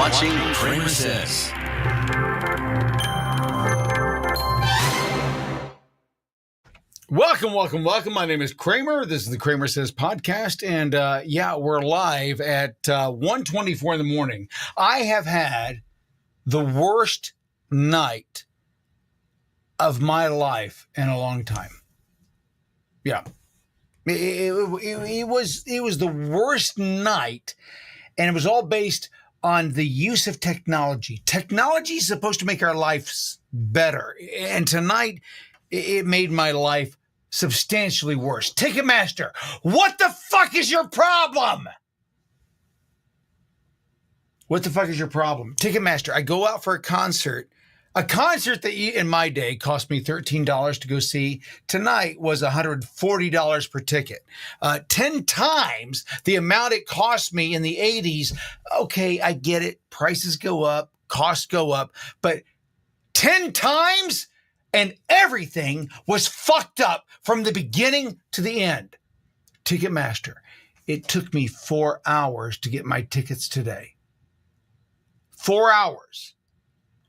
watching CramerSez. Welcome. My name is Kramer. This is the CramerSez podcast. And we're live at 1:24 in the morning. I have had the worst night of my life in a long time. Yeah. It was the worst night, and it was all based on the use of technology. Technology is supposed to make our lives better. And tonight, it made my life substantially worse. Ticketmaster, what the fuck is your problem? What the fuck is your problem? Ticketmaster, I go out for a concert that in my day cost me $13 to go see. Tonight was $140 per ticket. 10 times the amount it cost me in the 80s. Okay, I get it. Prices go up, costs go up, but 10 times? And everything was fucked up from the beginning to the end. Ticketmaster, it took me 4 hours to get my tickets today. 4 hours.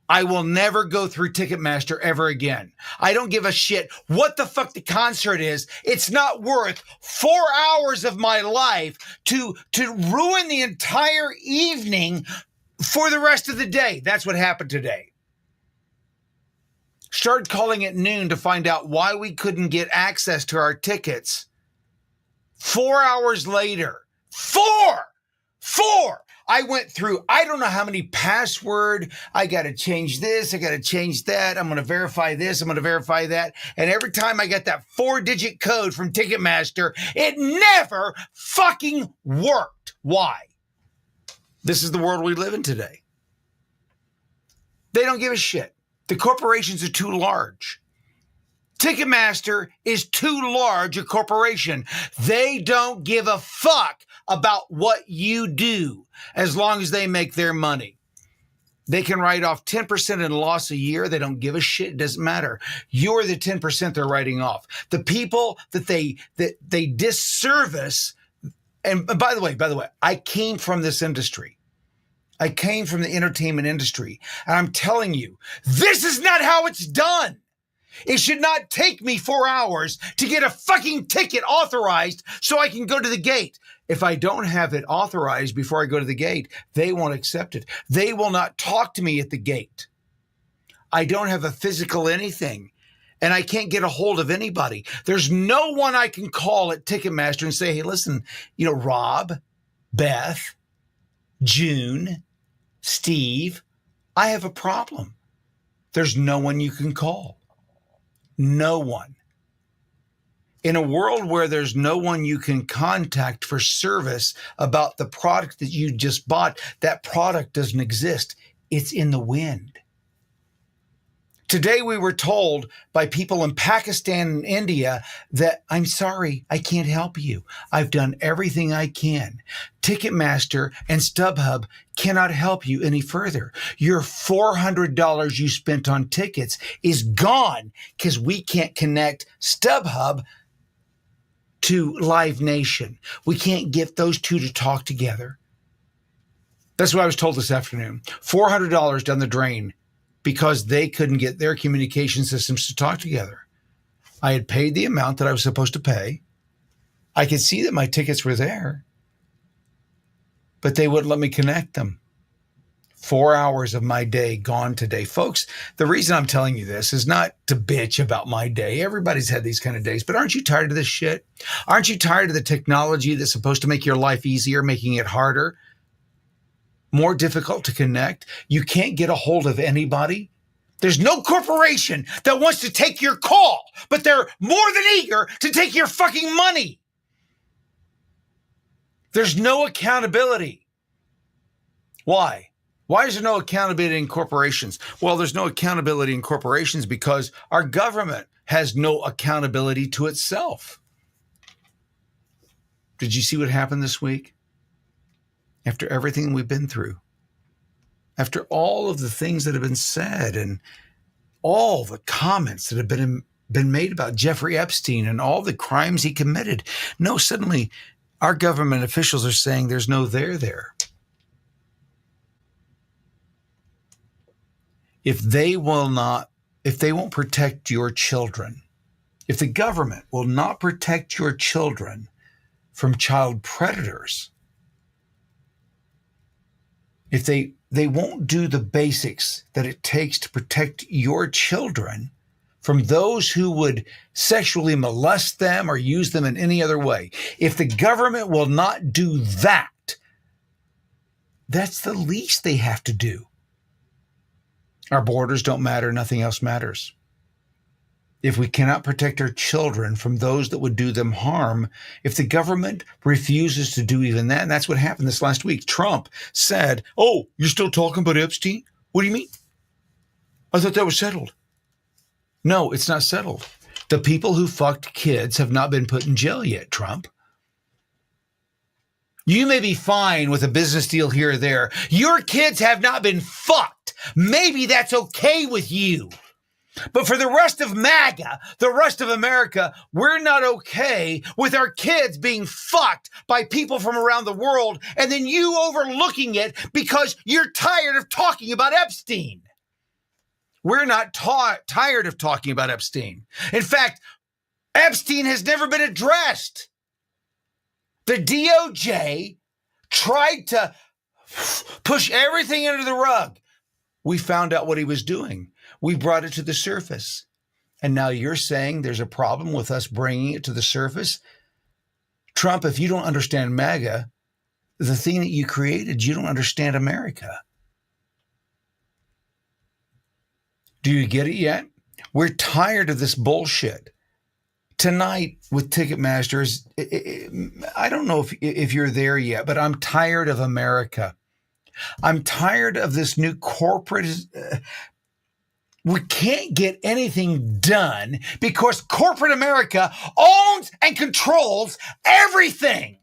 I will never go through Ticketmaster ever again. I don't give a shit what the fuck the concert is. It's not worth 4 hours of my life to ruin the entire evening for the rest of the day. That's what happened today. Started calling at noon to find out why we couldn't get access to our tickets. 4 hours later, four. I went through, I don't know how many password. I got to change this. I got to change that. I'm going to verify this. I'm going to verify that. And every time I got that 4-digit code from Ticketmaster, it never fucking worked. Why? This is the world we live in today. They don't give a shit. The corporations are too large. Ticketmaster is too large a corporation. They don't give a fuck about what you do as long as they make their money. They can write off 10% in loss a year. They don't give a shit. It doesn't matter. You're the 10% they're writing off. The people that they disservice. And by the way, I came from this industry. I came from the entertainment industry, and I'm telling you, this is not how it's done. It should not take me 4 hours to get a fucking ticket authorized so I can go to the gate. If I don't have it authorized before I go to the gate, they won't accept it. They will not talk to me at the gate. I don't have a physical anything, and I can't get a hold of anybody. There's no one I can call at Ticketmaster and say, hey, listen, Rob, Beth, June, Steve, I have a problem. There's no one you can call. No one. In a world where there's no one you can contact for service about the product that you just bought, that product doesn't exist. It's in the wind. Today, we were told by people in Pakistan and India that, I'm sorry, I can't help you. I've done everything I can. Ticketmaster and StubHub cannot help you any further. Your $400 you spent on tickets is gone because we can't connect StubHub to Live Nation. We can't get those two to talk together. That's what I was told this afternoon. $400 down the drain, because they couldn't get their communication systems to talk together. I had paid the amount that I was supposed to pay. I could see that my tickets were there, but they wouldn't let me connect them. 4 hours of my day gone today. Folks, the reason I'm telling you this is not to bitch about my day. Everybody's had these kind of days, but aren't you tired of this shit? Aren't you tired of the technology that's supposed to make your life easier, making it harder? More difficult to connect. You can't get a hold of anybody. There's no corporation that wants to take your call, but they're more than eager to take your fucking money. There's no accountability. Why? Why is there no accountability in corporations? Well, there's no accountability in corporations because our government has no accountability to itself. Did you see what happened this week? After everything we've been through, after all of the things that have been said and all the comments that have been made about Jeffrey Epstein and all the crimes he committed, no, suddenly our government officials are saying there's no there there. if they won't protect your children, if the government will not protect your children from child predators, if they won't do the basics that it takes to protect your children from those who would sexually molest them or use them in any other way, if the government will not do that, that's the least they have to do. Our borders don't matter. Nothing else matters. If we cannot protect our children from those that would do them harm, if the government refuses to do even that, and that's what happened this last week. Trump said, "Oh, you're still talking about Epstein? What do you mean? I thought that was settled." No, it's not settled. The people who fucked kids have not been put in jail yet, Trump. You may be fine with a business deal here or there. Your kids have not been fucked. Maybe that's okay with you. But for the rest of MAGA, the rest of America, we're not okay with our kids being fucked by people from around the world and then you overlooking it because you're tired of talking about Epstein. We're not tired of talking about Epstein. In fact, Epstein has never been addressed. The DOJ tried to push everything under the rug. We found out what he was doing. We brought it to the surface. And now you're saying there's a problem with us bringing it to the surface? Trump, if you don't understand MAGA, the thing that you created, you don't understand America. Do you get it yet? We're tired of this bullshit. Tonight with Ticketmasters, I don't know if you're there yet, but I'm tired of America. I'm tired of this new corporate. We can't get anything done because corporate America owns and controls everything.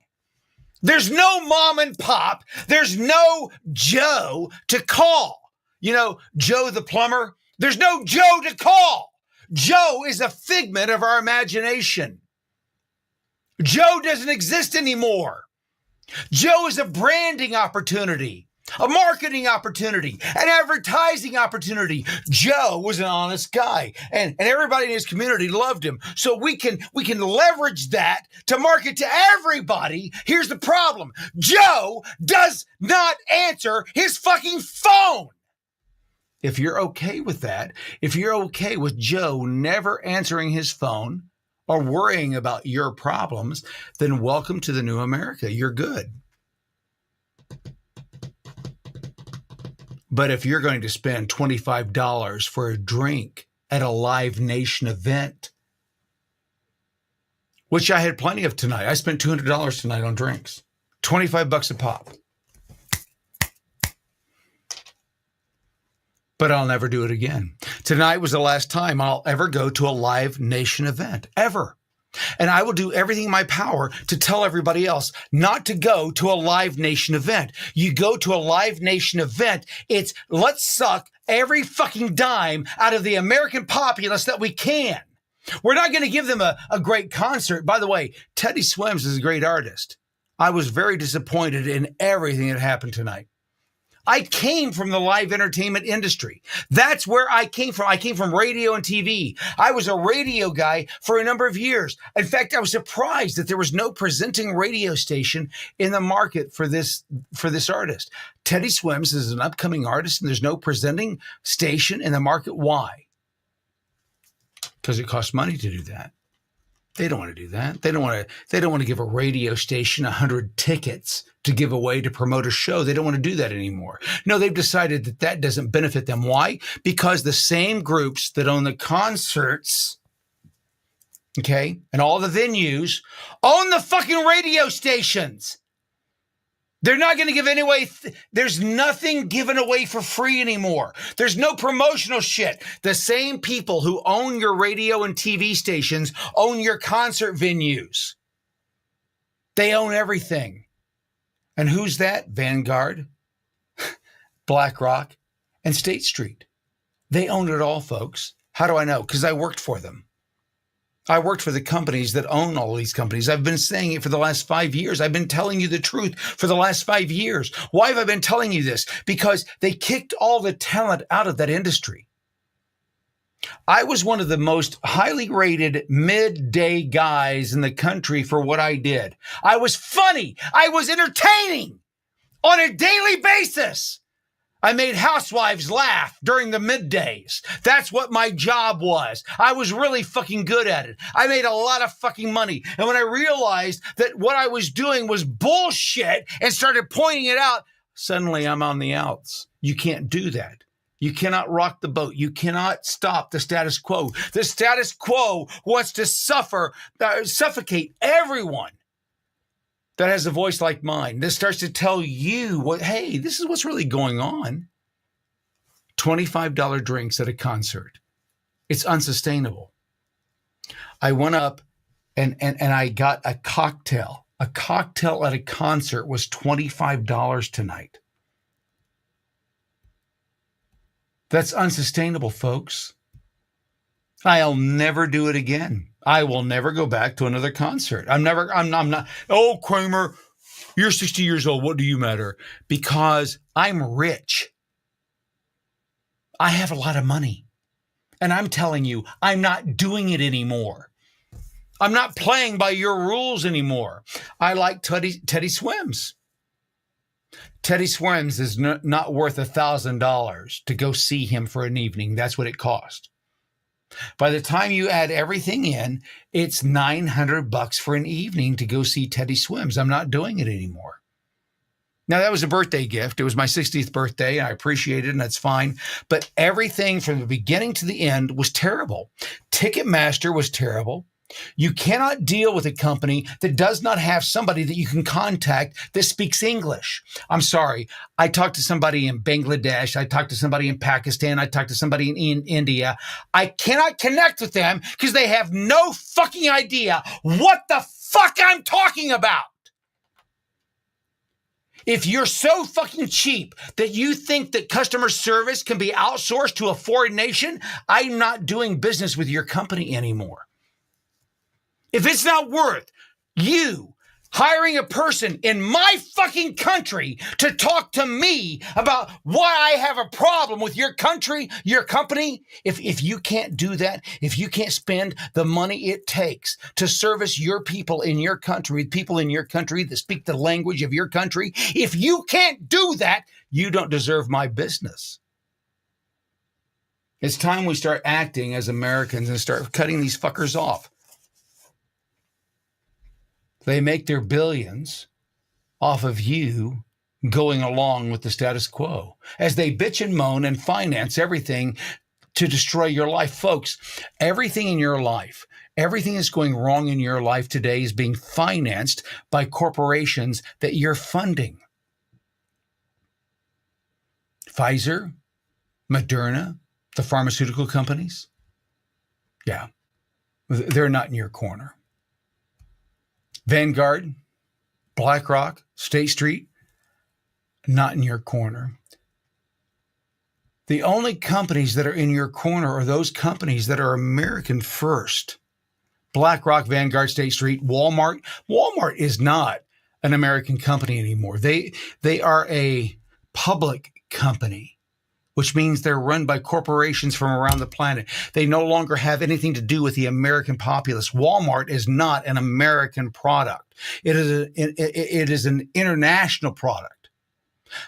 There's no mom and pop. There's no Joe to call. You know, Joe the plumber. There's no Joe to call. Joe is a figment of our imagination. Joe doesn't exist anymore. Joe is a branding opportunity, a marketing opportunity, an advertising opportunity. Joe was an honest guy, and everybody in his community loved him. So we can leverage that to market to everybody. Here's the problem. Joe does not answer his fucking phone. If you're okay with that, if you're okay with Joe never answering his phone or worrying about your problems, then welcome to the new America. You're good. But if you're going to spend $25 for a drink at a Live Nation event, which I had plenty of tonight. I spent $200 tonight on drinks, $25 a pop. But I'll never do it again. Tonight was the last time I'll ever go to a Live Nation event, ever. And I will do everything in my power to tell everybody else not to go to a Live Nation event. You go to a Live Nation event, it's let's suck every fucking dime out of the American populace that we can. We're not going to give them a great concert. By the way, Teddy Swims is a great artist. I was very disappointed in everything that happened tonight. I came from the live entertainment industry. That's where I came from. I came from radio and TV. I was a radio guy for a number of years. In fact, I was surprised that there was no presenting radio station in the market for this artist. Teddy Swims is an upcoming artist, and there's no presenting station in the market. Why? Because it costs money to do that. They don't want to do that. They don't want to give a radio station 100 tickets to give away to promote a show. They don't want to do that anymore. No, they've decided that doesn't benefit them. Why? Because the same groups that own the concerts, okay, and all the venues own the fucking radio stations. They're not going to give any away. There's nothing given away for free anymore. There's no promotional shit. The same people who own your radio and TV stations own your concert venues. They own everything. And who's that? Vanguard, BlackRock, and State Street. They own it all, folks. How do I know? Because I worked for them. I worked for the companies that own all these companies. I've been saying it for the last 5 years. I've been telling you the truth for the last 5 years. Why have I been telling you this? Because they kicked all the talent out of that industry. I was one of the most highly rated midday guys in the country for what I did. I was funny. I was entertaining on a daily basis. I made housewives laugh during the middays. That's what my job was. I was really fucking good at it. I made a lot of fucking money. And when I realized that what I was doing was bullshit and started pointing it out, suddenly I'm on the outs. You can't do that. You cannot rock the boat. You cannot stop the status quo. The status quo wants to suffocate everyone that has a voice like mine. This starts to tell you hey, this is what's really going on. $25 drinks at a concert. It's unsustainable. I went up and I got a cocktail. A cocktail at a concert was $25 tonight. That's unsustainable, folks. I'll never do it again. I will never go back to another concert. I'm not, oh, Kramer, you're 60 years old. What do you matter? Because I'm rich. I have a lot of money. And I'm telling you, I'm not doing it anymore. I'm not playing by your rules anymore. I like Teddy Swims. Teddy Swims is not worth $1,000 to go see him for an evening. That's what it cost. By the time you add everything in, it's $900 for an evening to go see Teddy Swims. I'm not doing it anymore. Now, that was a birthday gift. It was my 60th birthday. And I appreciate it, and that's fine. But everything from the beginning to the end was terrible. Ticketmaster was terrible. You cannot deal with a company that does not have somebody that you can contact that speaks English. I'm sorry. I talked to somebody in Bangladesh. I talked to somebody in Pakistan. I talked to somebody in India. I cannot connect with them because they have no fucking idea what the fuck I'm talking about. If you're so fucking cheap that you think that customer service can be outsourced to a foreign nation, I'm not doing business with your company anymore. If it's not worth you hiring a person in my fucking country to talk to me about why I have a problem with your country, your company, if you can't do that, if you can't spend the money it takes to service your people in your country, people in your country that speak the language of your country, if you can't do that, you don't deserve my business. It's time we start acting as Americans and start cutting these fuckers off. They make their billions off of you going along with the status quo as they bitch and moan and finance everything to destroy your life. Folks, everything in your life, everything that's going wrong in your life today is being financed by corporations that you're funding. Pfizer, Moderna, the pharmaceutical companies. Yeah, they're not in your corner. Vanguard, BlackRock, State Street, not in your corner. The only companies that are in your corner are those companies that are American first. BlackRock, Vanguard, State Street, Walmart. Walmart is not an American company anymore. They are a public company, which means they're run by corporations from around the planet. They no longer have anything to do with the American populace. Walmart is not an American product. It is an international product.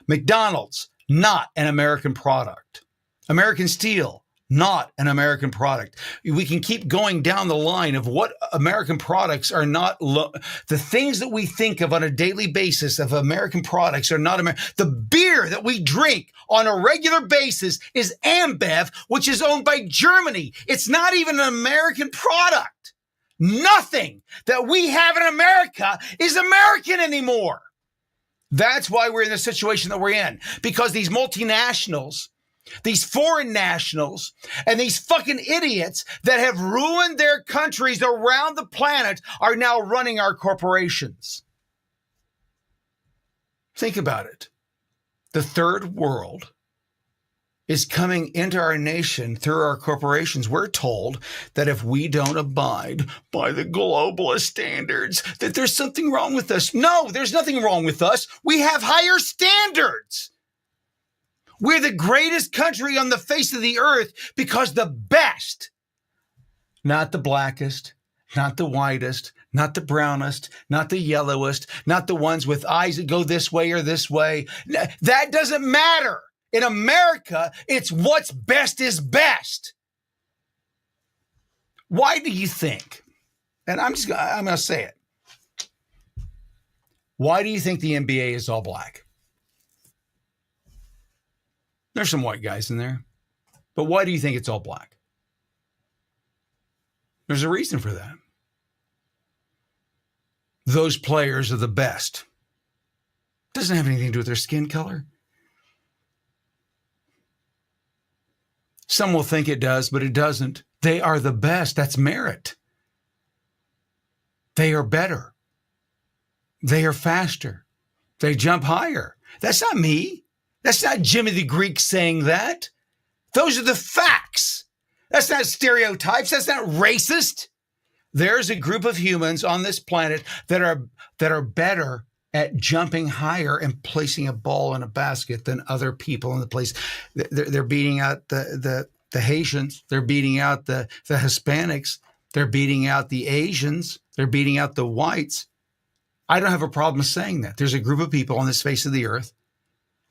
McDonald's, not an American product. American Steel, not an American product. We can keep going down the line of what American products are not. The things that we think of on a daily basis of American products are not American. The beer that we drink on a regular basis is Ambev, which is owned by Germany. It's not even an American product. Nothing that we have in America is American anymore. That's why we're in the situation that we're in, because these multinationals, these foreign nationals, and these fucking idiots that have ruined their countries around the planet are now running our corporations. Think about it. The third world is coming into our nation through our corporations. We're told that if we don't abide by the globalist standards, that there's something wrong with us. No, there's nothing wrong with us. We have higher standards. We're the greatest country on the face of the earth because the best, not the blackest, not the whitest, not the brownest, not the yellowest, not the ones with eyes that go this way or this way. That doesn't matter. In America, it's what's best is best. Why do you think, and I'm going to say it, why do you think the NBA is all black? There's some white guys in there, but why do you think it's all black? There's a reason for that. Those players are the best. Doesn't have anything to do with their skin color. Some will think it does, but it doesn't. They are the best. That's merit. They are better. They are faster. They jump higher. That's not me. That's not Jimmy the Greek saying that. Those are the facts. That's not stereotypes. That's not racist. There's a group of humans on this planet that are better at jumping higher and placing a ball in a basket than other people in the place. They're beating out the Haitians. They're beating out the Hispanics. They're beating out the Asians. They're beating out the whites. I don't have a problem saying that. There's a group of people on this face of the earth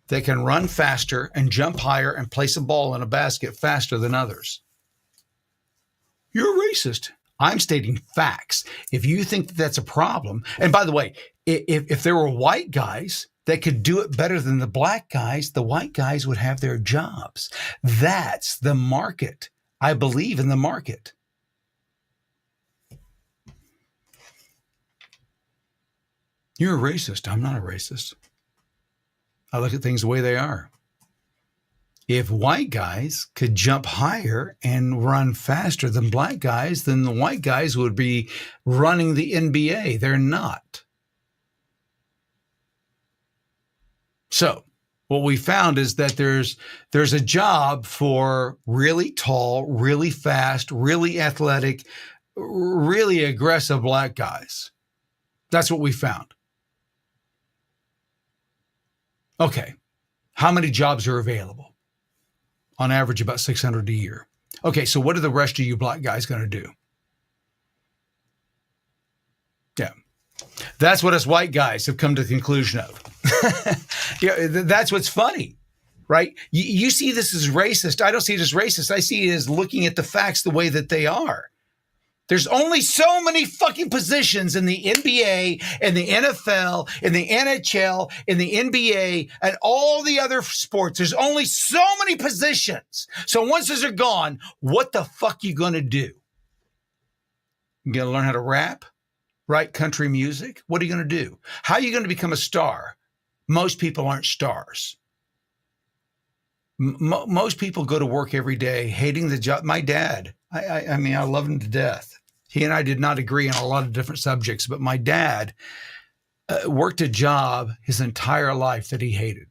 that can run faster and jump higher and place a ball in a basket faster than others. You're a racist. I'm stating facts. If you think that that's a problem, and by the way, if there were white guys that could do it better than the black guys, the white guys would have their jobs. That's the market. I believe in the market. You're a racist. I'm not a racist. I look at things the way they are. If white guys could jump higher and run faster than black guys, then the white guys would be running the NBA. They're not. So what we found is that there's a job for really tall, really fast, really athletic, really aggressive black guys. That's what we found. Okay, how many jobs are available? On average, about 600 a year. Okay, so what are the rest of you black guys going to do? Yeah, that's what us white guys have come to the conclusion of. Yeah, that's what's funny, right? You see this as racist. I don't see it as racist. I see it as looking at the facts the way that they are. There's only so many fucking positions in the NBA and the NFL and the NHL and the NBA and all the other sports. There's only so many positions. So once those are gone, what the fuck you going to do? You going to learn how to rap, write country music? What are you going to do? How are you going to become a star? Most people aren't stars. Most people go to work every day hating the job. My dad, I mean, I love him to death. He and I did not agree on a lot of different subjects, but my dad worked a job his entire life that he hated.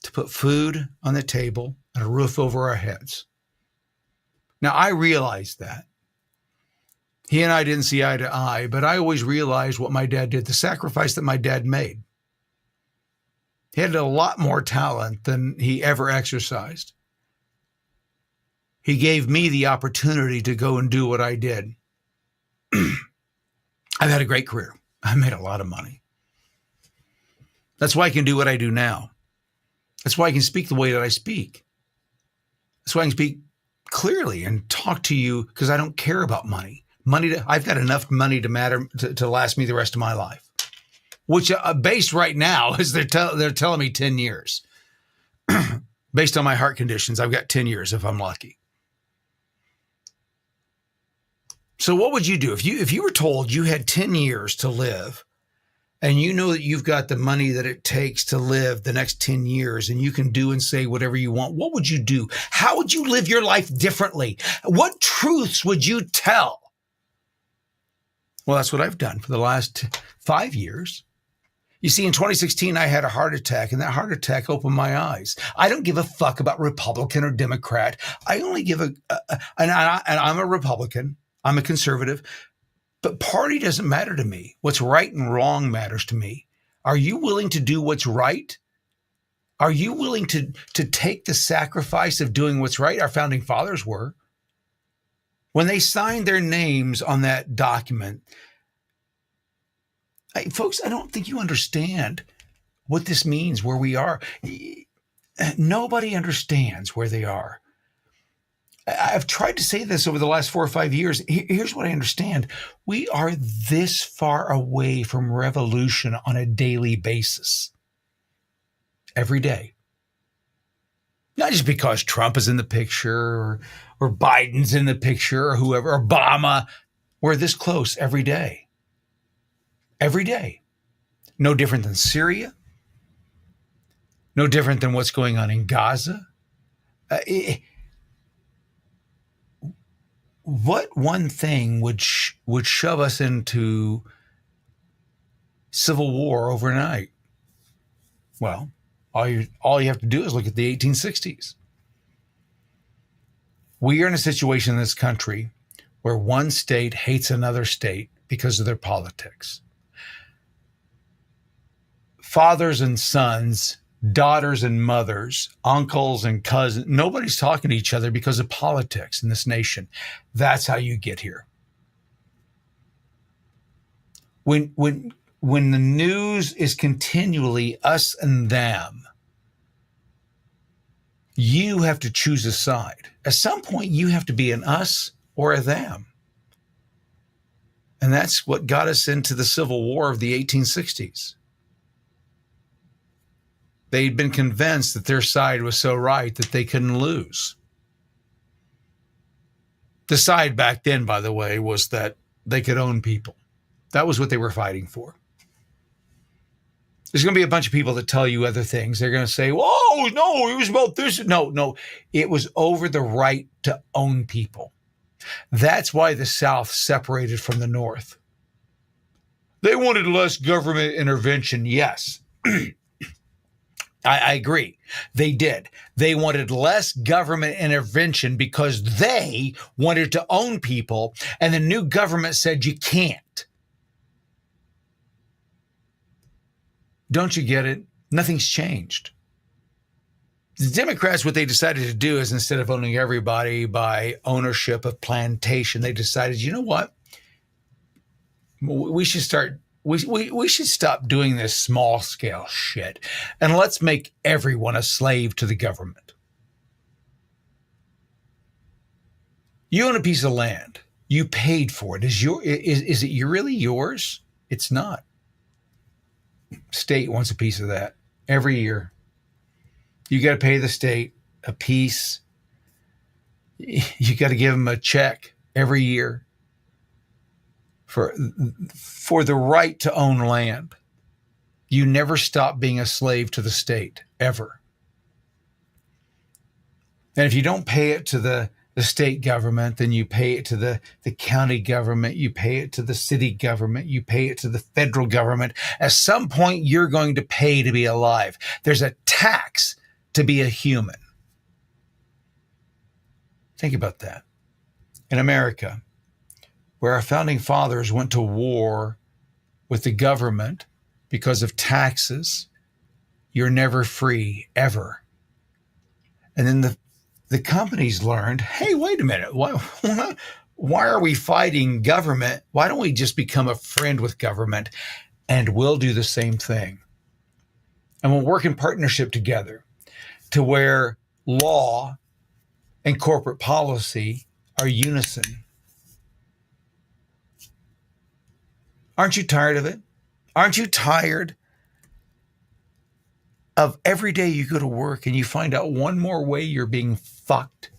To put food on the table and a roof over our heads. Now, I realized that. He and I didn't see eye to eye, but I always realized what my dad did, the sacrifice that my dad made. He had a lot more talent than he ever exercised. He gave me the opportunity to go and do what I did. I've had a great career. I made a lot of money. That's why I can do what I do now. That's why I can speak the way that I speak. That's why I can speak clearly and talk to you because I don't care about money. I've got enough money to last me the rest of my life, which based right now is they're telling me 10 years. Based on my heart conditions, I've got 10 years if I'm lucky. So what would you do if you were told you had 10 years to live and you know that you've got the money that it takes to live the next 10 years and you can do and say whatever you want? What would you do? How would you live your life differently? What truths would you tell? Well, that's what I've done for the last 5 years. You see, in 2016, I had a heart attack, and that heart attack opened my eyes. I don't give a fuck about Republican or Democrat. I only give and I'm a Republican. I'm a conservative, but party doesn't matter to me. What's right and wrong matters to me. Are you willing to do what's right? Are you willing to take the sacrifice of doing what's right? Our founding fathers were. When they signed their names on that document, folks, I don't think you understand what this means, where we are. Nobody understands where they are. I've tried to say this over the last 4 or 5 years. Here's what I understand. We are this far away from revolution on a daily basis. Every day. Not just because Trump is in the picture or Biden's in the picture or whoever, Obama. We're this close every day. Every day. No different than Syria. No different than what's going on in Gaza. What one thing would shove us into civil war overnight? Well, all you have to do is look at the 1860s. We are in a situation in this country where one state hates another state because of their politics. Fathers and sons, daughters and mothers, uncles and cousins, nobody's talking to each other because of politics in this nation. That's how you get here. When the news is continually us and them, you have to choose a side. At some point, you have to be an us or a them. And that's what got us into the Civil War of the 1860s. They'd been convinced that their side was so right that they couldn't lose. The side back then, by the way, was that they could own people. That was what they were fighting for. There's going to be a bunch of people that tell you other things. They're going to say, "Oh, no, it was about this." No, it was over the right to own people. That's why the South separated from the North. They wanted less government intervention. Yes, I agree. They did. They wanted less government intervention because they wanted to own people, and the new government said you can't. Don't you get it? Nothing's changed. The Democrats, what they decided to do is instead of owning everybody by ownership of plantation, they decided, you know what? We should stop doing this small scale shit and let's make everyone a slave to the government. You own a piece of land. You paid for it. Is it really yours? It's not. State wants a piece of that every year. You got to pay the state a piece. You got to give them a check every year for the right to own land. You never stop being a slave to the state, ever. And if you don't pay it to the state government, then you pay it to the county government, you pay it to the city government, you pay it to the federal government. At some point, you're going to pay to be alive. There's a tax to be a human. Think about that. In America, where our founding fathers went to war with the government because of taxes, you're never free, ever. And then the companies learned, hey, wait a minute. Why are we fighting government? Why don't we just become a friend with government and we'll do the same thing? And we'll work in partnership together to where law and corporate policy are unison. Aren't you tired of it? Aren't you tired of every day you go to work and you find out one more way you're being fucked?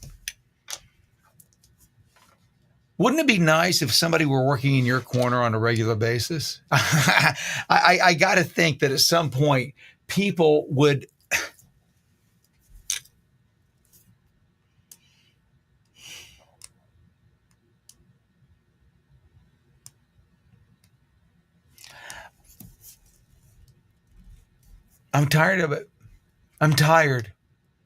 Wouldn't it be nice if somebody were working in your corner on a regular basis? I got to think that at some point people would. I'm tired of it. I'm tired.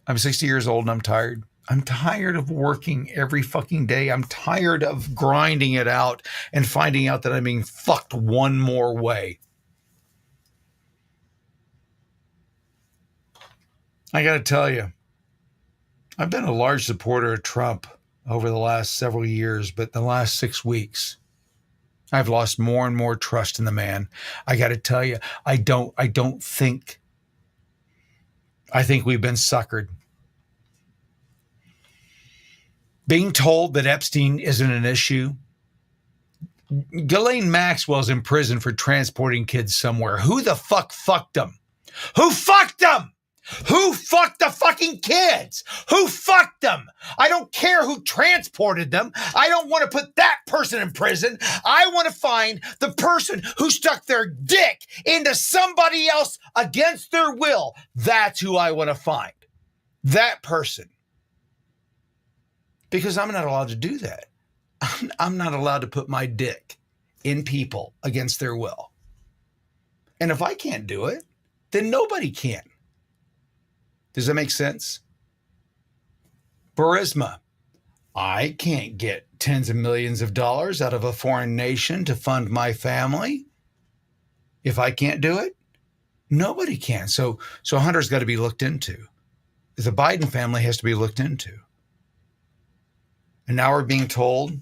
I'm 60 years old and I'm tired. I'm tired of working every fucking day. I'm tired of grinding it out and finding out that I'm being fucked one more way. I got to tell you, I've been a large supporter of Trump over the last several years, but the last 6 weeks, I've lost more and more trust in the man. I got to tell you, I think we've been suckered. Being told that Epstein isn't an issue. Ghislaine Maxwell's in prison for transporting kids somewhere. Who the fuck fucked them? Who fucked them? Who fucked the fucking kids? Who fucked them? I don't care who transported them. I don't want to put that person in prison. I want to find the person who stuck their dick into somebody else against their will. That's who I want to find. That person. Because I'm not allowed to do that. I'm not allowed to put my dick in people against their will. And if I can't do it, then nobody can. Does that make sense? Burisma. I can't get tens of millions of dollars out of a foreign nation to fund my family. If I can't do it, nobody can. So Hunter's got to be looked into. The Biden family has to be looked into. And now we're being told,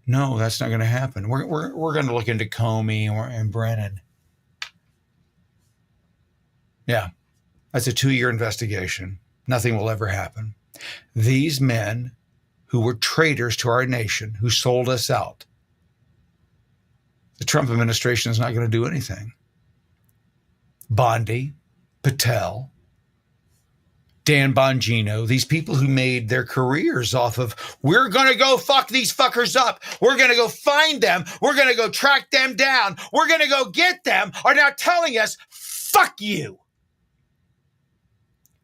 no, that's not going to happen. We're going to look into Comey and Brennan. Yeah, that's a 2-year investigation. Nothing will ever happen. These men who were traitors to our nation, who sold us out, the Trump administration is not going to do anything. Bondi, Patel, Dan Bongino, these people who made their careers off of, we're going to go fuck these fuckers up. We're going to go find them. We're going to go track them down. We're going to go get them, are now telling us, fuck you.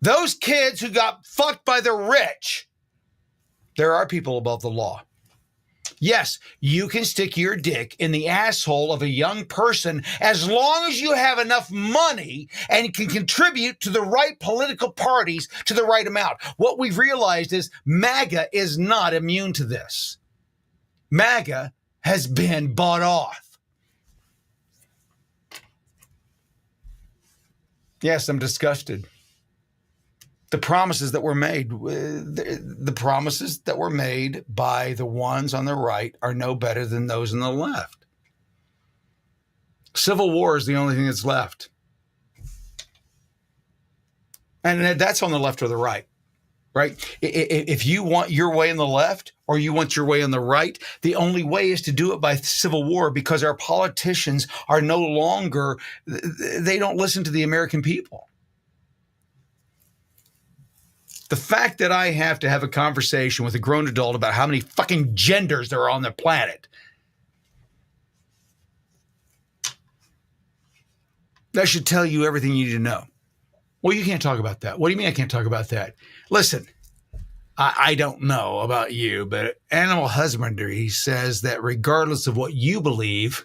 Those kids who got fucked by the rich, there are people above the law. Yes, you can stick your dick in the asshole of a young person as long as you have enough money and can contribute to the right political parties to the right amount. What we've realized is MAGA is not immune to this. MAGA has been bought off. Yes, I'm disgusted. The promises that were made, the promises that were made by the ones on the right are no better than those on the left. Civil war is the only thing that's left. And that's on the left or the right, right? If you want your way on the left or you want your way on the right, the only way is to do it by civil war, because our politicians are no longer, they don't listen to the American people. The fact that I have to have a conversation with a grown adult about how many fucking genders there are on the planet, that should tell you everything you need to know. Well, you can't talk about that. What do you mean I can't talk about that? Listen, I don't know about you, but animal husbandry says that regardless of what you believe,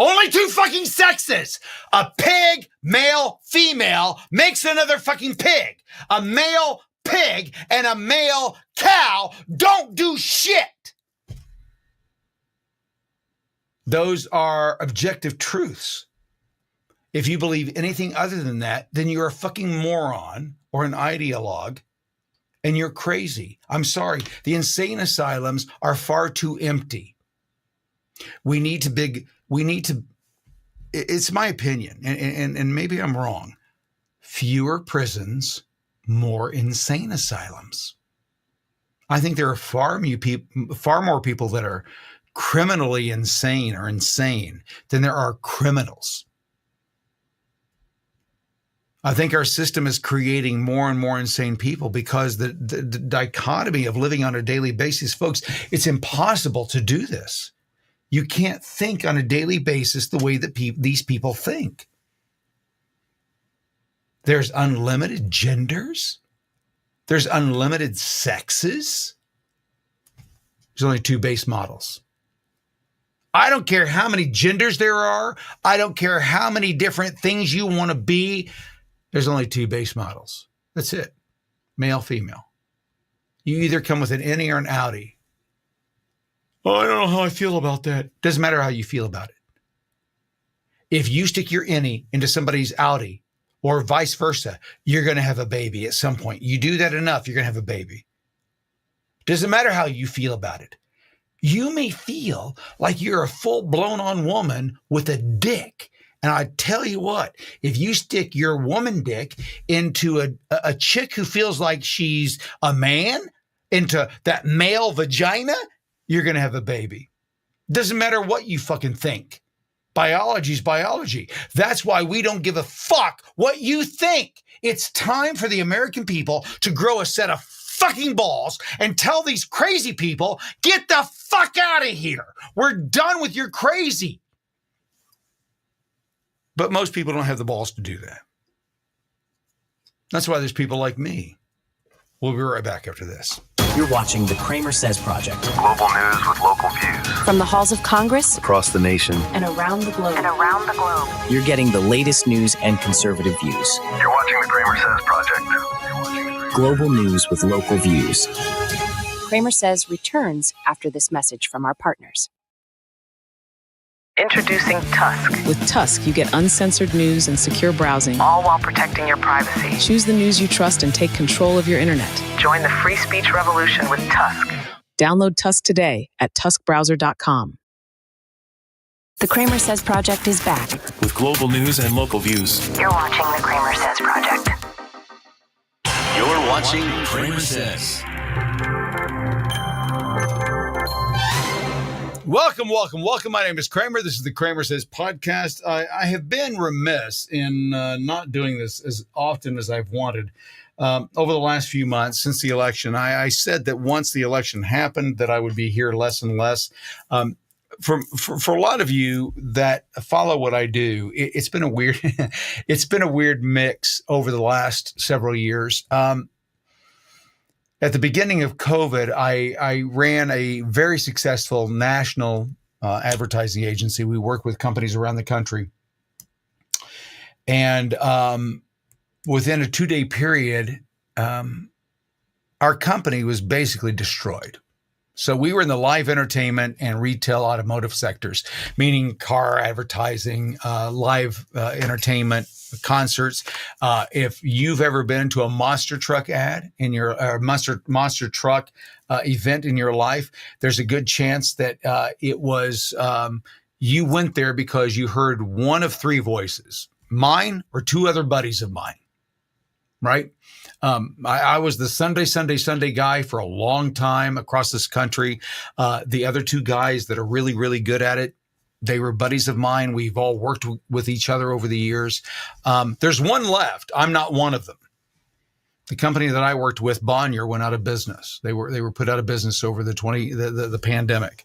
only 2 fucking sexes. A pig, male, female, makes another fucking pig. A male pig and a male cow don't do shit. Those are objective truths. If you believe anything other than that, then you're a fucking moron or an ideologue, and you're crazy. I'm sorry. The insane asylums are far too empty. We need to, it's my opinion, and maybe I'm wrong, fewer prisons, more insane asylums. I think there are far more people that are criminally insane or insane than there are criminals. I think our system is creating more and more insane people because the dichotomy of living on a daily basis, folks, it's impossible to do this. You can't think on a daily basis the way that these people think. There's unlimited genders. There's unlimited sexes. There's only 2 base models. I don't care how many genders there are. I don't care how many different things you want to be. There's only two base models. That's it. Male, female. You either come with an innie or an outie. Oh, I don't know how I feel about that. Doesn't matter how you feel about it. If you stick your innie into somebody's outie or vice versa, you're going to have a baby at some point. You do that enough, you're going to have a baby. Doesn't matter how you feel about it. You may feel like you're a full-blown on woman with a dick. And I tell you what, if you stick your woman dick into a chick who feels like she's a man, into that male vagina, you're going to have a baby. Doesn't matter what you fucking think. Biology's biology. That's why we don't give a fuck what you think. It's time for the American people to grow a set of fucking balls and tell these crazy people, get the fuck out of here. We're done with your crazy. But most people don't have the balls to do that. That's why there's people like me. We'll be right back after this. You're watching the CramerSez Project. Global news with local views. From the halls of Congress Across the nation. and around the globe. You're getting the latest news and conservative views. You're watching the CramerSez Project. Global news with local views. CramerSez returns after this message from our partners. Introducing Tusk, With Tusk, you get uncensored news and secure browsing. all while protecting your privacy. Choose the news you trust and take control of your internet. Join the free speech revolution with Tusk. Download Tusk today at tuskbrowser.com. The CramerSez Project is back. With global news and local views. You're watching the CramerSez Project. You're watching CramerSez. Welcome. My name is Kramer. This is the CramerSez podcast. I have been remiss in not doing this as often as I've wanted over the last few months since the election. I said that once the election happened that I would be here less and less. For a lot of you that follow what I do, it's been a weird it's been a weird mix over the last several years. At the beginning of COVID, I ran a very successful national advertising agency. We work with companies around the country. And within a 2-day period, our company was basically destroyed. So we were in the live entertainment and retail automotive sectors, meaning car advertising, live entertainment, concerts. If you've ever been to a monster truck ad in your monster truck event in your life, there's a good chance that it was you went there because you heard one of three voices, mine or two other buddies of mine, right? I was the Sunday guy for a long time across this country. The other two guys that are really, really good at it, they were buddies of mine. We've all worked with each other over the years. There's one left. I'm not one of them. The company that I worked with, Bonnier, went out of business. They were put out of business over the pandemic.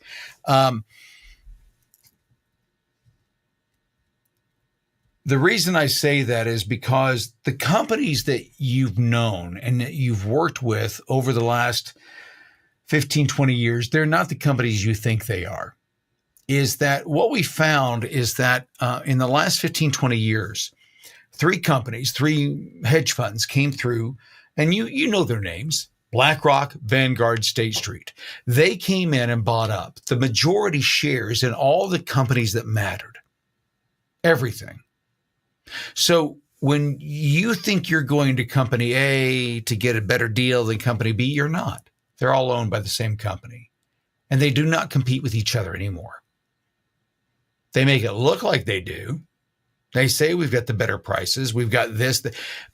The reason I say that is because the companies that you've known and that you've worked with over the last 15, 20 years, they're not the companies you think they are. Is that what we found is that in the last 15, 20 years, three hedge funds came through, and you know their names, BlackRock, Vanguard, State Street. They came in and bought up the majority shares in all the companies that mattered, everything. So when you think you're going to company A to get a better deal than company B, you're not. They're all owned by the same company, and they do not compete with each other anymore. They make it look like they do. They say we've got the better prices, we've got this,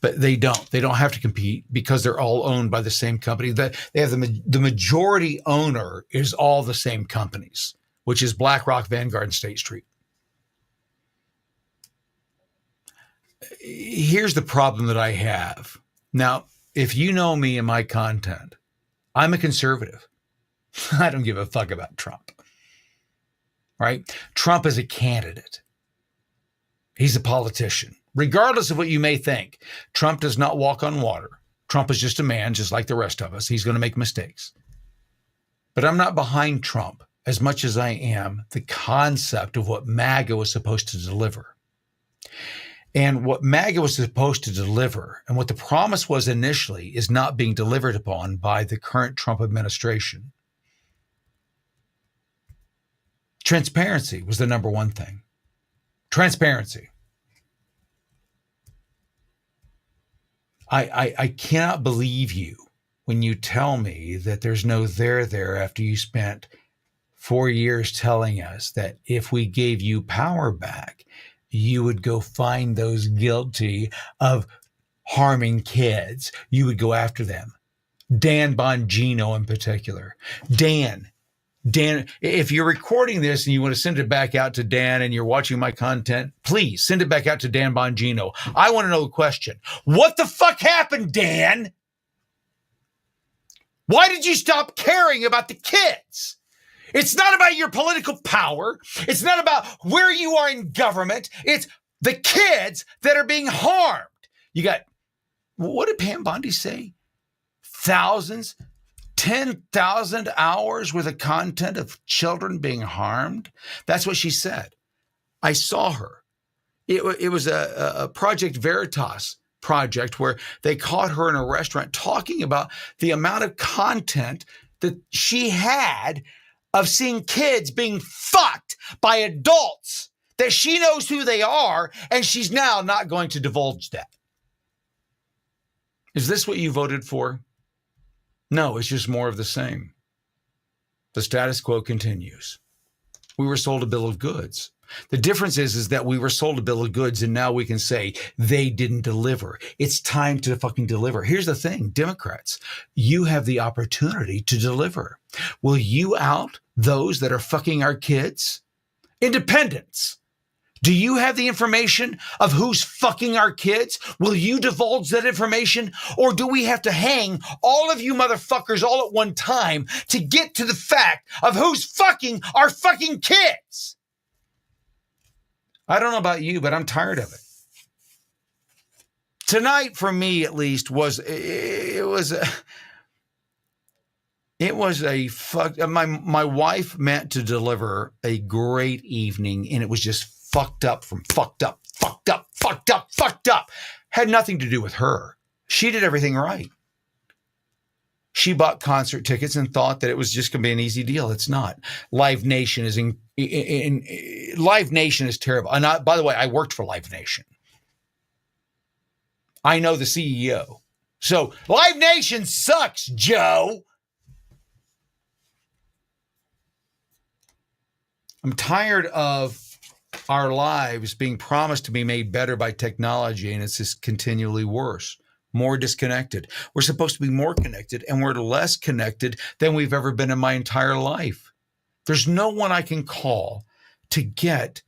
but they don't. They don't have to compete because they're all owned by the same company. They have the majority owner is all the same companies, which is BlackRock, Vanguard, and State Street. Here's the problem that I have. Now, if you know me and my content, I'm a conservative. I don't give a fuck about Trump, right? Trump is a candidate. He's a politician. Regardless of what you may think, Trump does not walk on water. Trump is just a man, just like the rest of us. He's going to make mistakes. But I'm not behind Trump as much as I am the concept of what MAGA was supposed to deliver. And what MAGA was supposed to deliver, and what the promise was initially, is not being delivered upon by the current Trump administration. Transparency was the number one thing. Transparency. I cannot believe you when you tell me that there's no there after you spent 4 years telling us that if we gave you power back, you would go find those guilty of harming kids. You would go after them. Dan Bongino in particular. Dan, if you're recording this and you want to send it back out to Dan and you're watching my content, please send it back out to Dan Bongino. I want to know the question. What the fuck happened, Dan? Why did you stop caring about the kids? It's not about your political power. It's not about where you are in government. It's the kids that are being harmed. You got, what did Pam Bondi say? Thousands, 10,000 hours worth of content of children being harmed. That's what she said. I saw her. It was a Project Veritas project where they caught her in a restaurant talking about the amount of content that she had of seeing kids being fucked by adults that she knows who they are, and she's now not going to divulge that. Is this what you voted for? No, it's just more of the same. The status quo continues. We were sold a bill of goods. The difference is that we were sold a bill of goods and now we can say they didn't deliver. It's time to fucking deliver. Here's the thing, Democrats, you have the opportunity to deliver. Will you out those that are fucking our kids? Independents, do you have the information of who's fucking our kids? Will you divulge that information? Or do we have to hang all of you motherfuckers all at one time to get to the fact of who's fucking our fucking kids? I don't know about you, but I'm tired of it. Tonight, for me at least, my wife meant to deliver a great evening, and it was just fucked up. Had nothing to do with her. She did everything right. She bought concert tickets and thought that it was just going to be an easy deal. It's not. Live Nation is Live Nation is terrible. And by the way, I worked for Live Nation. I know the CEO. So Live Nation sucks, Joe. I'm tired of our lives being promised to be made better by technology, and it's just continually worse. More disconnected. We're supposed to be more connected, and we're less connected than we've ever been in my entire life. There's no one I can call to get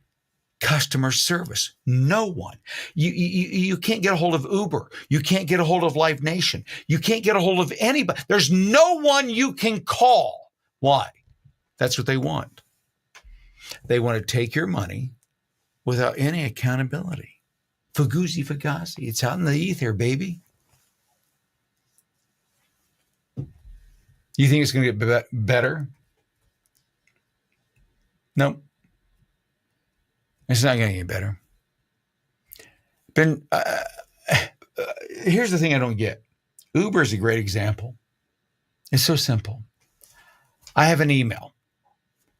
customer service. No one. You can't get a hold of Uber. You can't get a hold of Live Nation. You can't get a hold of anybody. There's no one you can call. Why? That's what they want. They want to take your money without any accountability. Fugazi. It's out in the ether, baby. You think it's going to get better? No. It's not going to get better. Here's the thing I don't get. Uber is a great example. It's so simple. I have an email.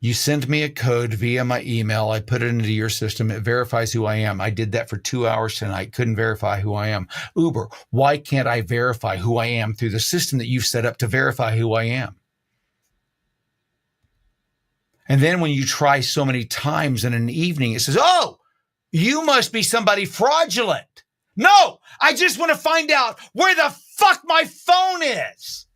You send me a code via my email. I put it into your system. It verifies who I am. I did that for 2 hours tonight. Couldn't verify who I am. Uber, why can't I verify who I am through the system that you've set up to verify who I am? And then when you try so many times in an evening, it says, oh, you must be somebody fraudulent. No, I just want to find out where the fuck my phone is.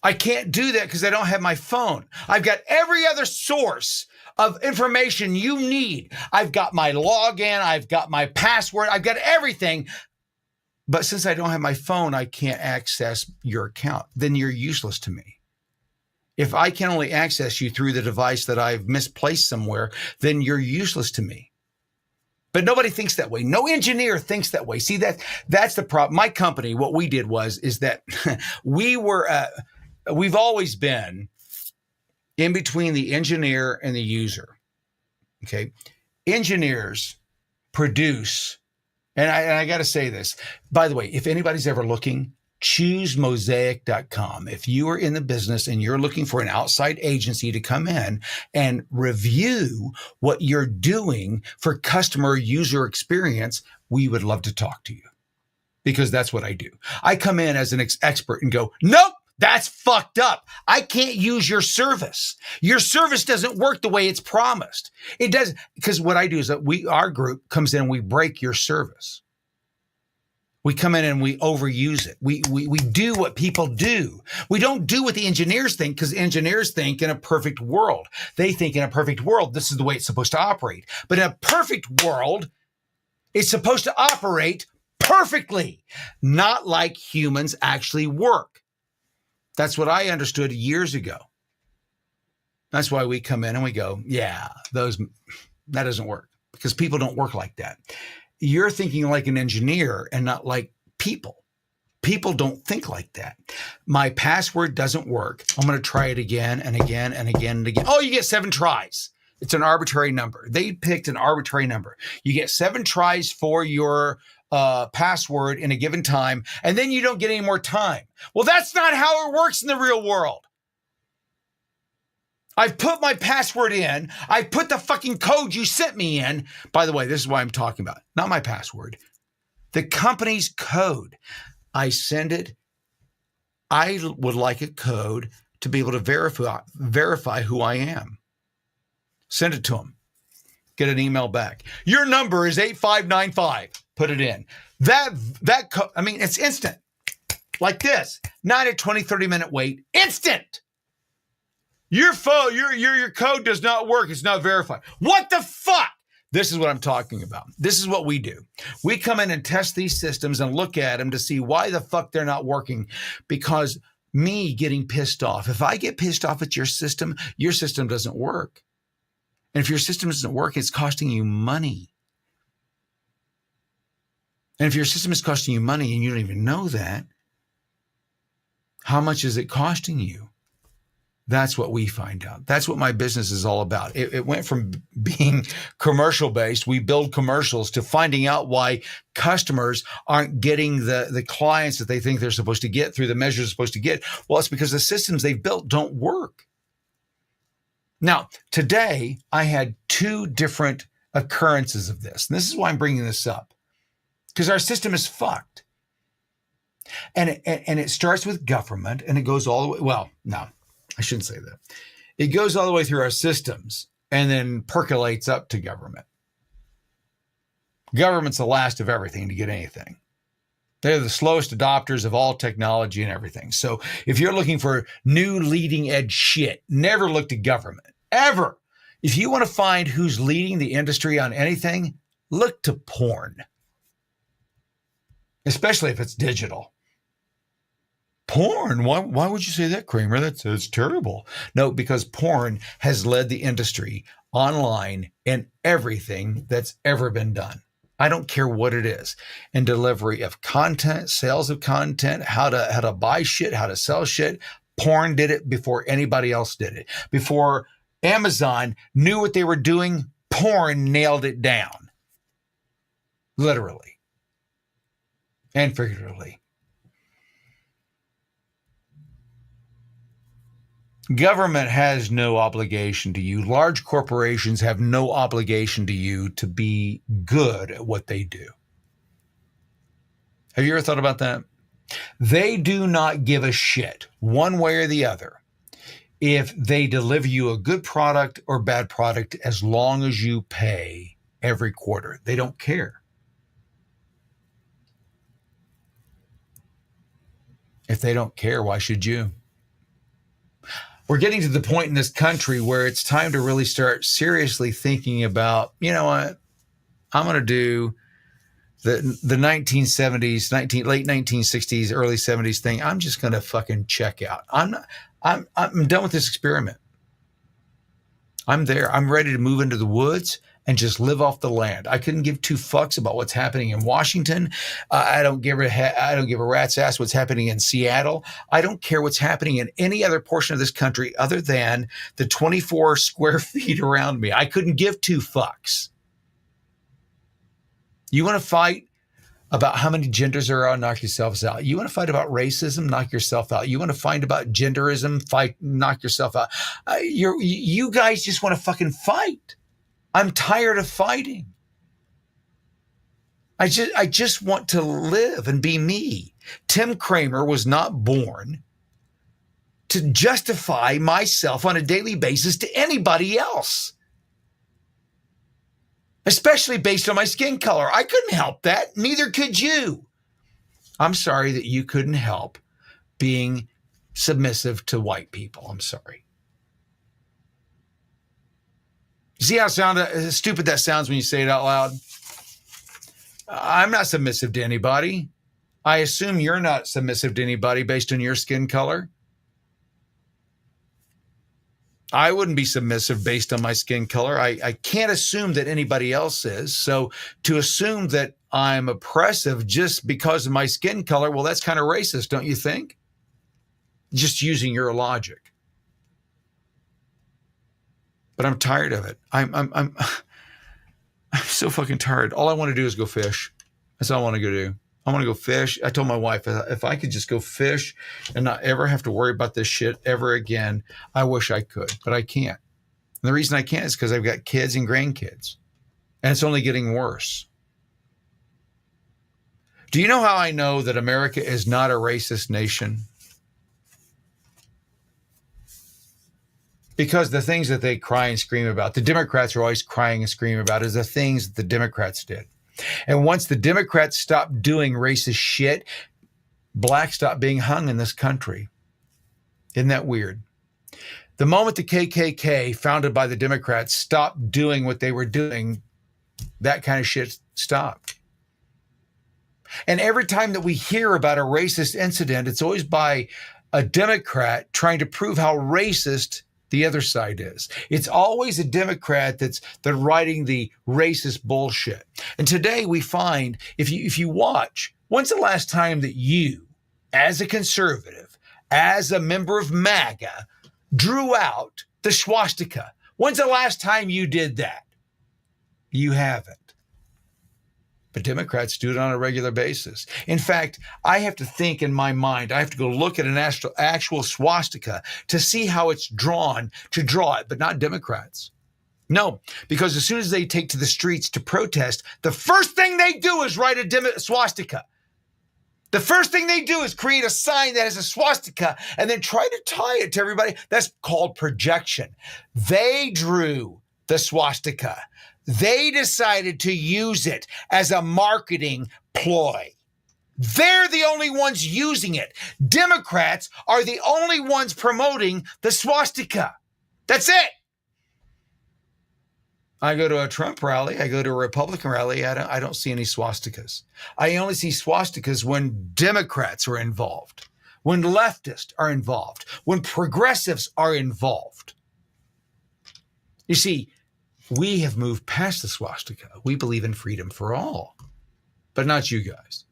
I can't do that because I don't have my phone. I've got every other source of information you need. I've got my login. I've got my password. I've got everything. But since I don't have my phone, I can't access your account. Then you're useless to me. If I can only access you through the device that I've misplaced somewhere, then you're useless to me. But nobody thinks that way. No engineer thinks that way. See, that's the problem. My company, what we did is that we've always been in between the engineer and the user. Okay. Engineers produce, and I got to say this, by the way, if anybody's ever looking, choosemosaic.com. If you are in the business and you're looking for an outside agency to come in and review what you're doing for customer user experience, we would love to talk to you, because that's what I do. I come in as an expert and go, nope, that's fucked up. I can't use your service. Your service doesn't work the way it's promised. It does, because what I do is that our group comes in and we break your service. We come in and we overuse it. We do what people do. We don't do what the engineers think, because engineers think in a perfect world. They think in a perfect world, this is the way it's supposed to operate. But in a perfect world, it's supposed to operate perfectly, not like humans actually work. That's what I understood years ago. That's why we come in and we go, yeah, that doesn't work, because people don't work like that. You're thinking like an engineer and not like people. People don't think like that. My password doesn't work. I'm going to try it again and again and again and again. Oh, you get 7 tries. It's an arbitrary number. They picked an arbitrary number. You get 7 tries for your password in a given time, and then you don't get any more time. Well, that's not how it works in the real world. I've put my password in. I put the fucking code you sent me in. By the way, this is what I'm talking about. Not my password. The company's code. I send it. I would like a code to be able to verify who I am. Send it to them. Get an email back. Your number is 8595. Put it in. It's instant. Like this. Not a 20, 30-minute wait. Instant. Your phone, your code does not work. It's not verified. What the fuck? This is what I'm talking about. This is what we do. We come in and test these systems and look at them to see why the fuck they're not working. Because me getting pissed off, if I get pissed off at your system doesn't work. And if your system doesn't work, it's costing you money. And if your system is costing you money and you don't even know that, how much is it costing you? That's what we find out. That's what my business is all about. It went from being commercial based, we build commercials, to finding out why customers aren't getting the clients that they think they're supposed to get through the measures they're supposed to get. Well, it's because the systems they've built don't work. Now, today I had 2 different occurrences of this. And this is why I'm bringing this up, because our system is fucked. And it starts with government, and it goes all the way. Well, no. I shouldn't say that. It goes all the way through our systems and then percolates up to government. Government's the last of everything to get anything. They're the slowest adopters of all technology and everything. So if you're looking for new leading edge shit, never look to government, ever. If you want to find who's leading the industry on anything, look to porn. Especially if it's digital. Porn? Why would you say that, Kramer? That's terrible. No, because porn has led the industry online in everything that's ever been done. I don't care what it is. In delivery of content, sales of content, how to buy shit, how to sell shit. Porn did it before anybody else did it. Before Amazon knew what they were doing, porn nailed it down. Literally. And figuratively. Government has no obligation to you. Large corporations have no obligation to you to be good at what they do. Have you ever thought about that? They do not give a shit one way or the other if they deliver you a good product or bad product, as long as you pay every quarter. They don't care. If they don't care, why should you? We're getting to the point in this country where it's time to really start seriously thinking about, you know what, I'm going to do the 1970s, late 1960s, early 70s thing. I'm just going to fucking check out. I'm done with this experiment. I'm there. I'm ready to move into the woods and just live off the land. I couldn't give two fucks about what's happening in Washington. I don't give a rat's ass what's happening in Seattle. I don't care what's happening in any other portion of this country other than the 24 square feet around me. I couldn't give two fucks. You want to fight about how many genders there are, knock yourselves out. You want to fight about racism, knock yourself out. You want to fight about genderism, knock yourself out. You guys just want to fucking fight. I'm tired of fighting. I just want to live and be me. Tim Cramer was not born to justify myself on a daily basis to anybody else, especially based on my skin color. I couldn't help that. Neither could you. I'm sorry that you couldn't help being submissive to white people. I'm sorry. See how stupid that sounds when you say it out loud? I'm not submissive to anybody. I assume you're not submissive to anybody based on your skin color. I wouldn't be submissive based on my skin color. I can't assume that anybody else is. So to assume that I'm oppressive just because of my skin color, well, that's kind of racist, don't you think? Just using your logic. But I'm tired of it. I'm so fucking tired. All I want to do is go fish. That's all I want to go do. I want to go fish. I told my wife, if I could just go fish and not ever have to worry about this shit ever again, I wish I could, but I can't. And the reason I can't is because I've got kids and grandkids, and it's only getting worse. Do you know how I know that America is not a racist nation? Because the things that they cry and scream about, the Democrats are always crying and screaming about, is the things that the Democrats did. And once the Democrats stopped doing racist shit, blacks stopped being hung in this country. Isn't that weird? The moment the KKK, founded by the Democrats, stopped doing what they were doing, that kind of shit stopped. And every time that we hear about a racist incident, it's always by a Democrat trying to prove how racist the other side is. It's always a Democrat that's writing the racist bullshit. And today we find, if you watch, when's the last time that you, as a conservative, as a member of MAGA, drew out the swastika? When's the last time you did that? You haven't. But Democrats do it on a regular basis. In fact, I have to think in my mind, I have to go look at an actual swastika to see how it's drawn, to draw it, but not Democrats. No, because as soon as they take to the streets to protest, the first thing they do is write a swastika. The first thing they do is create a sign that has a swastika and then try to tie it to everybody. That's called projection. They drew the swastika. They decided to use it as a marketing ploy. They're the only ones using it. Democrats are the only ones promoting the swastika. That's it. I go to a Trump rally, I go to a Republican rally, I don't see any swastikas. I only see swastikas when Democrats are involved, when leftists are involved, when progressives are involved. You see, we have moved past the swastika. We believe in freedom for all, but not you guys.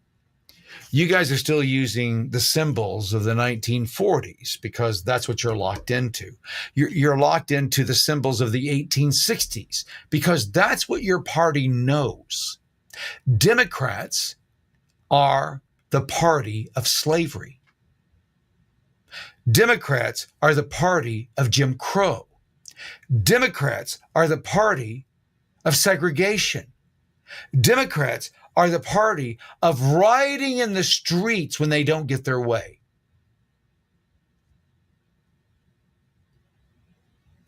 You guys are still using the symbols of the 1940s because that's what you're locked into. You're locked into the symbols of the 1860s because that's what your party knows. Democrats are the party of slavery. Democrats are the party of Jim Crow. Democrats are the party of segregation. Democrats are the party of rioting in the streets when they don't get their way.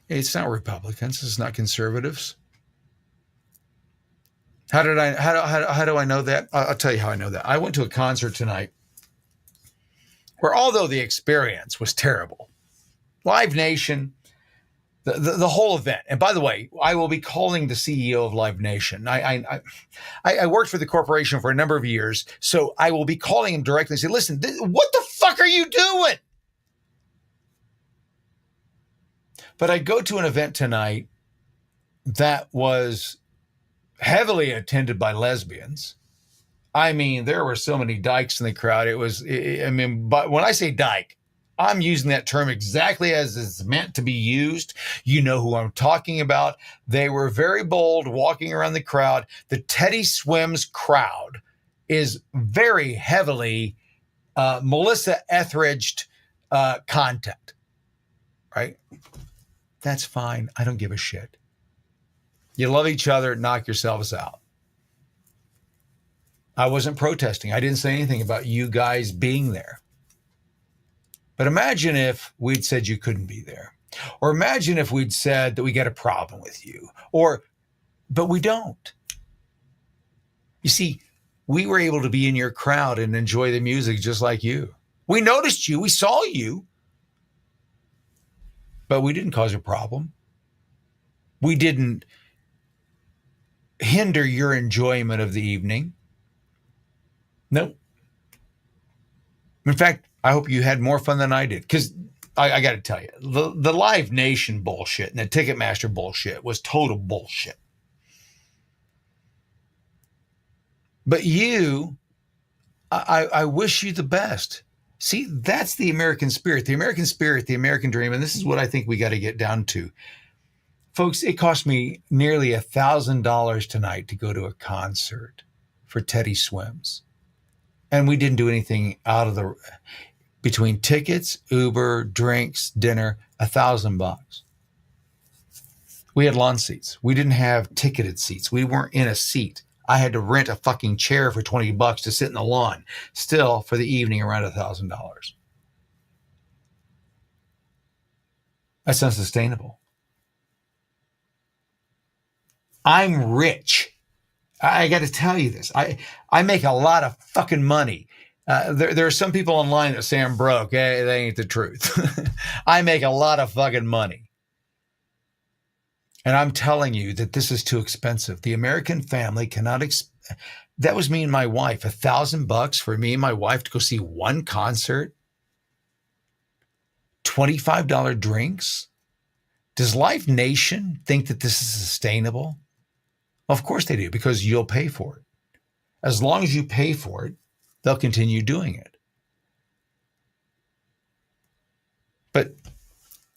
It's not Republicans. It's not conservatives. How do I know that? I'll tell you how I know that. I went to a concert tonight where, although the experience was terrible, Live Nation, the whole event. And by the way, I will be calling the CEO of Live Nation. I worked for the corporation for a number of years, so I will be calling him directly and say, listen, what the fuck are you doing? But I go to an event tonight that was heavily attended by lesbians. I mean, there were so many dykes in the crowd. But when I say dyke, I'm using that term exactly as it's meant to be used. You know who I'm talking about. They were very bold walking around the crowd. The Teddy Swims crowd is very heavily Melissa Etheridge content, right? That's fine. I don't give a shit. You love each other, knock yourselves out. I wasn't protesting. I didn't say anything about you guys being there. But imagine if we'd said you couldn't be there. Or imagine if we'd said that we got a problem with you. But we don't. You see, we were able to be in your crowd and enjoy the music just like you. We noticed you. We saw you. But we didn't cause a problem. We didn't hinder your enjoyment of the evening. No. In fact, I hope you had more fun than I did. Because I got to tell you, the Live Nation bullshit and the Ticketmaster bullshit was total bullshit. But you, I wish you the best. See, that's the American spirit, the American dream. And this is what I think we got to get down to. Folks, it cost me nearly $1,000 tonight to go to a concert for Teddy Swims. And we didn't do anything between tickets, Uber, drinks, dinner, $1,000. We had lawn seats. We didn't have ticketed seats. We weren't in a seat. I had to rent a fucking chair for $20 to sit in the lawn. Still, for the evening, around $1,000. That's unsustainable. I'm rich. I got to tell you this. I make a lot of fucking money. There are some people online that say I'm broke. Hey, that ain't the truth. I make a lot of fucking money. And I'm telling you that this is too expensive. The American family cannot. That was me and my wife. $1,000 for me and my wife to go see one concert. $25 drinks. Does Live Nation think that this is sustainable? Of course they do, because you'll pay for it. As long as you pay for it, they'll continue doing it. But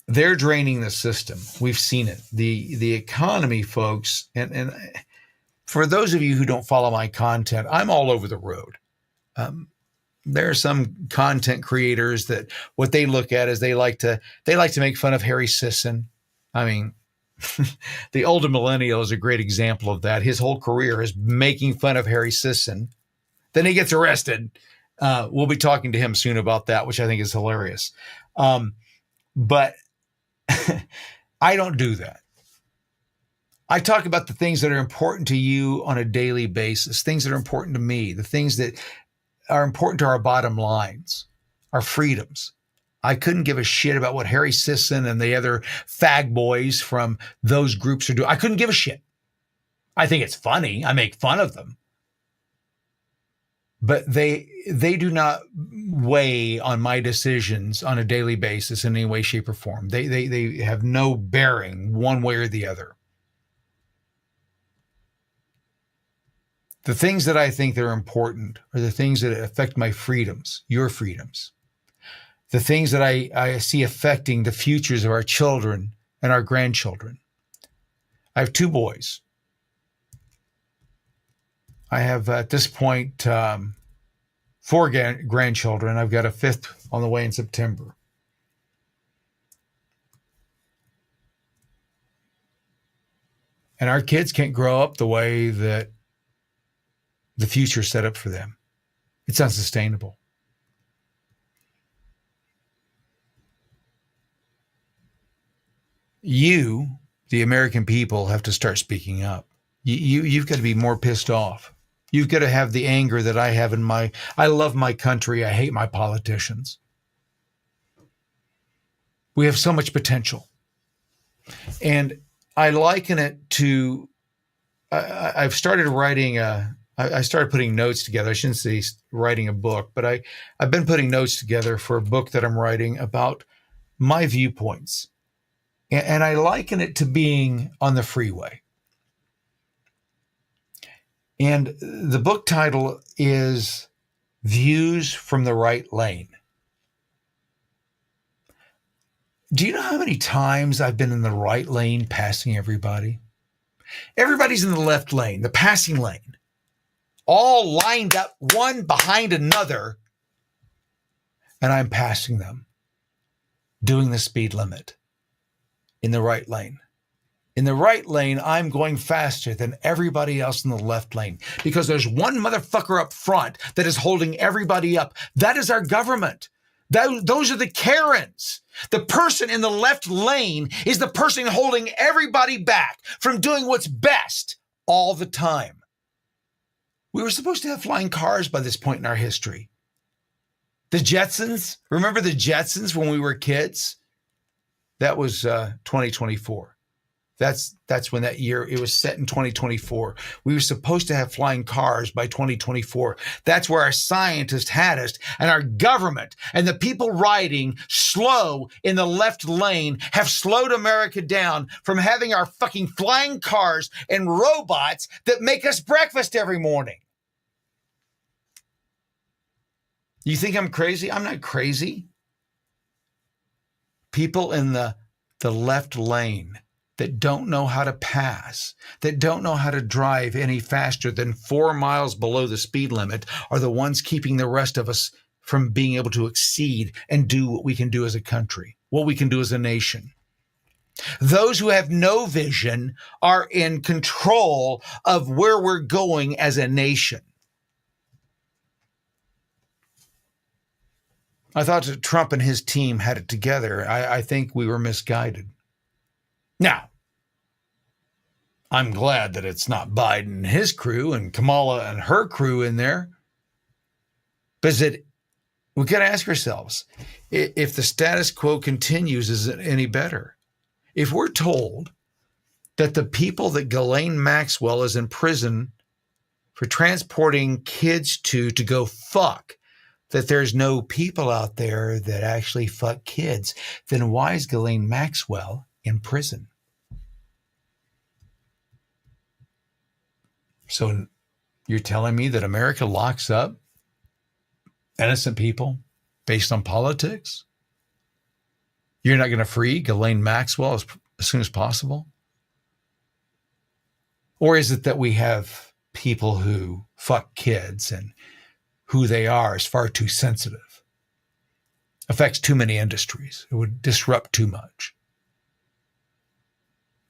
they're draining the system. We've seen it. The economy, folks, and for those of you who don't follow my content, I'm all over the road. There are some content creators that what they look at is they like to make fun of Harry Sisson. I mean, the older millennial is a great example of that. His whole career is making fun of Harry Sisson. Then he gets arrested. We'll be talking to him soon about that, which I think is hilarious. But I don't do that. I talk about the things that are important to you on a daily basis, things that are important to me, the things that are important to our bottom lines, our freedoms. I couldn't give a shit about what Harry Sisson and the other fag boys from those groups are doing. I couldn't give a shit. I think it's funny. I make fun of them. But they do not weigh on my decisions on a daily basis in any way, shape, or form. They have no bearing one way or the other. The things that I think that are important are the things that affect my freedoms, your freedoms. The things that I see affecting the futures of our children and our grandchildren. I have 2 boys. I have, at this point, 4 grandchildren. I've got a 5th on the way in September. And our kids can't grow up the way that the future set up for them. It's unsustainable. You, the American people, have to start speaking up. You've got to be more pissed off. You've got to have the anger that I have I love my country. I hate my politicians. We have so much potential. And I liken it to, I've started writing I started putting notes together. I shouldn't say writing a book, but I've been putting notes together for a book that I'm writing about my viewpoints. And I liken it to being on the freeway. And the book title is Views from the Right Lane. Do you know how many times I've been in the right lane passing everybody? Everybody's in the left lane, the passing lane, all lined up one behind another, and I'm passing them, doing the speed limit in the right lane. In the right lane, I'm going faster than everybody else in the left lane because there's one motherfucker up front that is holding everybody up. That is our government. Those are the Karens. The person in the left lane is the person holding everybody back from doing what's best all the time. We were supposed to have flying cars by this point in our history. The Jetsons, remember the Jetsons when we were kids? That was 2024. That's when that year, it was set in 2024. We were supposed to have flying cars by 2024. That's where our scientists had us, and our government and the people riding slow in the left lane have slowed America down from having our fucking flying cars and robots that make us breakfast every morning. You think I'm crazy? I'm not crazy. People in the left lane that don't know how to pass, that don't know how to drive any faster than 4 miles below the speed limit are the ones keeping the rest of us from being able to exceed and do what we can do as a country, what we can do as a nation. Those who have no vision are in control of where we're going as a nation. I thought that Trump and his team had it together. I think we were misguided. Now, I'm glad that it's not Biden and his crew and Kamala and her crew in there. But we got to ask ourselves, if the status quo continues, is it any better? If we're told that the people that Ghislaine Maxwell is in prison for transporting kids to go fuck, that there's no people out there that actually fuck kids, then why is Ghislaine Maxwell in prison? So you're telling me that America locks up innocent people based on politics? You're not going to free Ghislaine Maxwell as soon as possible? Or is it that we have people who fuck kids and who they are is far too sensitive? Affects too many industries. It would disrupt too much.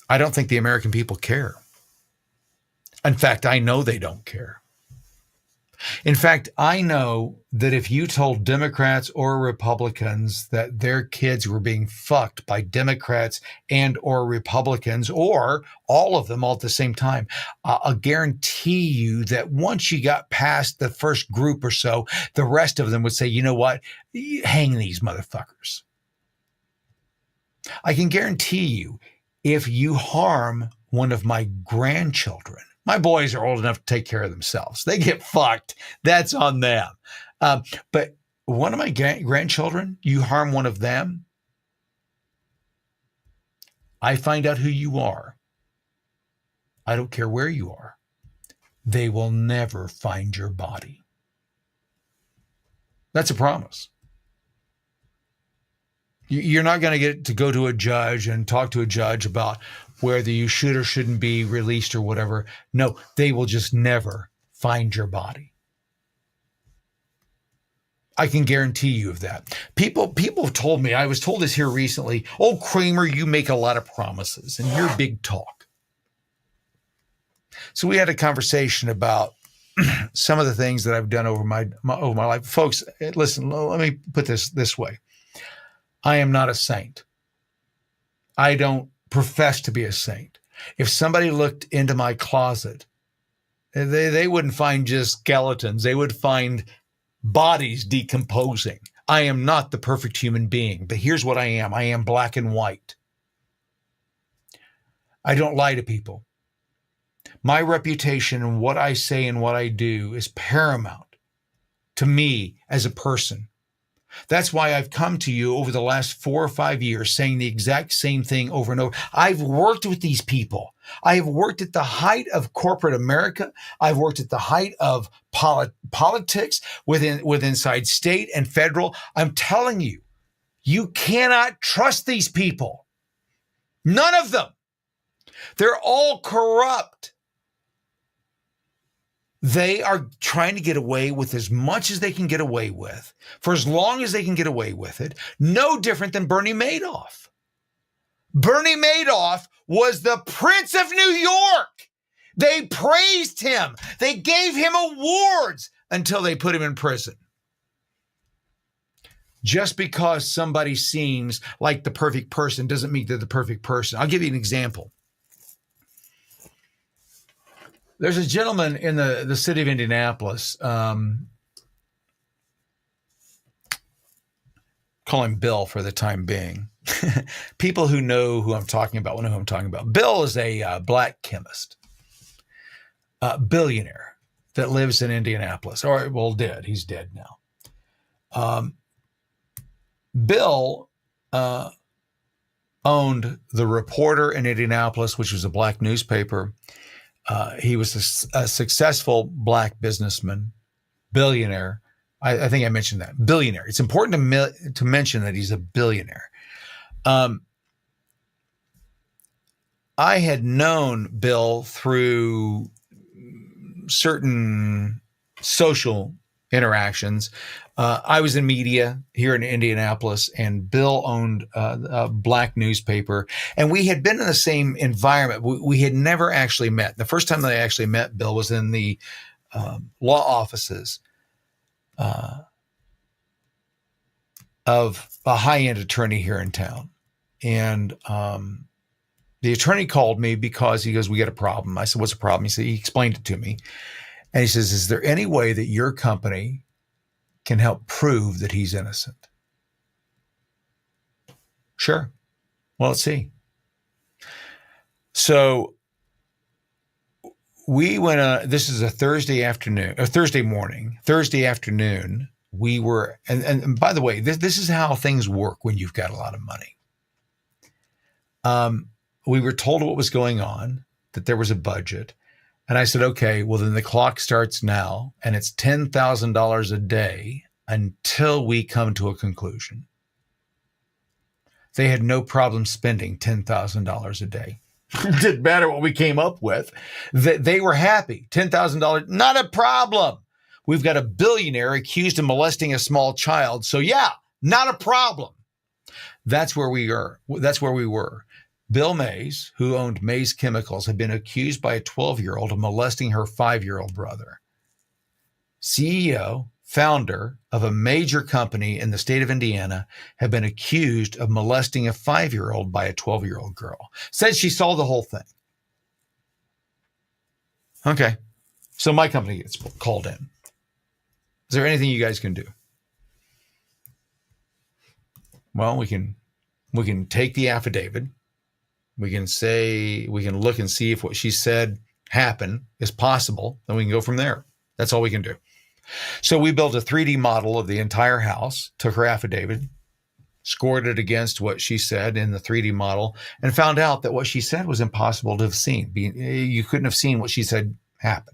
I don't think the American people care. In fact, I know they don't care. In fact, I know that if you told Democrats or Republicans that their kids were being fucked by Democrats and or Republicans, or all of them all at the same time, I'll guarantee you that once you got past the first group or so, the rest of them would say, you know what, hang these motherfuckers. I can guarantee you, if you harm one of my grandchildren, my boys are old enough to take care of themselves. They get fucked. That's on them. But one of my grandchildren, you harm one of them, I find out who you are. I don't care where you are. They will never find your body. That's a promise. You're not going to get to go to a judge and talk to a judge about whether you should or shouldn't be released or whatever. No, they will just never find your body. I can guarantee you of that. People have told me, I was told this here recently, oh, Kramer, you make a lot of promises and you're big talk. So we had a conversation about some of the things that I've done over my life. Folks, listen, let me put this way. I am not a saint. I don't profess to be a saint. If somebody looked into my closet, they wouldn't find just skeletons. They would find bodies decomposing. I am not the perfect human being, but here's what I am. I am black and white. I don't lie to people. My reputation and what I say and what I do is paramount to me as a person. That's why I've come to you over the last 4 or 5 years saying the exact same thing over and over. I've worked with these people. I have worked at the height of corporate America. I've worked at the height of politics with inside state and federal. I'm telling you, you cannot trust these people. None of them. They're all corrupt. They are trying to get away with as much as they can get away with for as long as they can get away with it. No different than Bernie Madoff. Bernie Madoff was the Prince of New York. They praised him. They gave him awards until they put him in prison. Just because somebody seems like the perfect person doesn't mean they're the perfect person. I'll give you an example. There's a gentleman in the city of Indianapolis, call him Bill for the time being. People who know who I'm talking about will know who I'm talking about. Bill is a black chemist, billionaire that lives in Indianapolis, or well, did. He's dead now. Bill owned the Reporter in Indianapolis, which was a black newspaper. He was a successful black businessman, billionaire. I think I mentioned that. Billionaire. It's important to mention that he's a billionaire. I had known Bill through certain social interactions. I was in media here in Indianapolis, and Bill owned a black newspaper, and we had been in the same environment. We had never actually met. The first time that I actually met Bill was in the law offices of a high-end attorney here in town. And the attorney called me because he goes, "We got a problem." I said, "What's the problem?" He explained it to me. And he says, "Is there any way that your company can help prove that he's innocent?" Sure. Well, let's see. So we went, this is a Thursday morning, Thursday afternoon, we were, and by the way, this is how things work when you've got a lot of money. We were told what was going on, that there was a budget. And I said, okay, well, then the clock starts now, and it's $10,000 a day until we come to a conclusion. They had no problem spending $10,000 a day. It didn't matter what we came up with. They were happy. $10,000, not a problem. We've got a billionaire accused of molesting a small child. So yeah, not a problem. That's where we are. That's where we were. Bill Mays, who owned Mays Chemicals, had been accused by a 12-year-old of molesting her 5-year-old brother. CEO, founder of a major company in the state of Indiana, had been accused of molesting a 5-year-old by a 12-year-old girl. Said she saw the whole thing. Okay, so my company gets called in. Is there anything you guys can do? Well, we can take the affidavit. We can look and see if what she said happened is possible. Then we can go from there. That's all we can do. So we built a 3D model of the entire house, took her affidavit, scored it against what she said in the 3D model, and found out that what she said was impossible to have seen. You couldn't have seen what she said happened.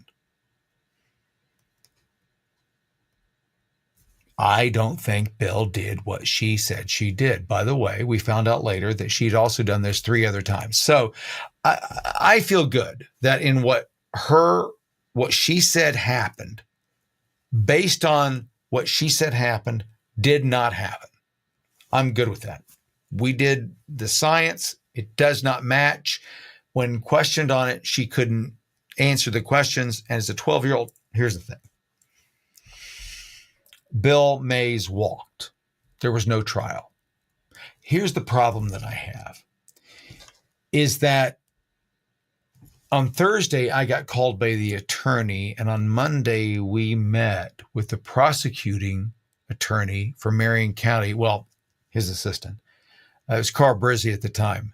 I don't think Bill did what she said she did. By the way, we found out later that she'd also done this 3 other times. So I feel good that in what she said happened, based on what she said happened, did not happen. I'm good with that. We did the science. It does not match. When questioned on it, she couldn't answer the questions. And as a 12-year-old, here's the thing. Bill Mays walked. There was no trial. Here's the problem that I have, is that on Thursday, I got called by the attorney, and on Monday, we met with the prosecuting attorney for Marion County. Well, his assistant. It was Carl Brizzi at the time.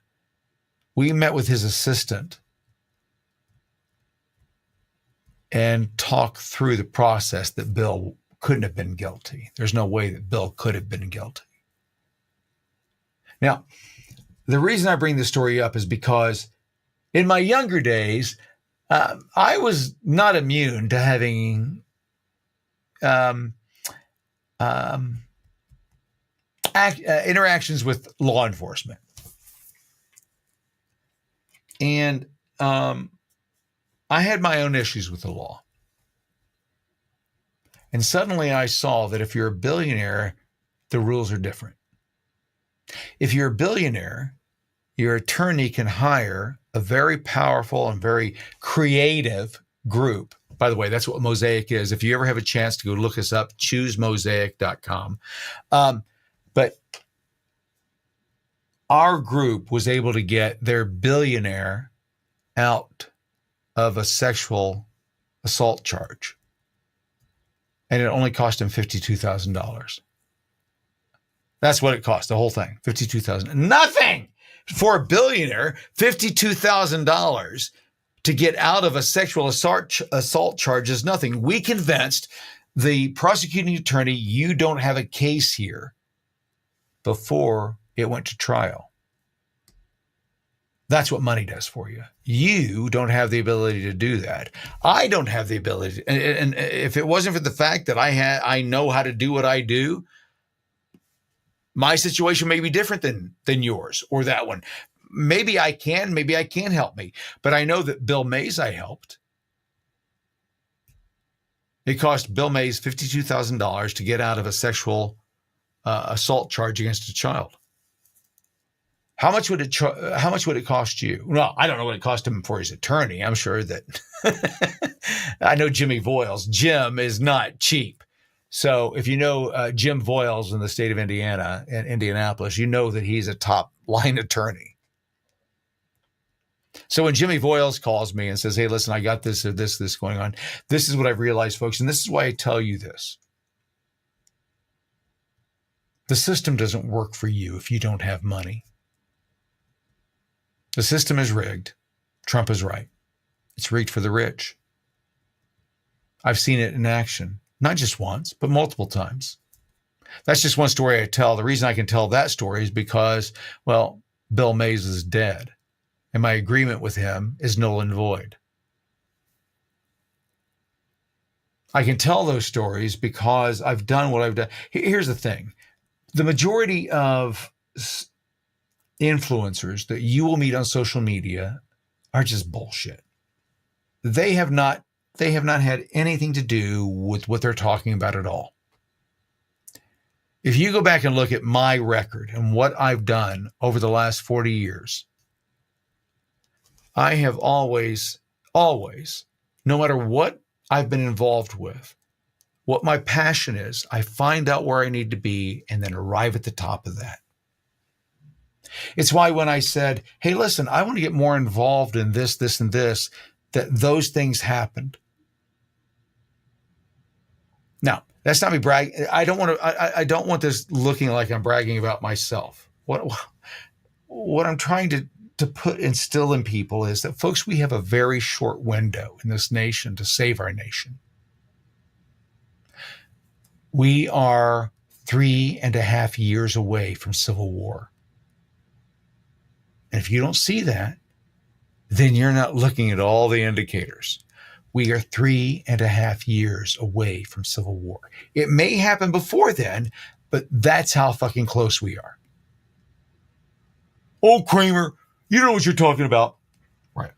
We met with his assistant and talked through the process that Bill couldn't have been guilty. There's no way that Bill could have been guilty. Now, the reason I bring this story up is because in my younger days, I was not immune to having interactions with law enforcement. And I had my own issues with the law. And suddenly I saw that if you're a billionaire, the rules are different. If you're a billionaire, your attorney can hire a very powerful and very creative group. By the way, that's what Mosaic is. If you ever have a chance to go look us up, choosemosaic.com. But our group was able to get their billionaire out of a sexual assault charge. And it only cost him $52,000. That's what it cost, the whole thing, $52,000. Nothing for a billionaire, $52,000 to get out of a sexual assault charge is nothing. We convinced the prosecuting attorney, you don't have a case here, before it went to trial. That's what money does for you. You don't have the ability to do that. I don't have the ability. And if it wasn't for the fact that I know how to do what I do, my situation may be different than yours or that one. Maybe I can't help me. But I know that Bill Mays I helped. It cost Bill Mays $52,000 to get out of a sexual assault charge against a child. How much would it cost you? Well, I don't know what it cost him for his attorney. I'm sure that I know Jimmy Voiles. Jim is not cheap. So if you know Jim Voiles in the state of Indiana and Indianapolis, you know that he's a top line attorney. So when Jimmy Voiles calls me and says, hey, listen, I got this or this going on. This is what I've realized, folks. And this is why I tell you this. The system doesn't work for you if you don't have money. The system is rigged. Trump is right. It's rigged for the rich. I've seen it in action, not just once, but multiple times. That's just one story I tell. The reason I can tell that story is because, well, Bill Mays is dead, and my agreement with him is null and void. I can tell those stories because I've done what I've done. Here's the thing. The majority of influencers that you will meet on social media are just bullshit. They have not had anything to do with what they're talking about at all. If you go back and look at my record and what I've done over the last 40 years, I have always, no matter what I've been involved with, what my passion is, I find out where I need to be and then arrive at the top of that. It's why when I said, hey, listen, I want to get more involved in this, and this, that those things happened. Now, that's not me bragging. I don't want this looking like I'm bragging about myself. What I'm trying to instill in people is that, folks, we have a very short window in this nation to save our nation. We are 3.5 years away from civil war. And if you don't see that, then you're not looking at all the indicators. We are 3.5 years away from civil war. It may happen before then, but that's how fucking close we are. Oh, Kramer, you know what you're talking about. Right.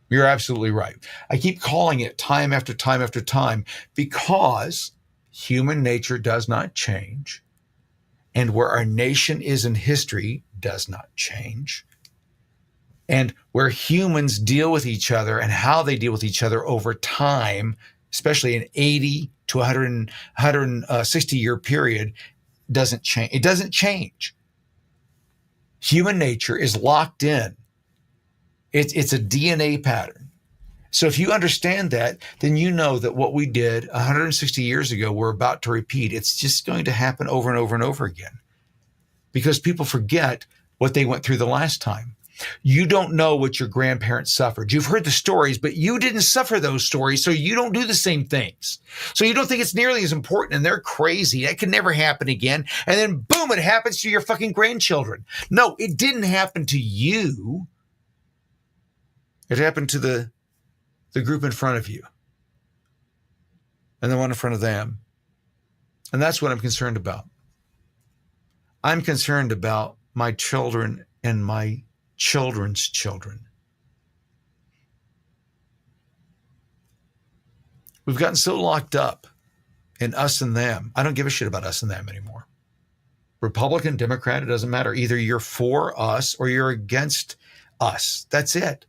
You're absolutely right. I keep calling it time after time after time because human nature does not change. And where our nation is in history does not change. And where humans deal with each other and how they deal with each other over time, especially an 80 to 160 year period, doesn't change. It doesn't change. Human nature is locked in. It's a DNA pattern. So if you understand that, then you know that what we did 160 years ago, we're about to repeat. It's just going to happen over and over and over again because people forget what they went through the last time. You don't know what your grandparents suffered. You've heard the stories, but you didn't suffer those stories, so you don't do the same things. So you don't think it's nearly as important, and they're crazy. That can never happen again. And then boom, it happens to your fucking grandchildren. No, it didn't happen to you. It happened to the group in front of you and the one in front of them. And that's what I'm concerned about. I'm concerned about my children and my children's children. We've gotten so locked up in us and them. I don't give a shit about us and them anymore. Republican, Democrat, it doesn't matter. Either you're for us or you're against us. That's it.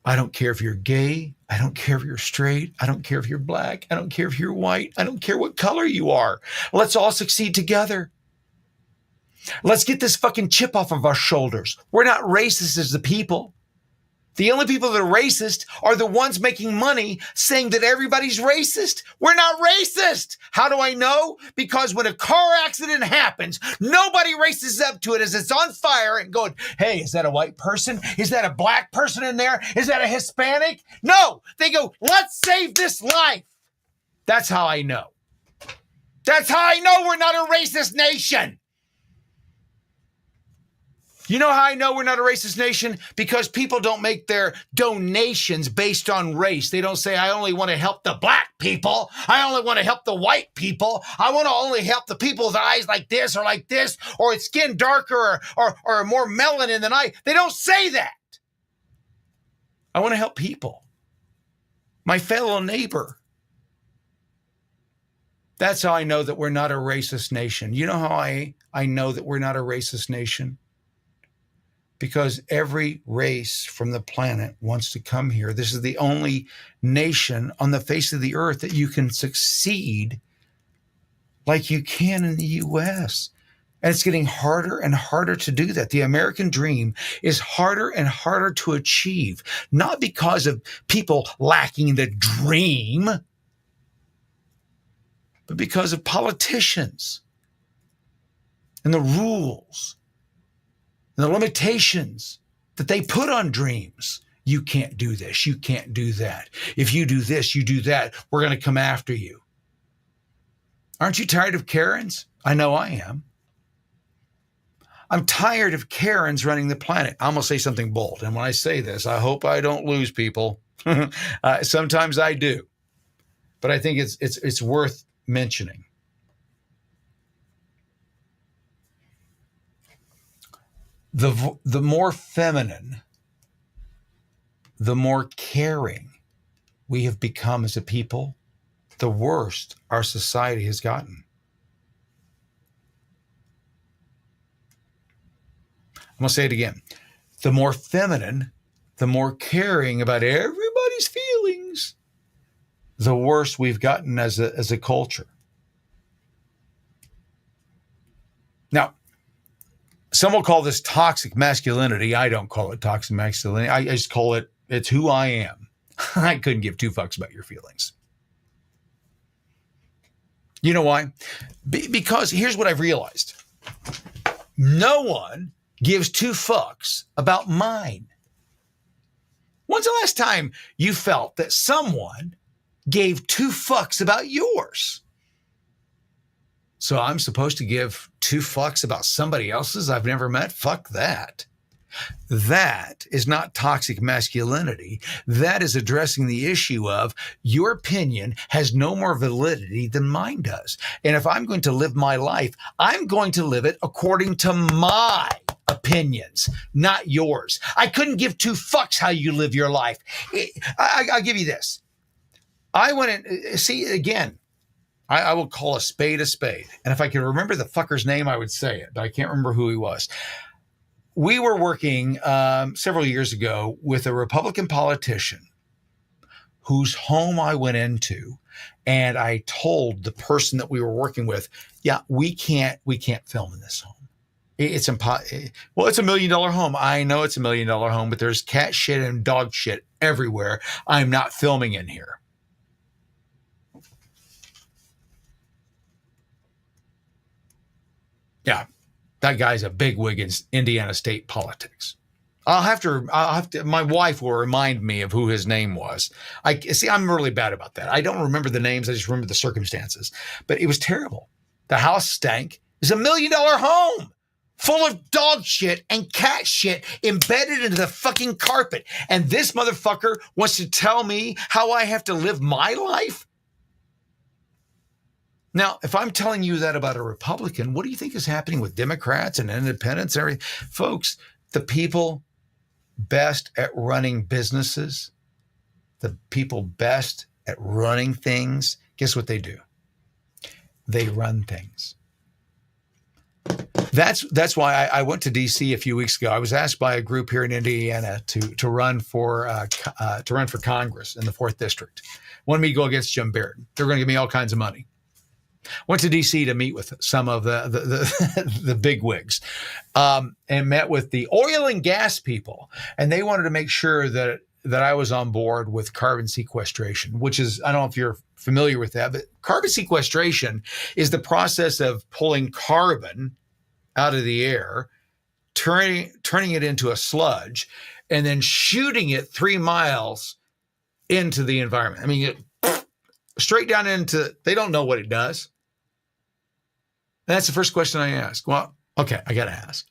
I don't care if you're gay. I don't care if you're straight. I don't care if you're black. I don't care if you're white. I don't care what color you are. Let's all succeed together. Let's get this fucking chip off of our shoulders. We're not racist as the people. The only people that are racist are the ones making money saying that everybody's racist. We're not racist. How do I know? Because when a car accident happens, nobody races up to it as it's on fire and going, hey, is that a white person? Is that a black person in there? Is that a Hispanic? No, they go, let's save this life. That's how I know. That's how I know we're not a racist nation. You know how I know we're not a racist nation? Because people don't make their donations based on race. They don't say, I only want to help the black people. I only want to help the white people. I want to only help the people with eyes like this, or skin darker, or more melanin than I. They don't say that. I want to help people. My fellow neighbor. That's how I know that we're not a racist nation. You know how I know that we're not a racist nation? Because every race from the planet wants to come here. This is the only nation on the face of the earth that you can succeed like you can in the U.S. And it's getting harder and harder to do that. The American dream is harder and harder to achieve, not because of people lacking the dream, but because of politicians and the rules and the limitations that they put on dreams. You can't do this. You can't do that. If you do this, you do that, we're going to come after you. Aren't you tired of Karens? I know I am. I'm tired of Karens running the planet. I'm going to say something bold. And when I say this, I hope I don't lose people. Sometimes I do. But I think it's worth mentioning. The more feminine, the more caring we have become as a people, the worse our society has gotten. I'm going to say it again. The more feminine, the more caring about everybody's feelings, the worse we've gotten as a culture. Now, some will call this toxic masculinity. I don't call it toxic masculinity. I just call it's who I am. I couldn't give two fucks about your feelings. You know why? Because here's what I've realized. No one gives two fucks about mine. When's the last time you felt that someone gave two fucks about yours? So I'm supposed to give two fucks about somebody else's I've never met? Fuck that. That is not toxic masculinity. That is addressing the issue of your opinion has no more validity than mine does. And if I'm going to live my life, I'm going to live it according to my opinions, not yours. I couldn't give two fucks how you live your life. I'll give you this. I went and see again. I will call a spade a spade. And if I could remember the fucker's name, I would say it, but I can't remember who he was. We were working several years ago with a Republican politician whose home I went into, and I told the person that we were working with, yeah, we can't film in this home. It's impossible. Well, it's $1 million home. I know it's $1 million home, but there's cat shit and dog shit everywhere. I'm not filming in here. Yeah. That guy's a bigwig in Indiana state politics. I'll have to, my wife will remind me of who his name was. I'm really bad about that. I don't remember the names. I just remember the circumstances, but it was terrible. The house stank. It's $1 million home full of dog shit and cat shit embedded into the fucking carpet. And this motherfucker wants to tell me how I have to live my life? Now, if I'm telling you that about a Republican, what do you think is happening with Democrats and independents and everything? Folks, the people best at running businesses, the people best at running things, guess what they do? They run things. That's why I went to D.C. a few weeks ago. I was asked by a group here in Indiana to run for Congress in the 4th District. Wanted me to go against Jim Baird. They're going to give me all kinds of money. Went to D.C. to meet with some of the bigwigs, and met with the oil and gas people, and they wanted to make sure that I was on board with carbon sequestration, which is, I don't know if you're familiar with that, but carbon sequestration is the process of pulling carbon out of the air, turning it into a sludge, and then shooting it 3 miles into the environment. I mean, straight down into, they don't know what it does. And that's the first question I ask. Well, okay, I got to ask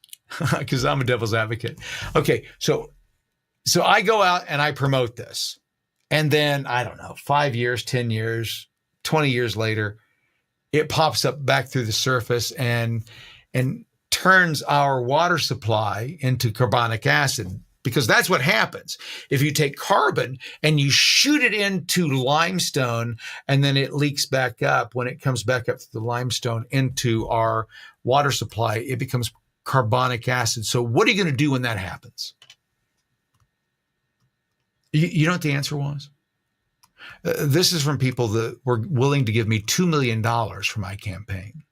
because I'm a devil's advocate. Okay, so I go out and I promote this. And then, I don't know, 5 years, 10 years, 20 years later, it pops up back through the surface and turns our water supply into carbonic acid, because that's what happens. If you take carbon and you shoot it into limestone and then it leaks back up, when it comes back up through the limestone into our water supply, it becomes carbonic acid. So what are you going to do when that happens? You know what the answer was? This is from people that were willing to give me $2 million for my campaign.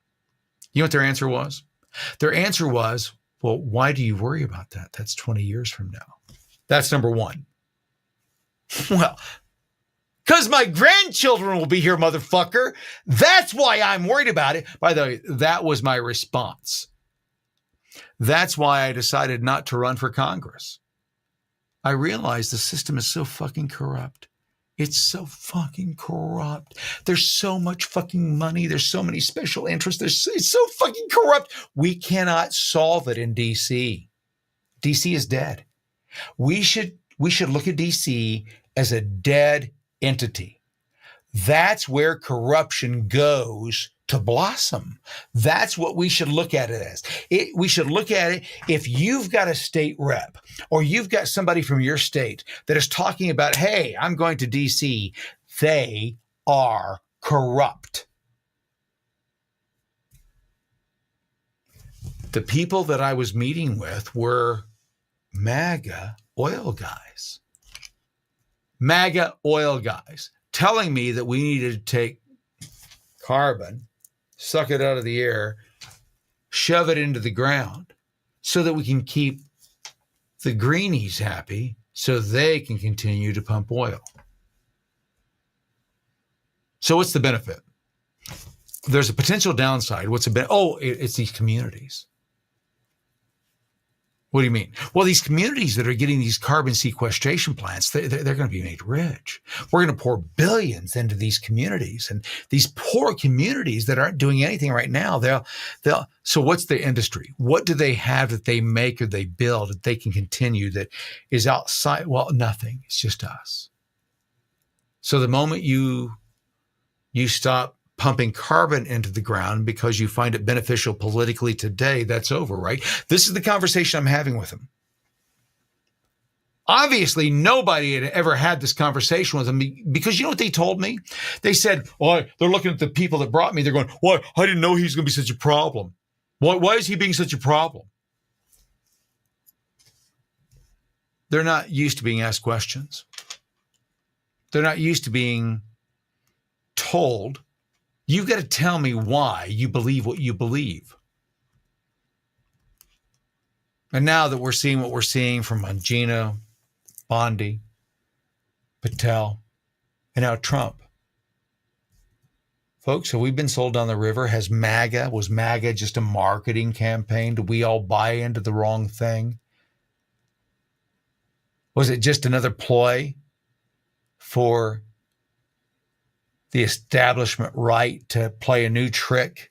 You know what their answer was? Their answer was, well, why do you worry about that? That's 20 years from now. That's number one. Well, because my grandchildren will be here, motherfucker. That's why I'm worried about it. By the way, that was my response. That's why I decided not to run for Congress. I realized the system is so fucking corrupt. It's so fucking corrupt. There's so much fucking money. There's so many special interests. It's so fucking corrupt. We cannot solve it in DC. DC is dead. We should look at DC as a dead entity. That's where corruption goes to blossom. That's what we should look at it as. We should look at it, if you've got a state rep or you've got somebody from your state that is talking about, hey, I'm going to DC, they are corrupt. The people that I was meeting with were MAGA oil guys. MAGA oil guys telling me that we needed to take carbon, suck it out of the air, shove it into the ground so that we can keep the greenies happy so they can continue to pump oil. So what's the benefit? There's a potential downside. What's the benefit? Oh, it's these communities. What do you mean? Well, these communities that are getting these carbon sequestration plants, they're going to be made rich. We're going to pour billions into these communities, and these poor communities that aren't doing anything right now, so what's the industry? What do they have that they make or they build that they can continue that is outside? Well, nothing. It's just us. So the moment you stop pumping carbon into the ground because you find it beneficial politically today, that's over, right? This is the conversation I'm having with them. Obviously, nobody had ever had this conversation with them because you know what they told me? They said, well, they're looking at the people that brought me. They're going, well, I didn't know he was going to be such a problem. Why is he being such a problem? They're not used to being asked questions. They're not used to being told, you've got to tell me why you believe what you believe. And now that we're seeing what we're seeing from Mangino, Bondi, Patel, and now Trump, folks? Have we been sold down the river? Was MAGA just a marketing campaign? Did we all buy into the wrong thing? Was it just another ploy for the establishment right to play a new trick?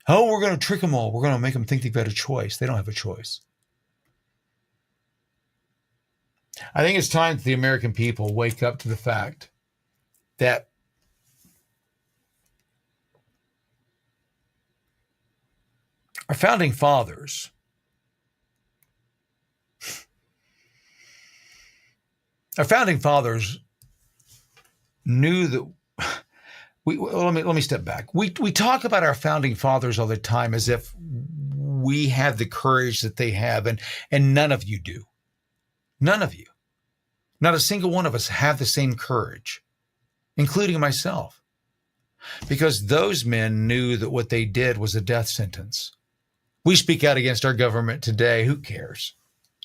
Oh, we're going to trick them all. We're going to make them think they've got a choice. They don't have a choice. I think it's time that the American people wake up to the fact that our founding fathers knew that let me step back. We talk about our founding fathers all the time as if we have the courage that they have, and none of you do. None of you. Not a single one of us have the same courage, including myself, because those men knew that what they did was a death sentence. We speak out against our government today. Who cares?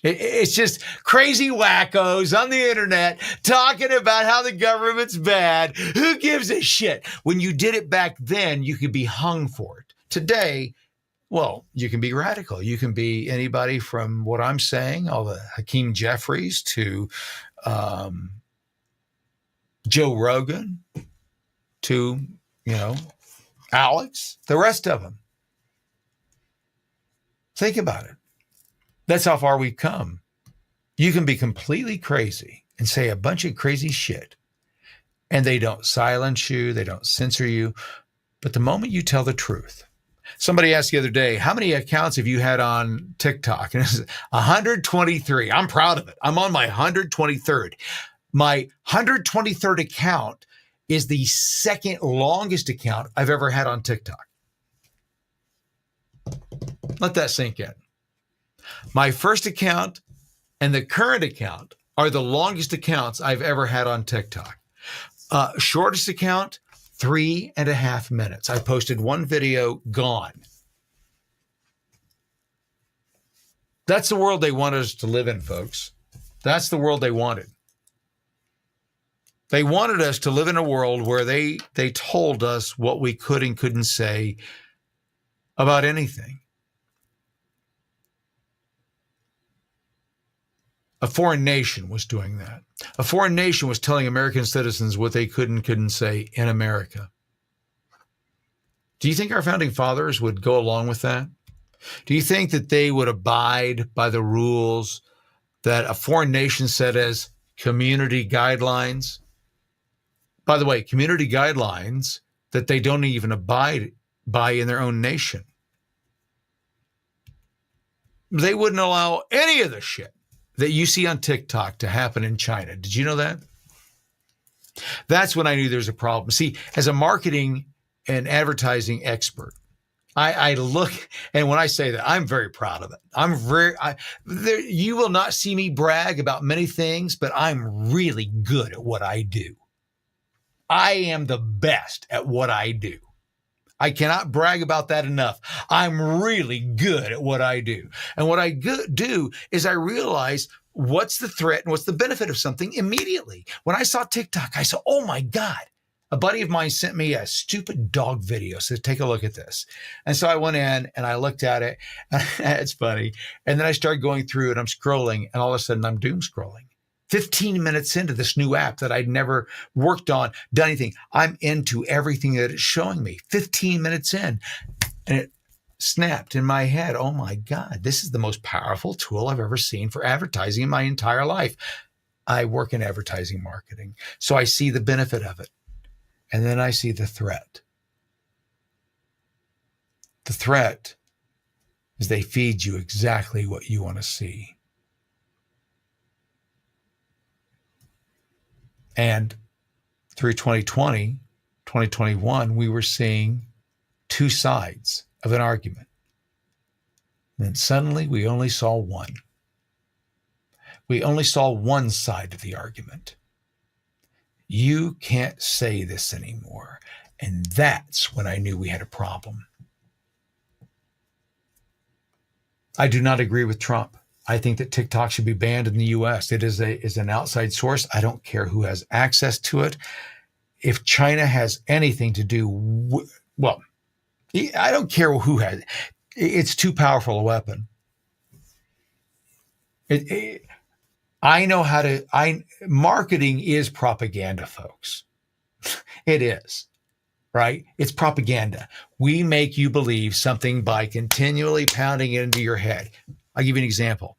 It's just crazy wackos on the internet talking about how the government's bad. Who gives a shit? When you did it back then, you could be hung for it. Today, well, you can be radical. You can be anybody from what I'm saying, all the Hakeem Jeffries to Joe Rogan to, Alex, the rest of them. Think about it. That's how far we've come. You can be completely crazy and say a bunch of crazy shit, and they don't silence you, they don't censor you. But the moment you tell the truth, somebody asked the other day, how many accounts have you had on TikTok? And it's 123. I'm proud of it. I'm on my 123rd. My 123rd account is the second longest account I've ever had on TikTok. Let that sink in. My first account and the current account are the longest accounts I've ever had on TikTok. Shortest account, 3.5 minutes. I posted one video, gone. That's the world they wanted us to live in, folks. That's the world they wanted. They wanted us to live in a world where they told us what we could and couldn't say about anything. A foreign nation was doing that. A foreign nation was telling American citizens what they could and couldn't say in America. Do you think our founding fathers would go along with that? Do you think that they would abide by the rules that a foreign nation set as community guidelines? By the way, community guidelines that they don't even abide by in their own nation. They wouldn't allow any of the shit that you see on TikTok to happen in China. Did you know that? That's when I knew there's a problem. See, as a marketing and advertising expert, I look, and when I say that, I'm very proud of it. You will not see me brag about many things, but I'm really good at what I do. I am the best at what I do. I cannot brag about that enough. I'm really good at what I do. And what I do is I realize what's the threat and what's the benefit of something immediately. When I saw TikTok, I said, oh my God. A buddy of mine sent me a stupid dog video. Said, take a look at this. And so I went in and I looked at it. It's funny. And then I started going through and I'm scrolling, and all of a sudden I'm doom scrolling. 15 minutes into this new app that I'd never worked on, done anything. I'm into everything that it's showing me. 15 minutes in, and it snapped in my head. Oh my God, this is the most powerful tool I've ever seen for advertising in my entire life. I work in advertising marketing, so I see the benefit of it. And then I see the threat. The threat is they feed you exactly what you want to see. And through 2020, 2021, we were seeing two sides of an argument. And then suddenly we only saw one. We only saw one side of the argument. You can't say this anymore. And that's when I knew we had a problem. I do not agree with Trump. I think that TikTok should be banned in the U.S. It is an outside source. I don't care who has access to it. if China has anything to do, well, I don't care who has it. It's too powerful a weapon. I know how to, marketing is propaganda, folks. It is, right? It's propaganda. We make you believe something by continually pounding it into your head. I'll give you an example.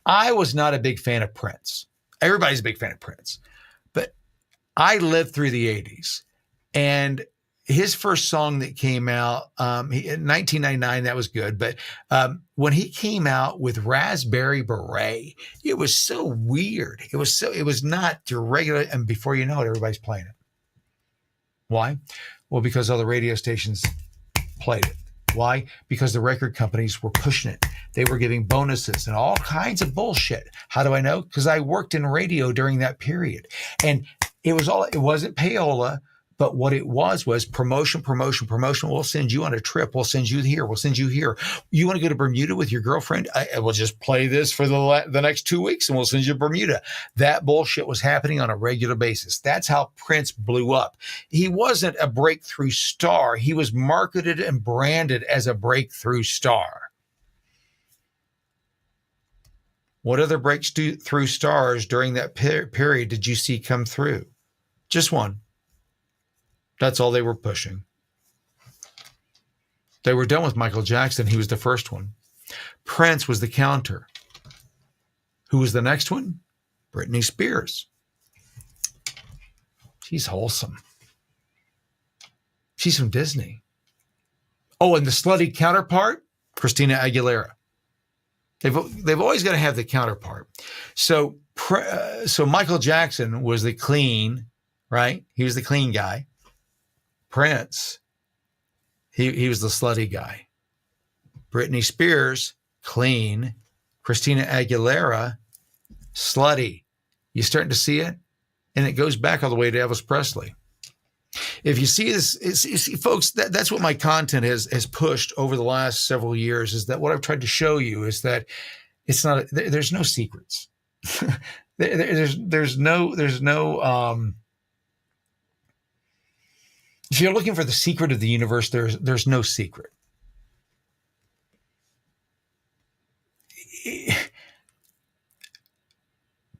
I was not a big fan of Prince. Everybody's a big fan of Prince. But I lived through the 80s. And his first song that came out in 1999, that was good. But when he came out with Raspberry Beret, it was so weird. It was not your regular. And before you know it, everybody's playing it. Why? Well, because all the radio stations played it. Why? Because the record companies were pushing it. They were giving bonuses and all kinds of bullshit. How do I know? Because I worked in radio during that period. And it wasn't payola, but what it was promotion. We'll send you on a trip. We'll send you here. We'll send you here. You want to go to Bermuda with your girlfriend? I will just play this for the next 2 weeks and we'll send you to Bermuda. That bullshit was happening on a regular basis. That's how Prince blew up. He wasn't a breakthrough star. He was marketed and branded as a breakthrough star. What other breakthrough stars during that period did you see come through? Just one. That's all they were pushing. They were done with Michael Jackson. He was the first one. Prince was the counter. Who was the next one? Britney Spears. She's wholesome. She's from Disney. Oh, and the slutty counterpart? Christina Aguilera. They've always got to have the counterpart. So Michael Jackson was the clean, right? He was the clean guy. Prince, he was the slutty guy. Britney Spears, clean. Christina Aguilera, slutty. You starting to see it? And it goes back all the way to Elvis Presley. If you see this, folks, that's what my content has pushed over the last several years, is that what I've tried to show you is that it's not, there's no secrets. There's no if you're looking for the secret of the universe, there's no secret.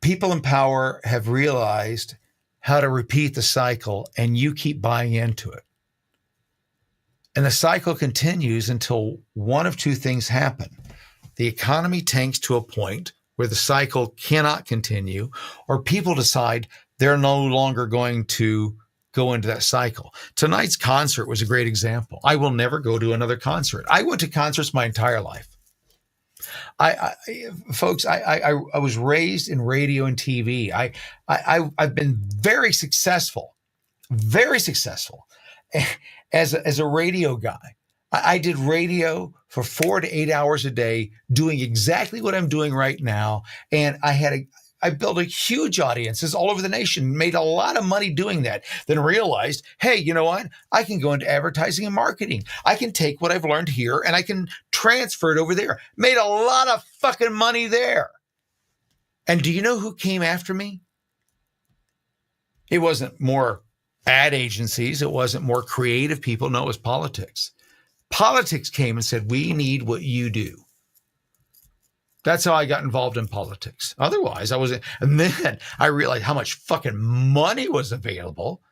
People in power have realized how to repeat the cycle, and you keep buying into it. And the cycle continues until one of two things happen. The economy tanks to a point where the cycle cannot continue, or people decide they're no longer going to go into that cycle. Tonight's concert was a great example. I will never go to another concert. I went to concerts my entire life. Folks, I was raised in radio and TV. I've been very successful as a radio guy. I did radio for 4 to 8 hours a day, doing exactly what I'm doing right now. And I built a huge audiences all over the nation, made a lot of money doing that, then realized, hey, you know what? I can go into advertising and marketing. I can take what I've learned here and I can transfer it over there. Made a lot of fucking money there. And do you know who came after me? It wasn't more ad agencies. It wasn't more creative people. No, it was politics. Politics came and said, we need what you do. That's how I got involved in politics. Otherwise, I wasn't. And then I realized how much fucking money was available.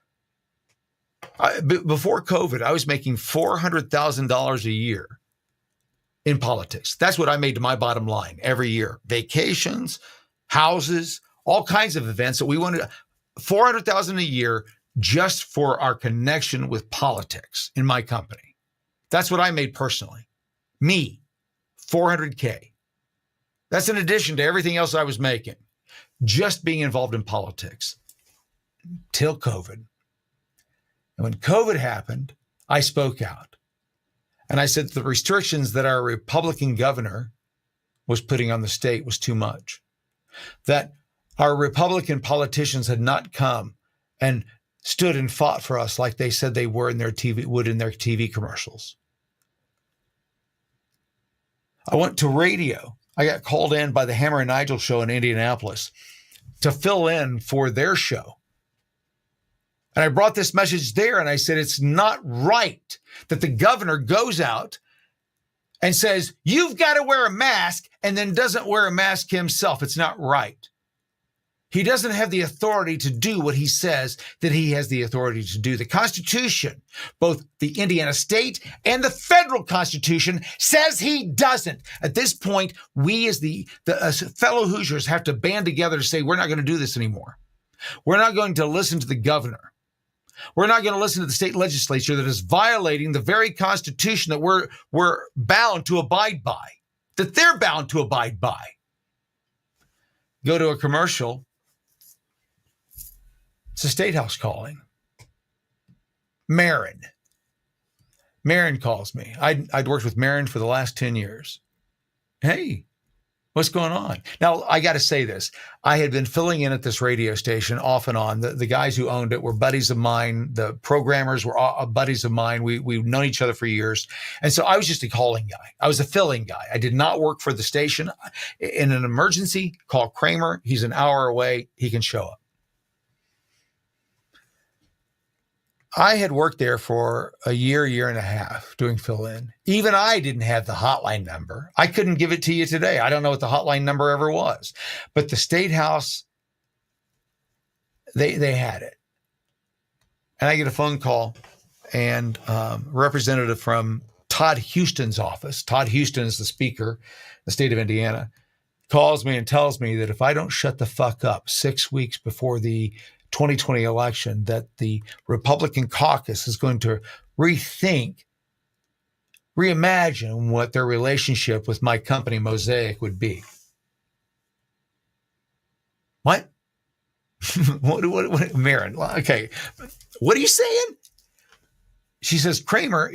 Before COVID, I was making $400,000 a year in politics. That's what I made to my bottom line every year. Vacations, houses, all kinds of events that we wanted. $400,000 a year just for our connection with politics in my company. That's what I made personally. Me, $400K. That's in addition to everything else I was making, just being involved in politics till COVID. And when COVID happened, I spoke out. And I said the restrictions that our Republican governor was putting on the state was too much. That our Republican politicians had not come and stood and fought for us like they said they were in their TV commercials. I went to radio. I got called in by the Hammer and Nigel show in Indianapolis to fill in for their show. And I brought this message there and I said, it's not right that the governor goes out and says, you've got to wear a mask, and then doesn't wear a mask himself. It's not right. He doesn't have the authority to do what he says that he has the authority to do. The Constitution, both the Indiana state and the federal Constitution, says he doesn't. At this point, we as the fellow Hoosiers have to band together to say, we're not going to do this anymore. We're not going to listen to the governor. We're not going to listen to the state legislature that is violating the very Constitution that we're bound to abide by, that they're bound to abide by. Go to a commercial. It's a State House calling. Marin calls me. I'd worked with Marin for the last 10 years. Hey, what's going on? Now, I got to say this. I had been filling in at this radio station off and on. The guys who owned it were buddies of mine. The programmers were all buddies of mine. We've known each other for years. And so I was just a calling guy. I was a filling guy. I did not work for the station. In an emergency, call Kramer. He's an hour away. He can show up. I had worked there for a year and a half doing fill-in. Even I didn't have the hotline number. I couldn't give it to you today. I don't know what the hotline number ever was. But the State House, they had it. And I get a phone call, and a representative from Todd Houston's office, Todd Houston is the speaker, the state of Indiana, calls me and tells me that if I don't shut the fuck up 6 weeks before the 2020 election, that the Republican caucus is going to reimagine what their relationship with my company, Mosaic, would be. What? what, Marin? Okay. What are you saying? She says, Kramer,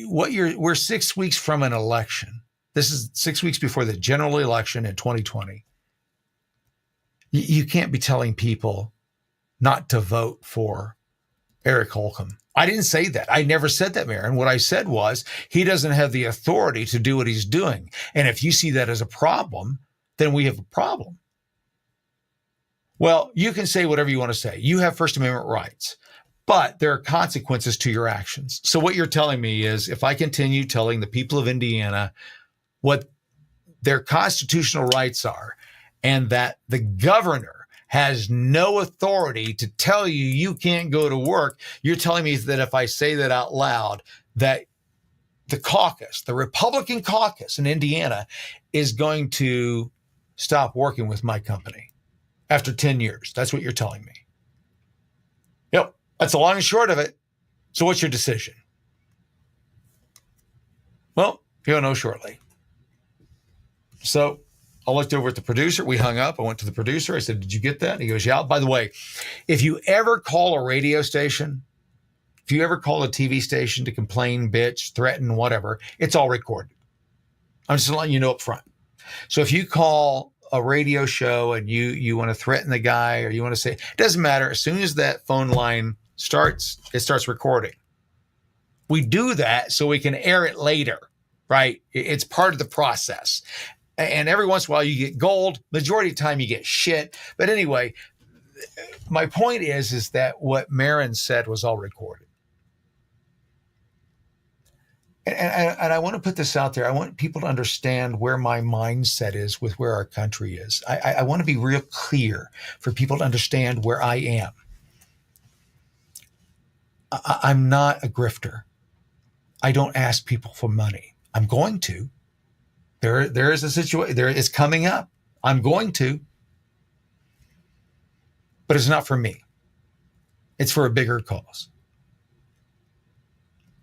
we're 6 weeks from an election. This is 6 weeks before the general election in 2020. You can't be telling people not to vote for Eric Holcomb. I didn't say that. I never said that, Marin. What I said was he doesn't have the authority to do what he's doing. And if you see that as a problem, then we have a problem. Well, you can say whatever you want to say. You have First Amendment rights, but there are consequences to your actions. So what you're telling me is if I continue telling the people of Indiana what their constitutional rights are and that the governor has no authority to tell you you can't go to work, you're telling me that if I say that out loud, that the caucus, the Republican caucus in Indiana, is going to stop working with my company after 10 years. That's what you're telling me. Yep, that's the long and short of it. So what's your decision? Well, you'll know shortly. So I looked over at the producer. We hung up. I went to the producer. I said, did you get that? And he goes, yeah. By the way, if you ever call a radio station, if you ever call a TV station to complain, bitch, threaten, whatever, it's all recorded. I'm just letting you know up front. So if you call a radio show and you want to threaten the guy or you want to say, it doesn't matter. As soon as that phone line starts, it starts recording. We do that so we can air it later, right? It's part of the process. And every once in a while you get gold. Majority of the time you get shit. But anyway, my point is that what Marin said was all recorded. And I want to put this out there. I want people to understand where my mindset is with where our country is. I want to be real clear for people to understand where I am. I'm not a grifter. I don't ask people for money. I'm going to. There is a situation, there is coming up. I'm going to. But it's not for me. It's for a bigger cause.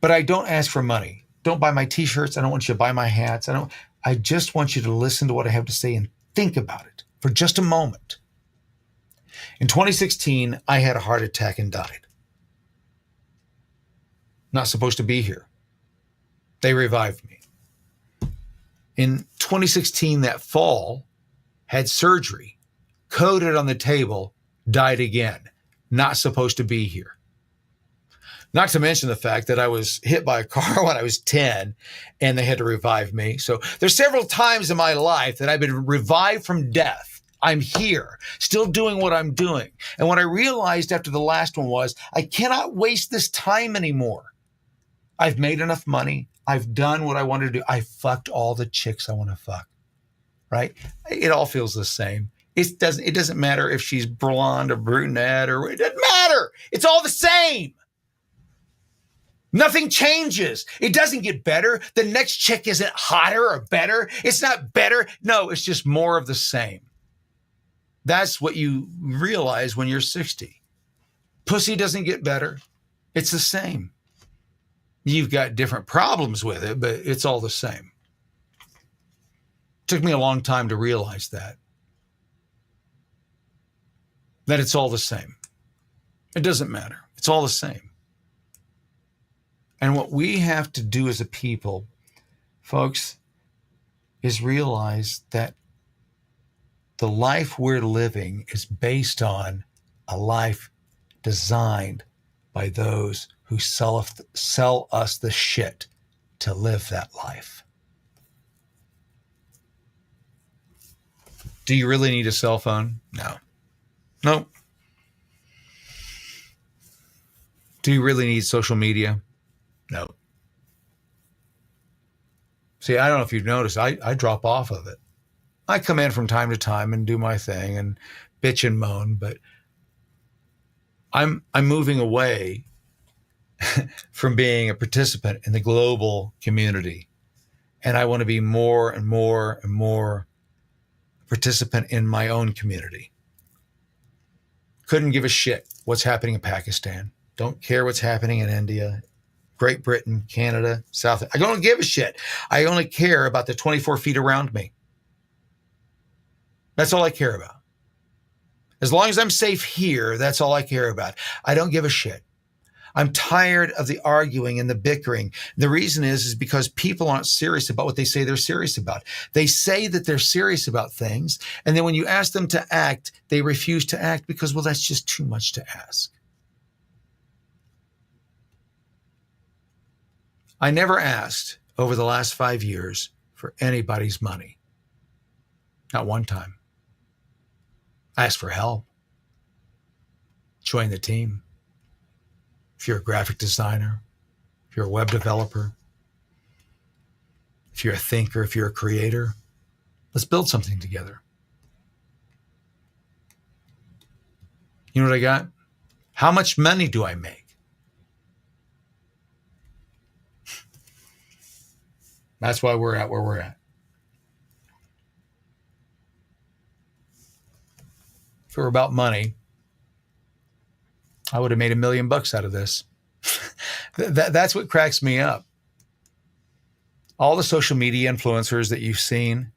But I don't ask for money. Don't buy my t-shirts. I don't want you to buy my hats. I just want you to listen to what I have to say and think about it for just a moment. In 2016, I had a heart attack and died. Not supposed to be here. They revived me. In 2016, that fall, had surgery, coded on the table, died again. Not supposed to be here. Not to mention the fact that I was hit by a car when I was 10 and they had to revive me. So there's several times in my life that I've been revived from death. I'm here, still doing what I'm doing. And what I realized after the last one was I cannot waste this time anymore. I've made enough money. I've done what I wanted to do. I fucked all the chicks I want to fuck, right? It all feels the same. It doesn't matter if she's blonde or brunette or it doesn't matter. It's all the same. Nothing changes. It doesn't get better. The next chick isn't hotter or better. It's not better. No, it's just more of the same. That's what you realize when you're 60. Pussy doesn't get better. It's the same. You've got different problems with it, but it's all the same. Took me a long time to realize that it's all the same. It doesn't matter. It's all the same. And what we have to do as a people, folks, is realize that the life we're living is based on a life designed by those who sell us the shit to live that life. Do you really need a cell phone? No. Nope. Do you really need social media? No. See, I don't know if you've noticed, I drop off of it. I come in from time to time and do my thing and bitch and moan, but I'm moving away from being a participant in the global community. And I want to be more and more and more a participant in my own community. Couldn't give a shit what's happening in Pakistan. Don't care what's happening in India, Great Britain, Canada, South. I don't give a shit. I only care about the 24 feet around me. That's all I care about. As long as I'm safe here, that's all I care about. I don't give a shit. I'm tired of the arguing and the bickering. The reason is because people aren't serious about what they say they're serious about. They say that they're serious about things, and then when you ask them to act, they refuse to act because, well, that's just too much to ask. I never asked over the last 5 years for anybody's money. Not one time. I asked for help. Join the team. If you're a graphic designer, if you're a web developer, if you're a thinker, if you're a creator, let's build something together. You know what I got? How much money do I make? That's why we're at where we're at. If it were about money, I would have made $1 million out of this. That's what cracks me up. All the social media influencers that you've seen,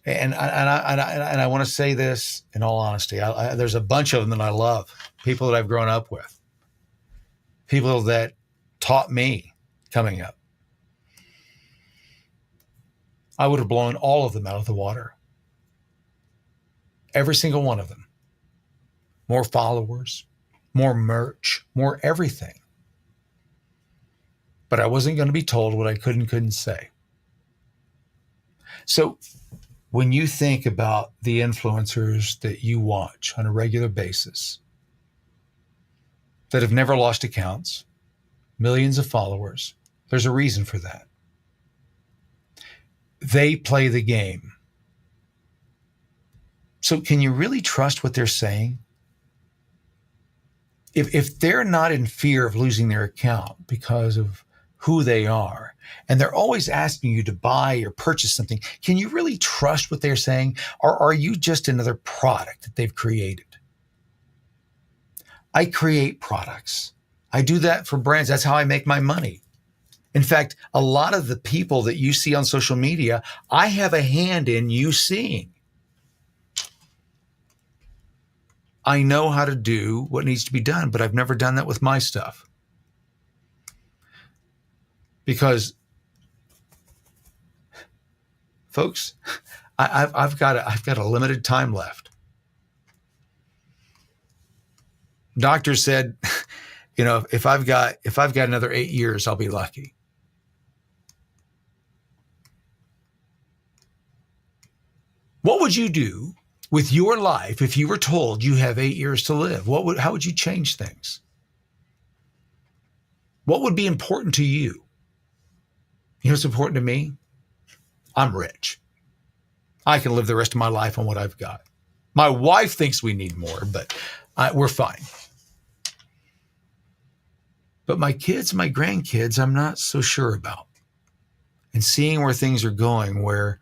and I want to say this in all honesty, there's a bunch of them that I love, people that I've grown up with, people that taught me coming up. I would have blown all of them out of the water. Every single one of them. More followers, more merch, more everything. But I wasn't going to be told what I couldn't say. So when you think about the influencers that you watch on a regular basis, that have never lost accounts, millions of followers, there's a reason for that. They play the game. So can you really trust what they're saying? If they're not in fear of losing their account because of who they are, and they're always asking you to buy or purchase something, can you really trust what they're saying? Or are you just another product that they've created? I create products. I do that for brands. That's how I make my money. In fact, a lot of the people that you see on social media, I have a hand in you seeing. I know how to do what needs to be done, but I've never done that with my stuff. Because, folks, I've got a limited time left. Doctor said, if I've got another 8 years, I'll be lucky. What would you do with your life, if you were told you have 8 years to live, how would you change things? What would be important to you? You know what's important to me? I'm rich. I can live the rest of my life on what I've got. My wife thinks we need more, but we're fine. But my kids, my grandkids, I'm not so sure about. And seeing where things are going, where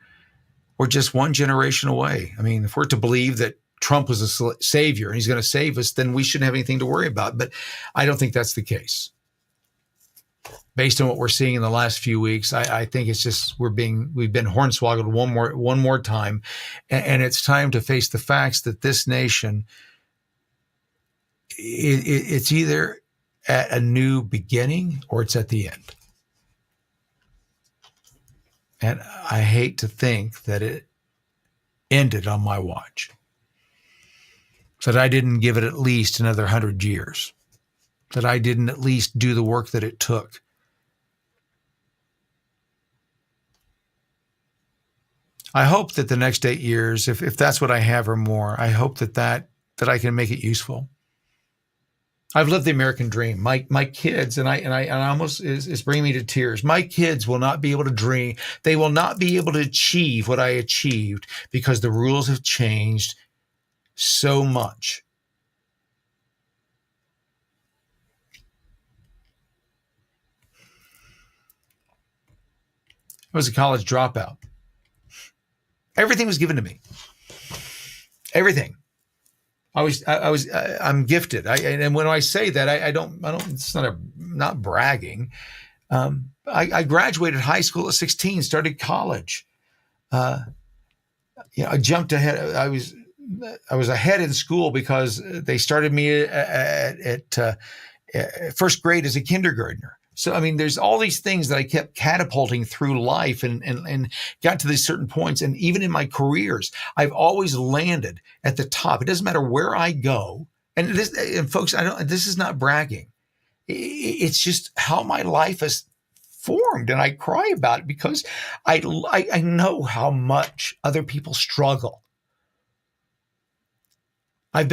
we're just one generation away. I mean, if we're to believe that Trump was a savior and he's going to save us, then we shouldn't have anything to worry about. But I don't think that's the case. Based on what we're seeing in the last few weeks, I think it's just we've been hornswoggled one more time, and it's time to face the facts that this nation, it's either at a new beginning or it's at the end. And I hate to think that it ended on my watch, that I didn't give it at least another 100 years, that I didn't at least do the work that it took. I hope that the next 8 years, if that's what I have or more, I hope that I can make it useful. I've lived the American dream. My kids, and I almost is bringing me to tears. My kids will not be able to dream. They will not be able to achieve what I achieved because the rules have changed so much. I was a college dropout. Everything was given to me. Everything. I'm gifted. And when I say that, I don't, it's not bragging. I graduated high school at 16, started college. I jumped ahead. I was ahead in school because they started me at first grade as a kindergartner. So, I mean, there's all these things that I kept catapulting through life and got to these certain points. And even in my careers, I've always landed at the top. It doesn't matter where I go. And folks, this is not bragging. It's just how my life has formed. And I cry about it because I know how much other people struggle. I've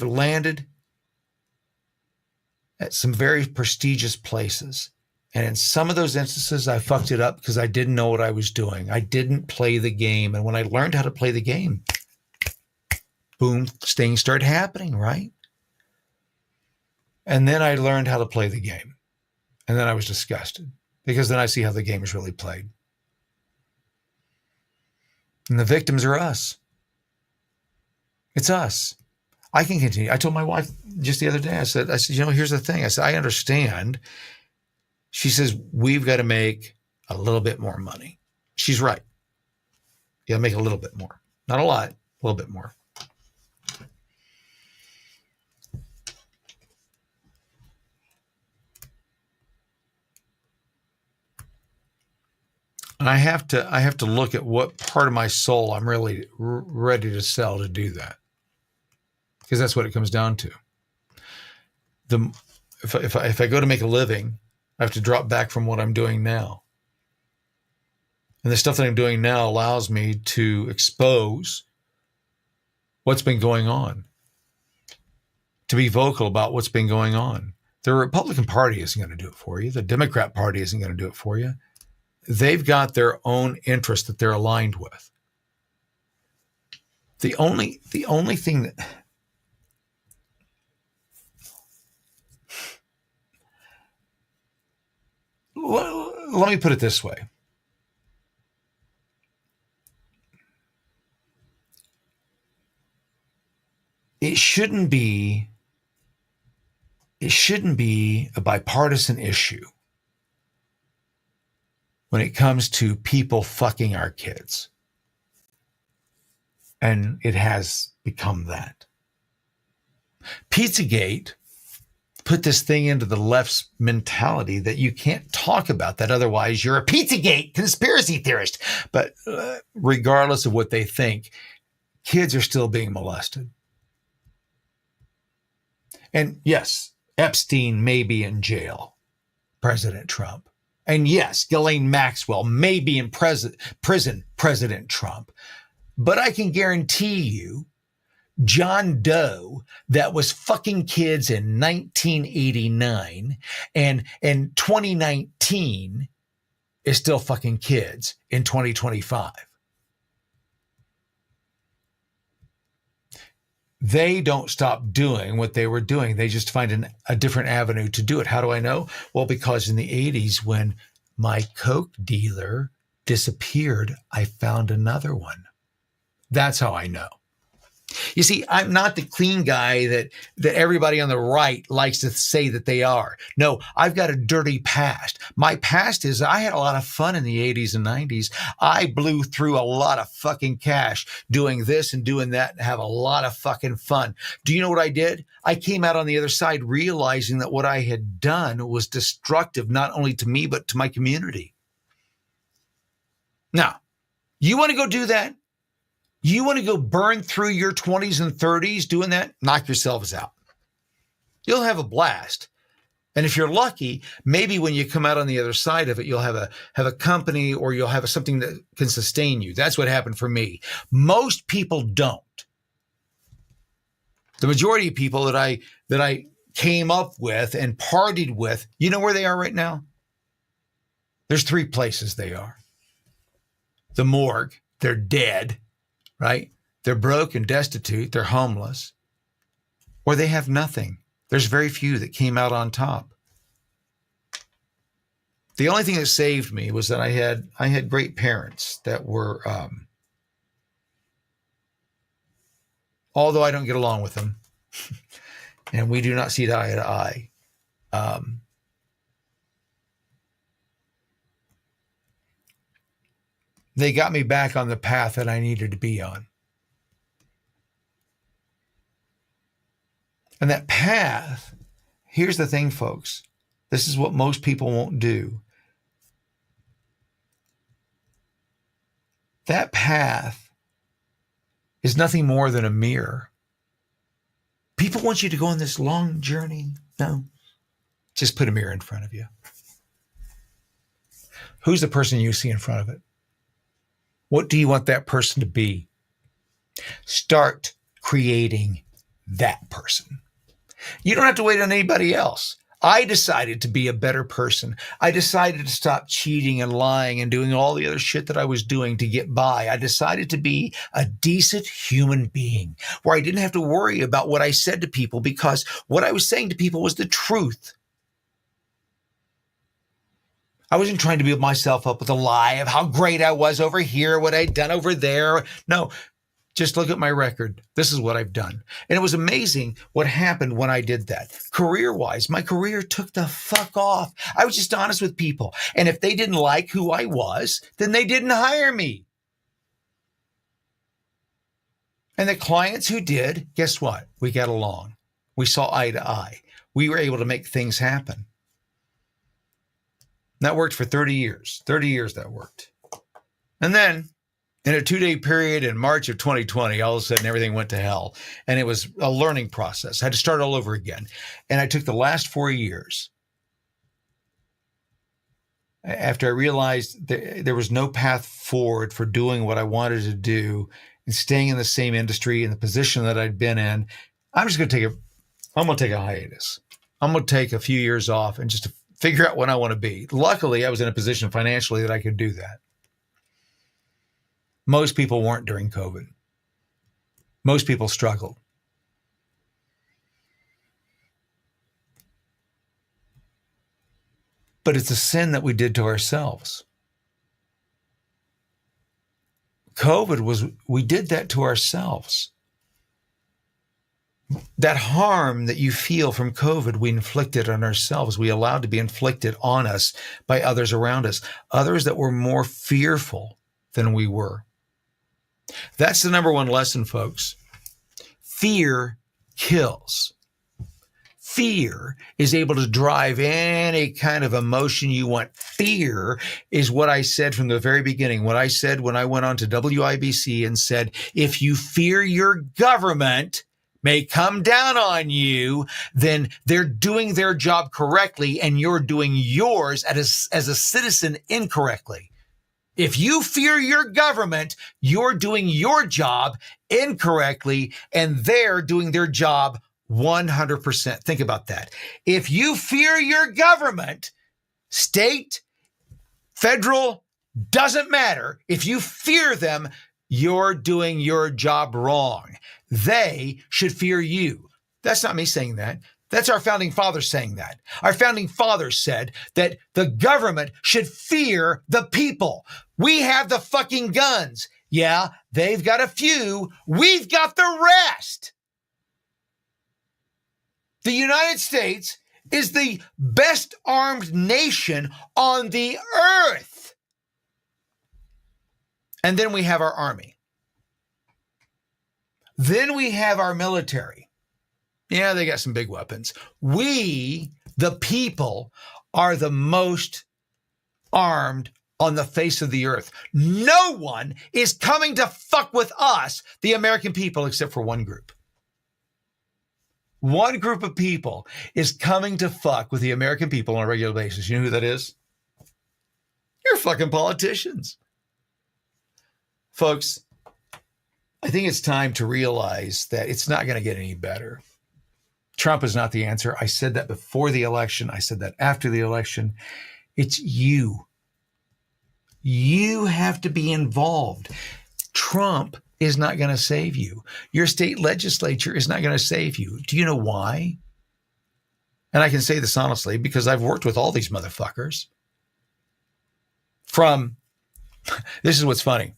landed at some very prestigious places. And in some of those instances, I fucked it up because I didn't know what I was doing. I didn't play the game. And when I learned how to play the game, boom, things started happening, right? And then I learned how to play the game. And then I was disgusted because then I see how the game is really played. And the victims are us. It's us. I can continue. I told my wife just the other day, I said, here's the thing. I said, I understand. She says, we've got to make a little bit more money. She's right. You got to make a little bit more. Not a lot, a little bit more. And I have to look at what part of my soul I'm really ready to sell to do that. Because that's what it comes down to. If I go to make a living, I have to drop back from what I'm doing now. And the stuff that I'm doing now allows me to expose what's been going on, to be vocal about what's been going on. The Republican Party isn't going to do it for you. The Democrat Party isn't going to do it for you. They've got their own interests that they're aligned with. The only thing that... Let me put it this way. It shouldn't be a bipartisan issue when it comes to people fucking our kids. And it has become that. Pizzagate put this thing into the left's mentality that you can't talk about that. Otherwise, you're a Pizzagate conspiracy theorist. But regardless of what they think, kids are still being molested. And yes, Epstein may be in jail, President Trump. And yes, Ghislaine Maxwell may be in prison, President Trump. But I can guarantee you, John Doe that was fucking kids in 1989 and in 2019 is still fucking kids in 2025. They don't stop doing what they were doing. They just find a different avenue to do it. How do I know? Well, because in the 80s, when my Coke dealer disappeared, I found another one. That's how I know. You see, I'm not the clean guy that everybody on the right likes to say that they are. No, I've got a dirty past. My past is I had a lot of fun in the 80s and 90s. I blew through a lot of fucking cash doing this and doing that and have a lot of fucking fun. Do you know what I did? I came out on the other side realizing that what I had done was destructive, not only to me, but to my community. Now, you want to go do that? You want to go burn through your 20s and 30s doing that? Knock yourselves out. You'll have a blast. And if you're lucky, maybe when you come out on the other side of it, you'll have a company or you'll have something that can sustain you. That's what happened for me. Most people don't. The majority of people that I came up with and partied with, you know where they are right now? There's 3 places they are. The morgue, they're dead. Right? They're broke and destitute. They're homeless. Or they have nothing. There's very few that came out on top. The only thing that saved me was that I had great parents that were, although I don't get along with them, and we do not see eye to eye, they got me back on the path that I needed to be on. And that path, here's the thing, folks. This is what most people won't do. That path is nothing more than a mirror. People want you to go on this long journey. No, just put a mirror in front of you. Who's the person you see in front of it? What do you want that person to be? Start creating that person. You don't have to wait on anybody else. I decided to be a better person. I decided to stop cheating and lying and doing all the other shit that I was doing to get by. I decided to be a decent human being where I didn't have to worry about what I said to people because what I was saying to people was the truth. I wasn't trying to build myself up with a lie of how great I was over here, what I'd done over there. No, just look at my record. This is what I've done. And it was amazing what happened when I did that. Career-wise, my career took the fuck off. I was just honest with people. And if they didn't like who I was, then they didn't hire me. And the clients who did, guess what? We got along. We saw eye to eye. We were able to make things happen. That worked for 30 years. 30 years that worked. And then in a 2-day period in March of 2020, all of a sudden everything went to hell. And it was a learning process. I had to start all over again. And I took the last 4 years after I realized there was no path forward for doing what I wanted to do and staying in the same industry in the position that I'd been in. I'm going to take a hiatus. I'm going to take a few years off and just to figure out what I want to be. Luckily, I was in a position financially that I could do that. Most people weren't during COVID. Most people struggled. But it's a sin that we did to ourselves. We did that to ourselves. That harm that you feel from COVID, we inflicted on ourselves. We allowed to be inflicted on us by others around us, others that were more fearful than we were. That's the number one lesson, folks. Fear kills. Fear is able to drive any kind of emotion you want. Fear is what I said from the very beginning. What I said when I went on to WIBC and said, if you fear your government may come down on you, then they're doing their job correctly and you're doing yours as a citizen incorrectly. If you fear your government, you're doing your job incorrectly, and they're doing their job 100%. Think about that. If you fear your government, state, federal, doesn't matter. If you fear them, you're doing your job wrong. They should fear you. That's not me saying that. That's our founding fathers saying that. Our founding fathers said that the government should fear the people. We have the fucking guns. Yeah, they've got a few. We've got the rest. The United States is the best armed nation on the earth. And then we have our army. Then we have our military. Yeah, they got some big weapons. We, the people, are the most armed on the face of the earth. No one is coming to fuck with us, the American people, except for one group. One group of people is coming to fuck with the American people on a regular basis. You know who that is? You're fucking politicians. Folks, I think it's time to realize that it's not going to get any better. Trump is not the answer. I said that before the election. I said that after the election. It's you. You have to be involved. Trump is not going to save you. Your state legislature is not going to save you. Do you know why? And I can say this honestly because I've worked with all these motherfuckers. This is what's funny.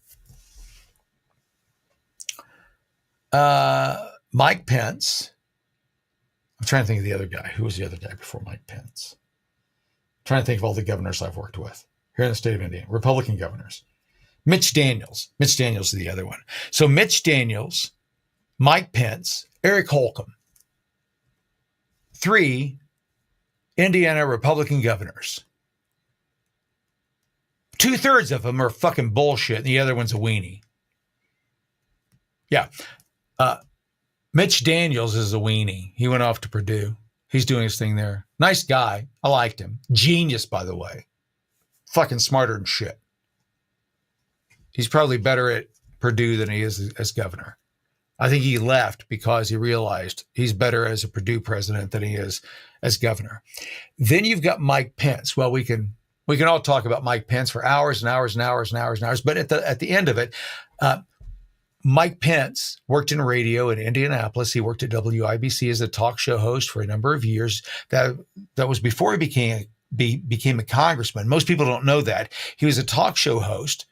Mike Pence. I'm trying to think of the other guy. Who was the other guy before Mike Pence? I'm trying to think of all the governors I've worked with here in the state of Indiana. Republican governors. Mitch Daniels. Mitch Daniels is the other one. So Mitch Daniels, Mike Pence, Eric Holcomb. 3 Indiana Republican governors. 2/3 of them are fucking bullshit, and the other one's a weenie. Yeah. Mitch Daniels is a weenie. He went off to Purdue. He's doing his thing there. Nice guy. I liked him. Genius, by the way. Fucking smarter than shit. He's probably better at Purdue than he is as governor. I think he left because he realized he's better as a Purdue president than he is as governor. Then you've got Mike Pence. Well, we can all talk about Mike Pence for hours and hours and hours and hours and hours. But at the end of it, Mike Pence worked in radio in Indianapolis. He worked at WIBC as a talk show host for a number of years. That was before he became a congressman. Most people don't know that. He was a talk show host.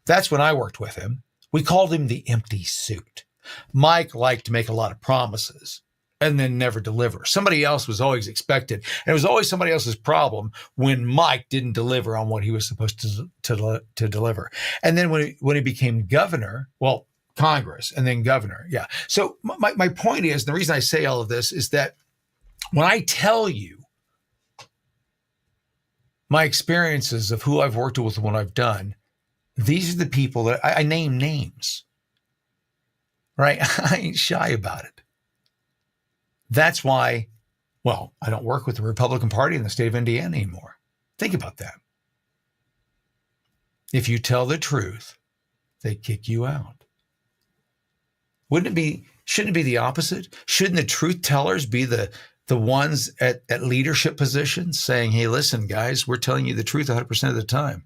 That's when I worked with him. We called him the empty suit. Mike liked to make a lot of promises and then never deliver. Somebody else was always expected. And it was always somebody else's problem when Mike didn't deliver on what he was supposed to deliver. And then when he became governor, well, Congress and then governor. Yeah. So my point is, the reason I say all of this is that when I tell you my experiences of who I've worked with and what I've done, these are the people that I name names, right? I ain't shy about it. That's why, well, I don't work with the Republican Party in the state of Indiana anymore. Think about that. If you tell the truth, they kick you out. Shouldn't it be the opposite? Shouldn't the truth tellers be the ones at leadership positions saying, hey, listen, guys, we're telling you the truth 100% of the time.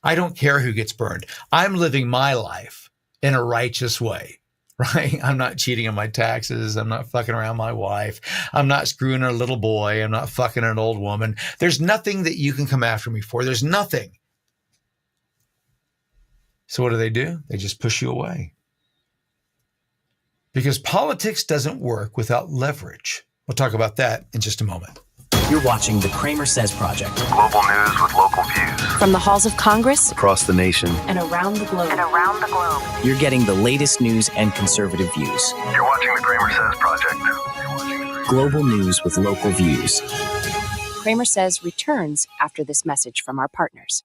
I don't care who gets burned. I'm living my life in a righteous way, right? I'm not cheating on my taxes. I'm not fucking around my wife. I'm not screwing a little boy. I'm not fucking an old woman. There's nothing that you can come after me for. There's nothing. So what do? They just push you away. Because politics doesn't work without leverage. We'll talk about that in just a moment. You're watching the CramerSez Project. Global news with local views. From the halls of Congress Across the nation. and around the globe. You're getting the latest news and conservative views. You're watching the CramerSez Project. Global news with local views. CramerSez returns after this message from our partners.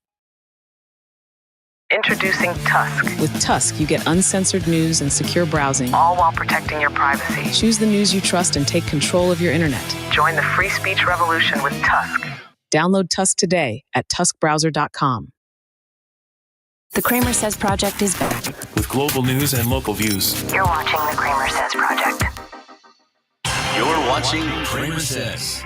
Introducing Tusk, With Tusk, you get uncensored news and secure browsing. all while protecting your privacy. Choose the news you trust and take control of your internet. Join the free speech revolution with Tusk. Download Tusk today at tuskbrowser.com. The CramerSez Project is back. With global news and local views. You're watching the CramerSez Project. You're watching CramerSez.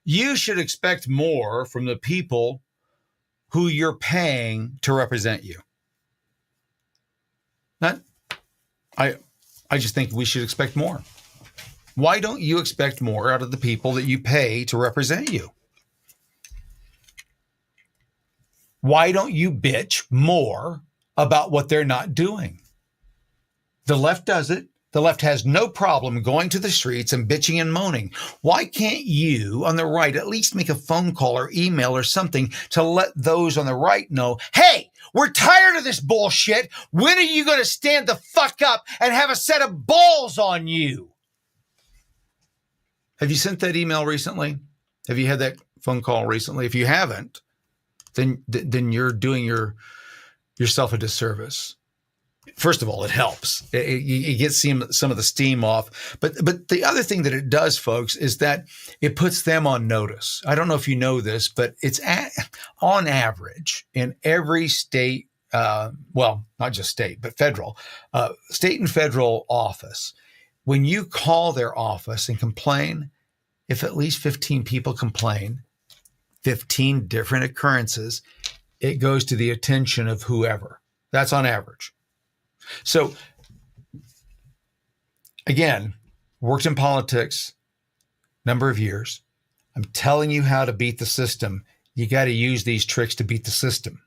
You should expect more from the people who you're paying to represent you. I just think we should expect more. Why don't you expect more out of the people that you pay to represent you? Why don't you bitch more about what they're not doing? The left does it. The left has no problem going to the streets and bitching and moaning. Why can't you on the right at least make a phone call or email or something to let those on the right know, hey, we're tired of this bullshit. When are you going to stand the fuck up and have a set of balls on you? Have you sent that email recently? Have you had that phone call recently? If you haven't, then you're doing yourself a disservice. First of all, it helps. It gets some of the steam off. But the other thing that it does, folks, is that it puts them on notice. I don't know if you know this, but it's on average in every state, well, not just state, but federal, state and federal office. When you call their office and complain, if at least 15 people complain, 15 different occurrences, it goes to the attention of whoever. That's on average. So, again, worked in politics, number of years. I'm telling you how to beat the system. You got to use these tricks to beat the system.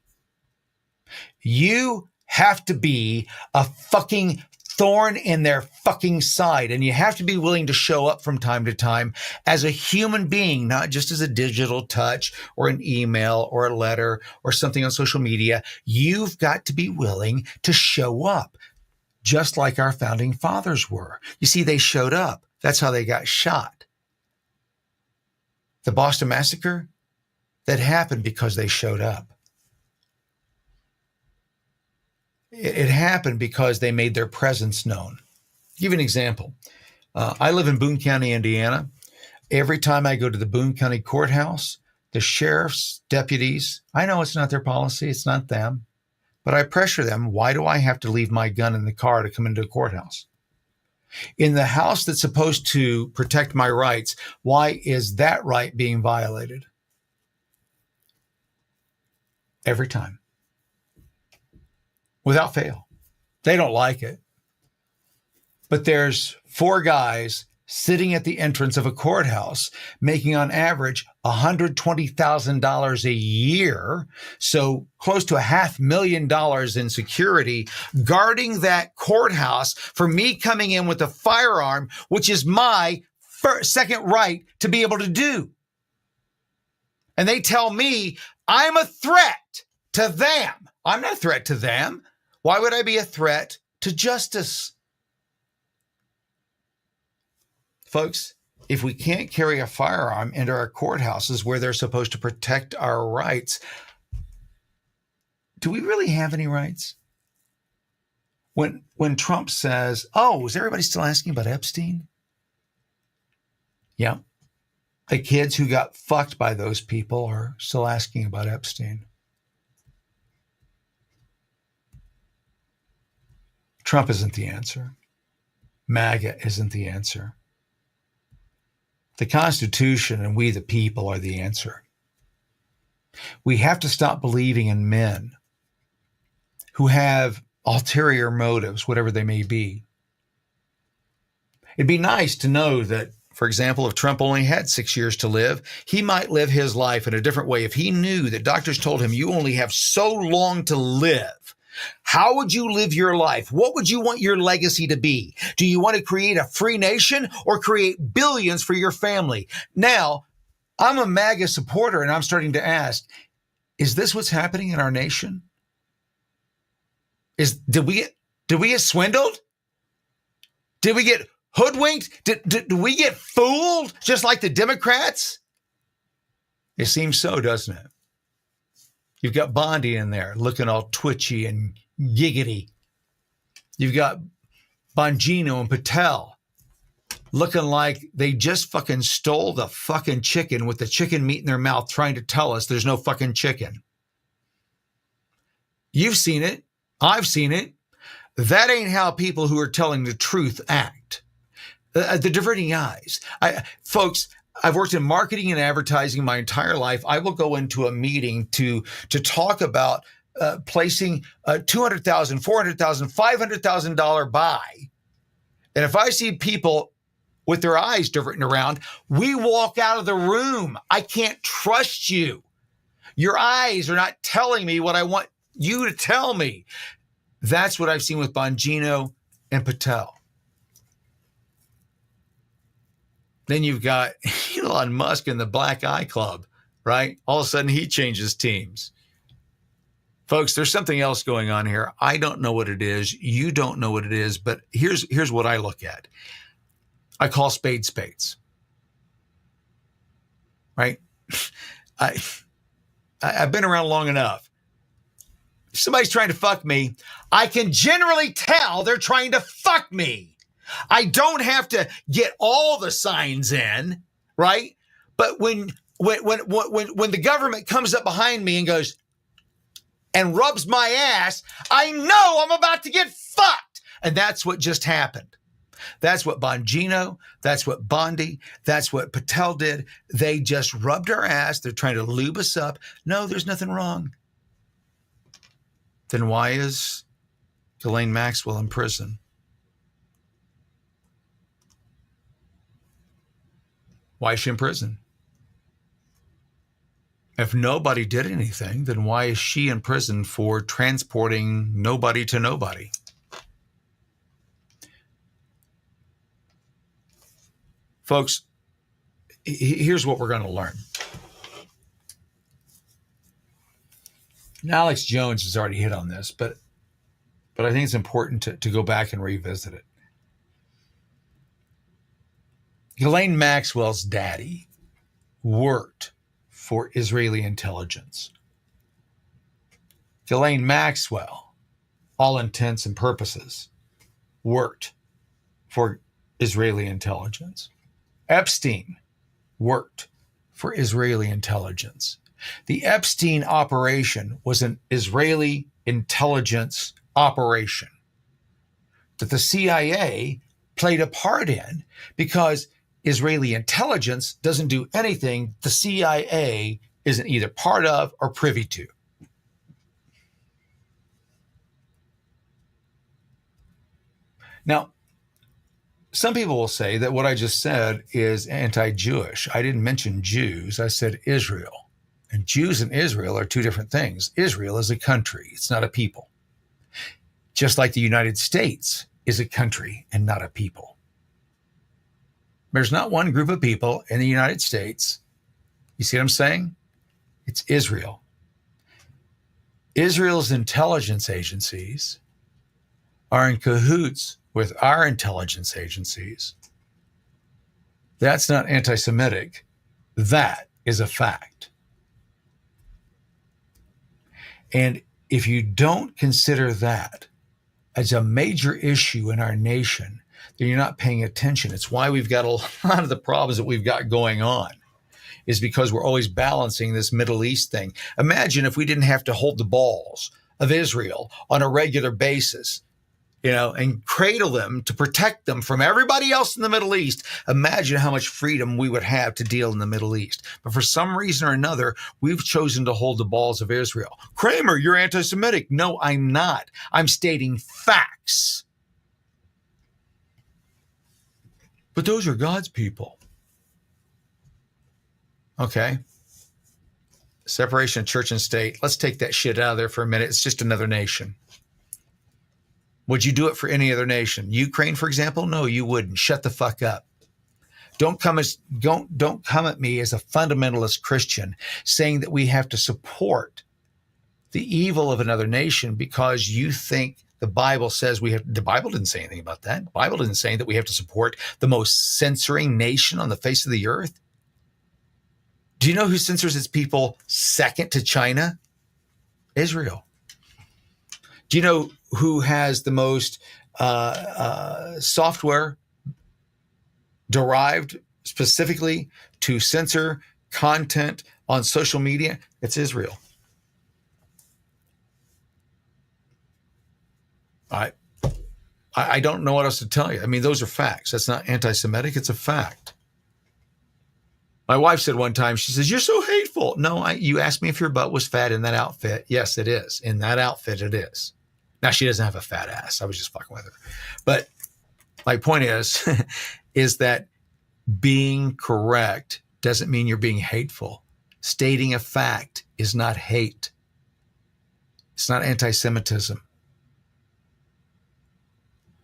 You have to be a fucking thorn in their fucking side, and you have to be willing to show up from time to time as a human being, not just as a digital touch or an email or a letter or something on social media. You've got to be willing to show up, just like our founding fathers were. You see, they showed up. That's how they got shot. The Boston Massacre, that happened because they showed up. It happened because they made their presence known. I'll give you an example. I live in Boone County, Indiana. Every time I go to the Boone County Courthouse, the sheriff's deputies, I know it's not their policy, it's not them, but I pressure them. Why do I have to leave my gun in the car to come into a courthouse? In the house that's supposed to protect my rights, why is that right being violated? Every time. Without fail. They don't like it. But there's 4 guys sitting at the entrance of a courthouse making on average $120,000 a year, so close to $500,000 in security, guarding that courthouse for me coming in with a firearm, which is my second right to be able to do. And they tell me I'm a threat to them. I'm not a threat to them. Why would I be a threat to justice? Folks, if we can't carry a firearm into our courthouses where they're supposed to protect our rights, do we really have any rights? When Trump says, oh, is everybody still asking about Epstein? Yeah. The kids who got fucked by those people are still asking about Epstein. Trump isn't the answer. MAGA isn't the answer. The Constitution and we the people are the answer. We have to stop believing in men who have ulterior motives, whatever they may be. It'd be nice to know that, for example, if Trump only had 6 years to live, he might live his life in a different way. If he knew that doctors told him you only have so long to live, how would you live your life? What would you want your legacy to be? Do you want to create a free nation or create billions for your family? Now, I'm a MAGA supporter and I'm starting to ask, is this what's happening in our nation? Did we get swindled? Did we get hoodwinked? Did we get fooled just like the Democrats? It seems so, doesn't it? You've got Bondi in there looking all twitchy and giggity. You've got Bongino and Patel. looking like they just fucking stole the fucking chicken with the chicken meat in their mouth, trying to tell us there's no fucking chicken. You've seen it. I've seen it. That ain't how people who are telling the truth act. The diverting eyes. Folks, I've worked in marketing and advertising my entire life. I will go into a meeting to talk about placing a $200,000, $400,000, $500,000 buy. And if I see people with their eyes diverting around, we walk out of the room. I can't trust you. Your eyes are not telling me what I want you to tell me. That's what I've seen with Bongino and Patel. Then you've got Elon Musk and the Black Eye Club, right? All of a sudden he changes teams. Folks, there's something else going on here. I don't know what it is. You don't know what it is, but here's what I look at. I call spades spades, right? I've been around long enough. If somebody's trying to fuck me, I can generally tell they're trying to fuck me. I don't have to get all the signs in, right? But when the government comes up behind me and goes and rubs my ass, I know I'm about to get fucked. And that's what just happened. That's what Bongino, that's what Bondi, that's what Patel did. They just rubbed our ass. They're trying to lube us up. No, there's nothing wrong. Then why is Ghislaine Maxwell in prison? Why is she in prison? If nobody did anything, then why is she in prison for transporting nobody to nobody? Folks, here's what we're going to learn. Now, Alex Jones has already hit on this, but I think it's important to go back and revisit it. Ghislaine Maxwell's daddy worked for Israeli intelligence. Ghislaine Maxwell, all intents and purposes, worked for Israeli intelligence. Epstein worked for Israeli intelligence. The Epstein operation was an Israeli intelligence operation that the CIA played a part in because Israeli intelligence doesn't do anything the CIA isn't either part of or privy to. Now, some people will say that what I just said is anti-Jewish. I didn't mention Jews. I said Israel. And Jews and Israel are two different things. Israel is a country. It's not a people. Just like the United States is a country and not a people. There's not one group of people in the United States. You see what I'm saying? It's Israel. Israel's intelligence agencies are in cahoots with our intelligence agencies. That's not anti-Semitic. That is a fact. And if you don't consider that as a major issue in our nation, then you're not paying attention. It's why we've got a lot of the problems that we've got going on, is because we're always balancing this Middle East thing. Imagine if we didn't have to hold the balls of Israel on a regular basis, and cradle them to protect them from everybody else in the Middle East. Imagine how much freedom we would have to deal in the Middle East. But for some reason or another, we've chosen to hold the balls of Israel. Kramer, you're anti-Semitic. No, I'm not. I'm stating facts. But those are God's people. Okay. Separation of church and state. Let's take that shit out of there for a minute. It's just another nation. Would you do it for any other nation? Ukraine, for example? No, you wouldn't. Shut the fuck up. Don't come at me as a fundamentalist Christian saying that we have to support the evil of another nation because you think the Bible says we have. The Bible didn't say anything about that. The Bible didn't say that we have to support the most censoring nation on the face of the earth. Do you know who censors its people second to China? Israel. Do you know who has the most software derived specifically to censor content on social media, it's Israel. I don't know what else to tell you. I mean, those are facts. That's not anti-Semitic. It's a fact. My wife said one time, she says, "You're so hateful." No, you asked me if your butt was fat in that outfit. Yes, it is. In that outfit, it is. Now, she doesn't have a fat ass. I was just fucking with her. But my point is, is that being correct doesn't mean you're being hateful. Stating a fact is not hate. It's not anti-Semitism.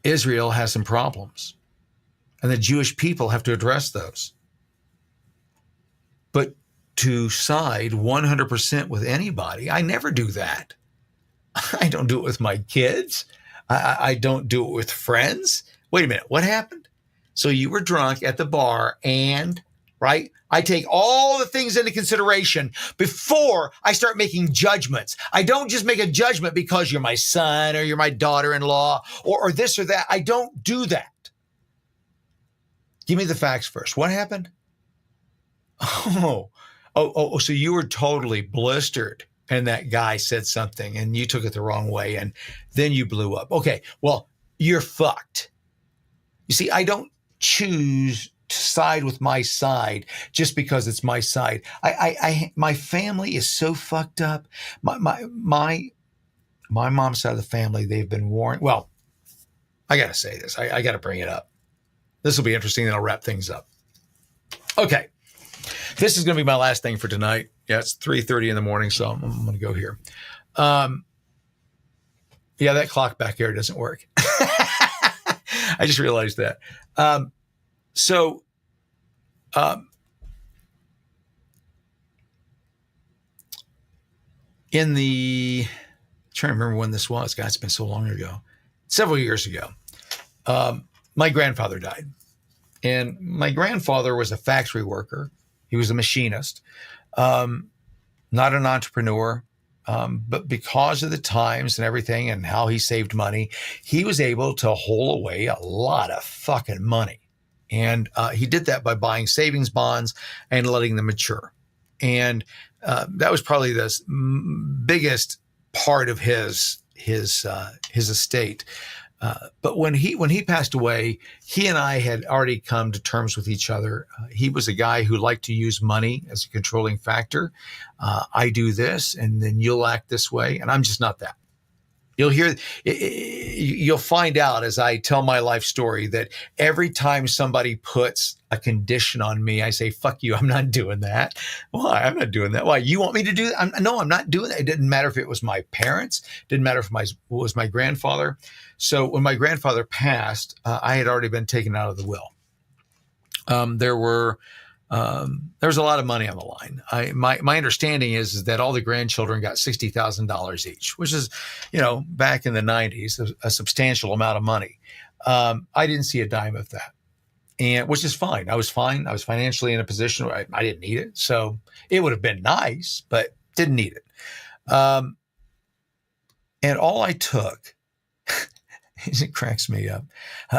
Israel has some problems, and the Jewish people have to address those. But to side 100% with anybody, I never do that. I don't do it with my kids. I don't do it with friends. Wait a minute, what happened? So you were drunk at the bar and, right? I take all the things into consideration before I start making judgments. I don't just make a judgment because you're my son or you're my daughter-in-law or this or that. I don't do that. Give me the facts first. What happened? Oh, so you were totally blistered and that guy said something and you took it the wrong way and then you blew up. Okay, well, you're fucked. You see, I don't choose to side with my side just because it's my side. My family is so fucked up. My mom's side of the family, they've been warned. Well, I got to say this. I got to bring it up. This will be interesting, then I'll wrap things up. Okay. This is going to be my last thing for tonight. Yeah, it's 3:30 in the morning, so I'm going to go here. Yeah, that clock back here doesn't work. I just realized that. In the, I'm trying to remember when this was. God, it's been so long ago. Several years ago, my grandfather died. And my grandfather was a factory worker. He was a machinist, not an entrepreneur. But because of the times and everything and how he saved money, he was able to hole away a lot of fucking money. And he did that by buying savings bonds and letting them mature. And that was probably the biggest part of his estate. But when he passed away, he and I had already come to terms with each other. He was a guy who liked to use money as a controlling factor. I do this, and then you'll act this way, and I'm just not that. You'll find out as I tell my life story that every time somebody puts a condition on me, I say, "Fuck you, I'm not doing that." Why? I'm not doing that. Why? You want me to do that? No, I'm not doing that. It didn't matter if it was my parents. It didn't matter if it was my grandfather. So when my grandfather passed, I had already been taken out of the will. There was a lot of money on the line. My understanding is that all the grandchildren got $60,000 each, which is, back in the 90s, a substantial amount of money. I didn't see a dime of that, and which is fine. I was fine. I was financially in a position where I didn't need it. So it would have been nice, but didn't need it. And all I took, it cracks me up.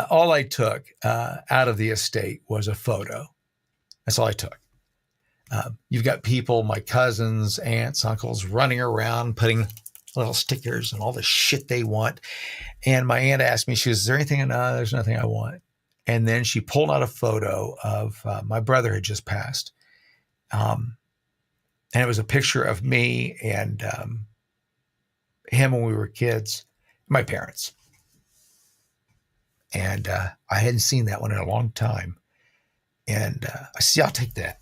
All I took out of the estate was a photo. That's all I took. You've got people, my cousins, aunts, uncles, running around putting little stickers and all the shit they want. And my aunt asked me, she goes, "Is there anything?" No, there's nothing I want. And then she pulled out a photo of my brother had just passed. And it was a picture of me and him when we were kids, my parents. And I hadn't seen that one in a long time. And I said, "I'll take that.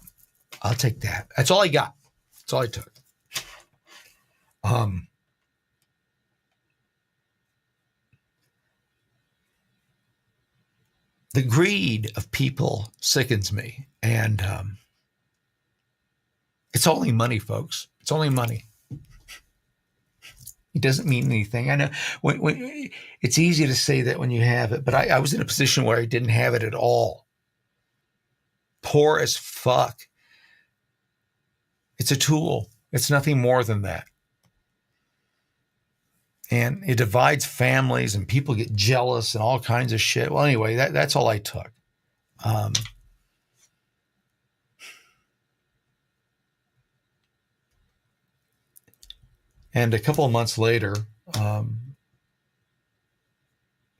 I'll take that." That's all I got. That's all I took. The greed of people sickens me. And it's only money, folks. It's only money. It doesn't mean anything. I know when it's easy to say that when you have it, but I was in a position where I didn't have it at all. Poor as fuck. It's a tool. It's nothing more than that. And it divides families and people get jealous and all kinds of shit. Well, anyway, that's all I took. And a couple of months later,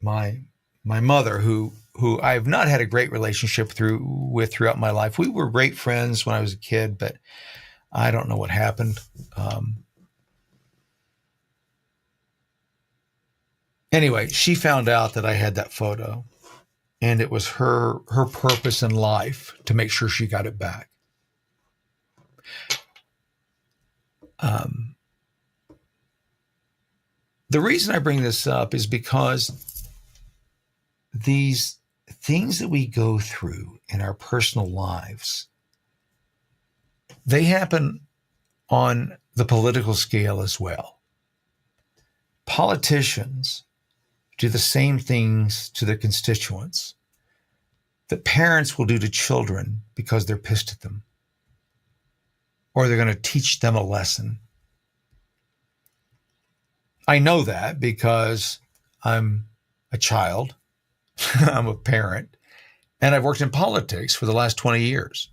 my mother, who I have not had a great relationship with throughout my life. We were great friends when I was a kid, but I don't know what happened. Anyway, she found out that I had that photo, and it was her purpose in life to make sure she got it back. The reason I bring this up is because these things that we go through in our personal lives, they happen on the political scale as well. Politicians do the same things to their constituents that parents will do to children because they're pissed at them, or they're going to teach them a lesson. I know that because I'm a child, I'm a parent, and I've worked in politics for the last 20 years.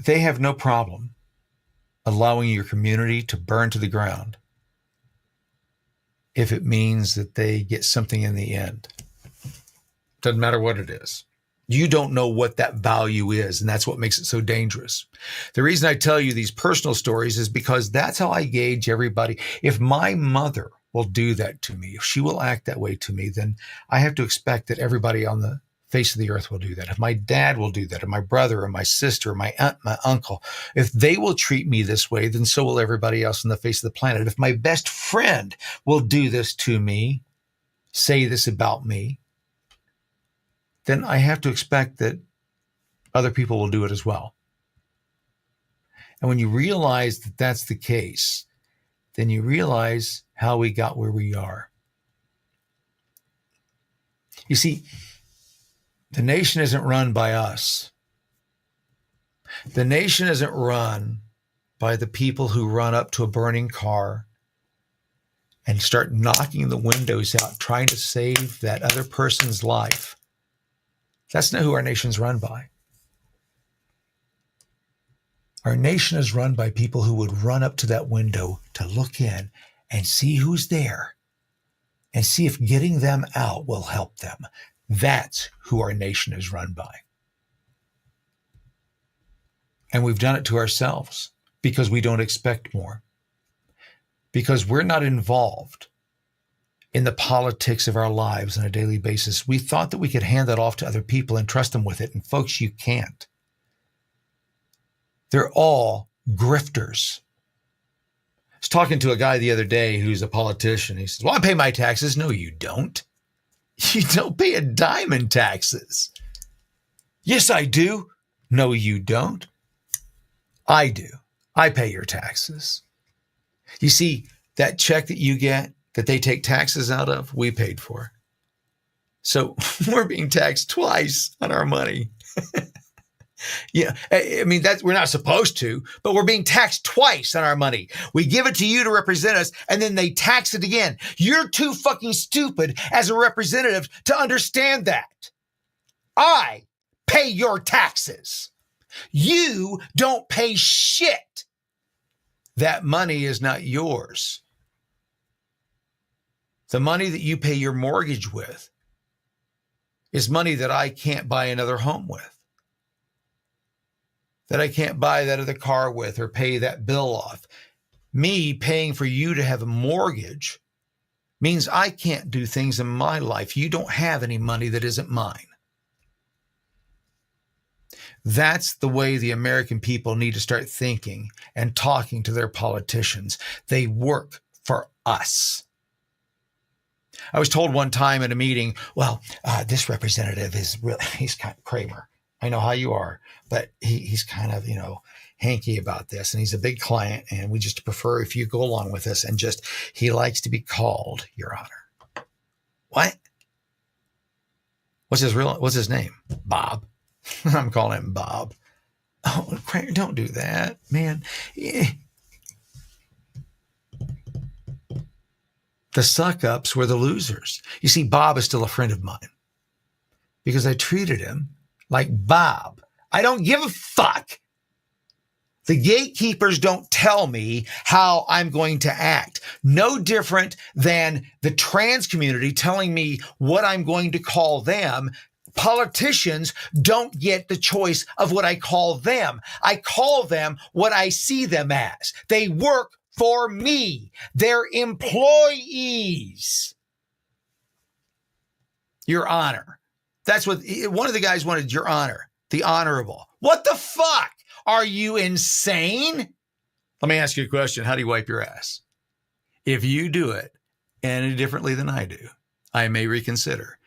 They have no problem allowing your community to burn to the ground if it means that they get something in the end. Doesn't matter what it is. You don't know what that value is, and that's what makes it so dangerous. The reason I tell you these personal stories is because that's how I gauge everybody. If my mother will do that to me, if she will act that way to me, then I have to expect that everybody on the face of the earth will do that. If my dad will do that, or my brother, or my sister, or my aunt, my uncle, if they will treat me this way, then so will everybody else on the face of the planet. If my best friend will do this to me, say this about me, then I have to expect that other people will do it as well. And when you realize that that's the case, then you realize how we got where we are. You see, the nation isn't run by us. The nation isn't run by the people who run up to a burning car and start knocking the windows out, trying to save that other person's life. That's not who our nation's run by. Our nation is run by people who would run up to that window to look in and see who's there and see if getting them out will help them. That's who our nation is run by. And we've done it to ourselves because we don't expect more. Because we're not involved in the politics of our lives on a daily basis. We thought that we could hand that off to other people and trust them with it. And folks, you can't. They're all grifters. I was talking to a guy the other day who's a politician. He says, well, I pay my taxes. No, you don't. You don't pay a dime in taxes. Yes, I do. No, you don't. I do. I pay your taxes. You see, that check that you get, that they take taxes out of, we paid for. So we're being taxed twice on our money. Yeah, I mean, we're not supposed to, but we're being taxed twice on our money. We give it to you to represent us, and then they tax it again. You're too fucking stupid as a representative to understand that. I pay your taxes. You don't pay shit. That money is not yours. The money that you pay your mortgage with is money that I can't buy another home with, that I can't buy that other car with or pay that bill off. Me paying for you to have a mortgage means I can't do things in my life. You don't have any money that isn't mine. That's the way the American people need to start thinking and talking to their politicians. They work for us. I was told one time at a meeting, well, this representative is really, he's kind of Kramer. I know how you are, but he's kind of, hanky about this. And he's a big client. And we just prefer if you go along with us and he likes to be called, Your Honor. What? What's his name? Bob. I'm calling him Bob. Oh, Kramer, don't do that, man. The suck-ups were the losers. You see, Bob is still a friend of mine because I treated him like Bob. I don't give a fuck. The gatekeepers don't tell me how I'm going to act. No different than the trans community telling me what I'm going to call them. Politicians don't get the choice of what I call them. I call them what I see them as. They work for me. They're employees. Your Honor. That's what one of the guys wanted, Your Honor, the Honorable. What the fuck? Are you insane? Let me ask you a question. How do you wipe your ass? If you do it any differently than I do, I may reconsider.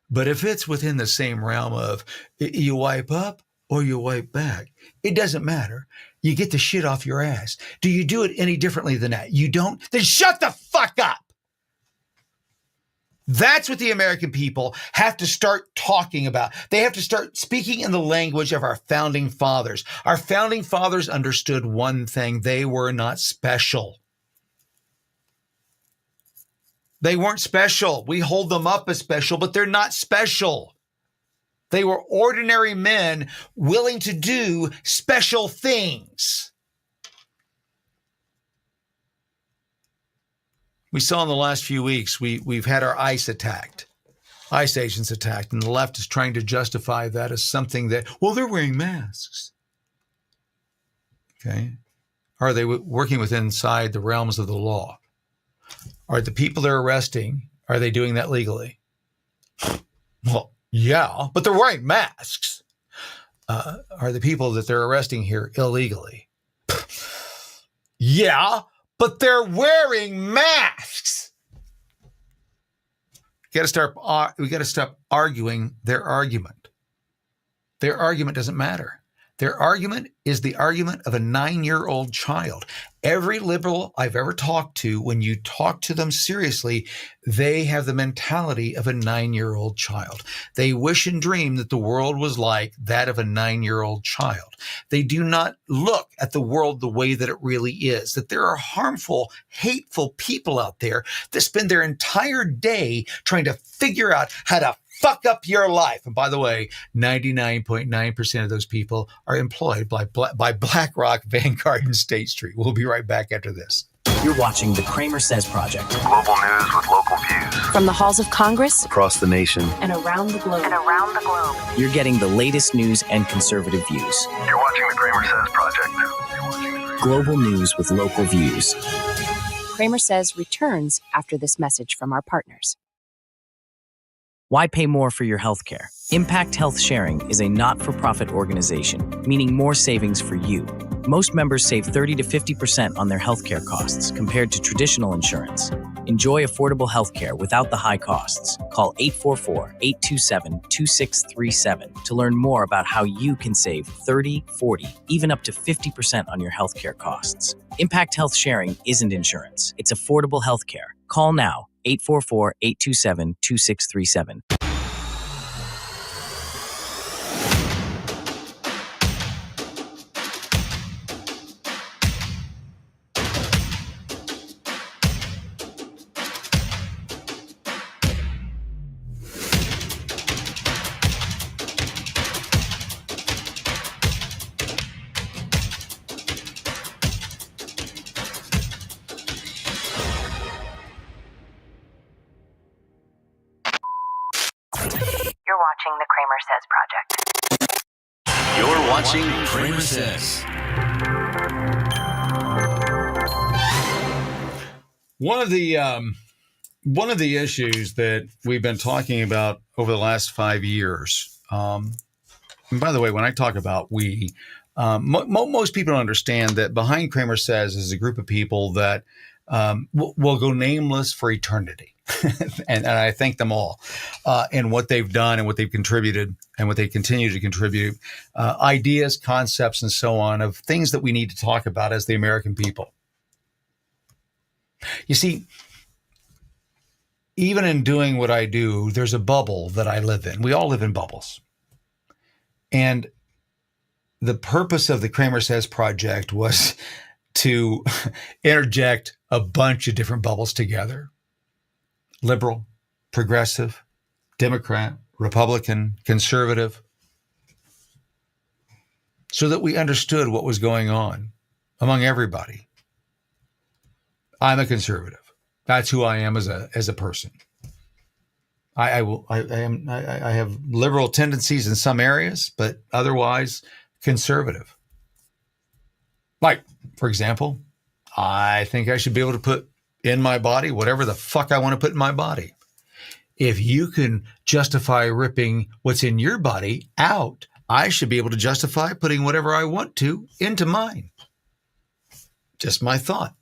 But if it's within the same realm of you wipe up or you wipe back, it doesn't matter. You get the shit off your ass. Do you do it any differently than that? You don't? Then shut the fuck up. That's what the American people have to start talking about. They have to start speaking in the language of our founding fathers. Our founding fathers understood one thing. They were not special. They weren't special. We hold them up as special, but they're not special. They were ordinary men willing to do special things. We saw in the last few weeks, we've had our ICE agents attacked, and the left is trying to justify that as something that, well, they're wearing masks. Okay. Are they working within inside the realms of the law? Are the people they're arresting, are they doing that legally? Well, yeah, but they're wearing masks. Are the people that they're arresting here illegally? Yeah, but they're wearing masks. We got to stop arguing their argument. Their argument doesn't matter. Their argument is the argument of a 9-year-old child. Every liberal I've ever talked to, when you talk to them seriously, they have the mentality of a 9-year-old child. They wish and dream that the world was like that of a 9-year-old child. They do not look at the world the way that it really is, that there are harmful, hateful people out there that spend their entire day trying to figure out how to fuck up your life. And by the way, 99.9% of those people are employed by BlackRock, Vanguard, and State Street. We'll be right back after this. You're watching the CramerSez Project. Global news with local views. From the halls of Congress Across the nation. and around the globe. You're getting the latest news and conservative views. You're watching the CramerSez Project. Global news with local views. CramerSez returns after this message from our partners. Why pay more for your health care? Impact Health Sharing is a not-for-profit organization, meaning more savings for you. Most members save 30 to 50% on their healthcare costs compared to traditional insurance. Enjoy affordable healthcare without the high costs. Call 844-827-2637 to learn more about how you can save 30, 40, even up to 50% on your healthcare costs. Impact Health Sharing isn't insurance. It's affordable healthcare. Call now, 844-827-2637. You're watching the CramerSez Project. You're watching CramerSez. One of the issues that we've been talking about over the last 5 years, and by the way, when I talk about we, most people don't understand that behind CramerSez is a group of people that will go nameless for eternity. and I thank them all in what they've done and what they've contributed and what they continue to contribute, ideas, concepts, and so on of things that we need to talk about as the American people. You see, even in doing what I do, there's a bubble that I live in. We all live in bubbles. And the purpose of the CramerSez Project was to interject a bunch of different bubbles together. Liberal, progressive, Democrat, Republican, conservative, so that we understood what was going on. among everybody. I'm a conservative. That's who I am as a person. I have liberal tendencies in some areas, but otherwise conservative. Like, for example, I think I should be able to put in my body whatever the fuck I want to put in my body. If you can justify ripping what's in your body out, I should be able to justify putting whatever I want to into mine. Just my thought.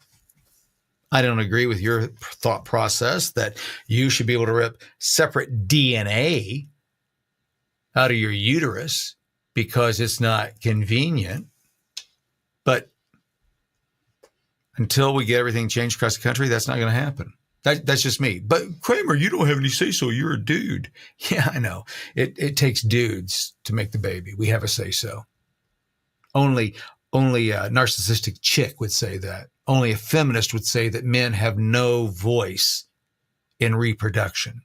I don't agree with your thought process that you should be able to rip separate DNA out of your uterus because it's not convenient. But until we get everything changed across the country, that's not going to happen. That's just me. But Kramer, you don't have any say-so. You're a dude. Yeah, I know. It takes dudes to make the baby. We have a say-so. Only a narcissistic chick would say that. Only a feminist would say that men have no voice in reproduction.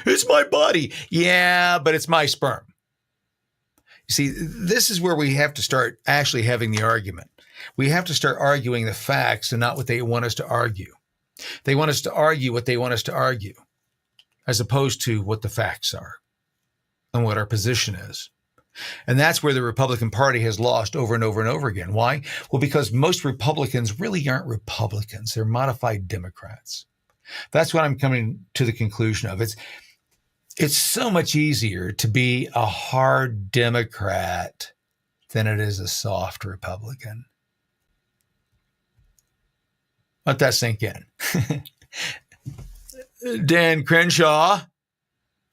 It's my body. Yeah, but it's my sperm. You see, this is where we have to start actually having the argument. We have to start arguing the facts and not what they want us to argue. They want us to argue what they want us to argue, as opposed to what the facts are and what our position is. And that's where the Republican Party has lost over and over and over again. Why? Well, because most Republicans really aren't Republicans. They're modified Democrats. That's what I'm coming to the conclusion of. It's so much easier to be a hard Democrat than it is a soft Republican. Let that sink in. Dan Crenshaw.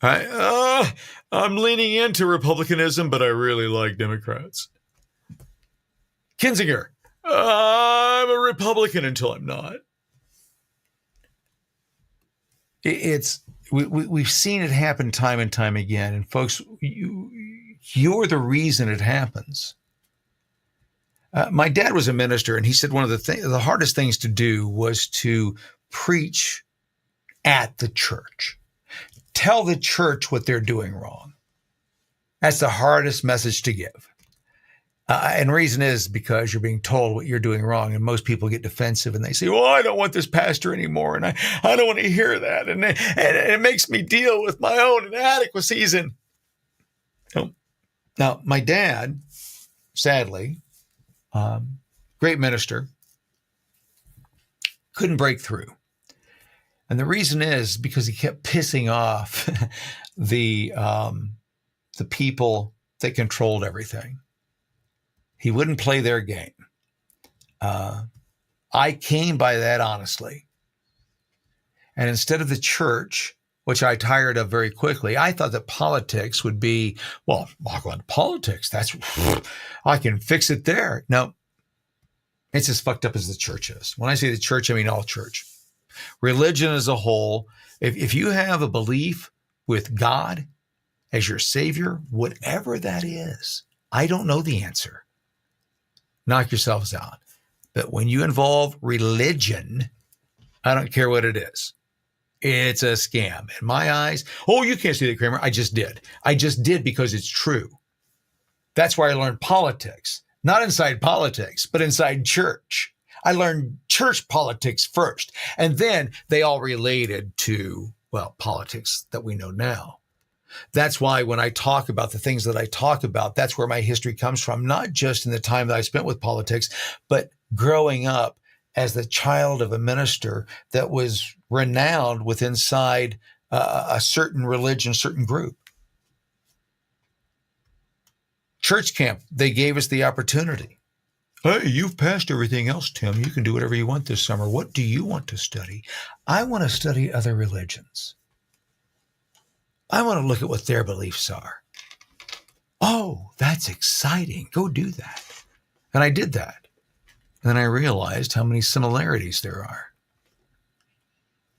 I'm leaning into Republicanism, but I really like Democrats. Kinzinger. I'm a Republican until I'm not. We've seen it happen time and time again. And folks, you're the reason it happens. My dad was a minister, and he said one of the hardest things to do was to preach at the church. Tell the church what they're doing wrong. That's the hardest message to give. And the reason is because you're being told what you're doing wrong, and most people get defensive and they say, "Oh, I don't want this pastor anymore, and I don't want to hear that, and it makes me deal with my own inadequacies." And now, my dad, sadly, great minister, couldn't break through. And the reason is because he kept pissing off the people that controlled everything. He wouldn't play their game. I came by that honestly. And instead of the church, which I tired of very quickly, I thought that politics would be, well, I'll go into politics. I can fix it there. No, it's as fucked up as the church is. When I say the church, I mean all church. Religion as a whole, if you have a belief with God as your savior, whatever that is, I don't know the answer. Knock yourselves out. But when you involve religion, I don't care what it is. It's a scam. In my eyes, oh, you can't say that, Kramer. I just did. I just did because it's true. That's where I learned politics. Not inside politics, but inside church. I learned church politics first, and then they all related to, well, politics that we know now. That's why when I talk about the things that I talk about, that's where my history comes from, not just in the time that I spent with politics, but growing up as the child of a minister that was renowned with inside a certain religion, certain group. Church camp, they gave us the opportunity. Hey, you've passed everything else, Tim. You can do whatever you want this summer. What do you want to study? I want to study other religions. I want to look at what their beliefs are. Oh, that's exciting. Go do that. And I did that. And then I realized how many similarities there are.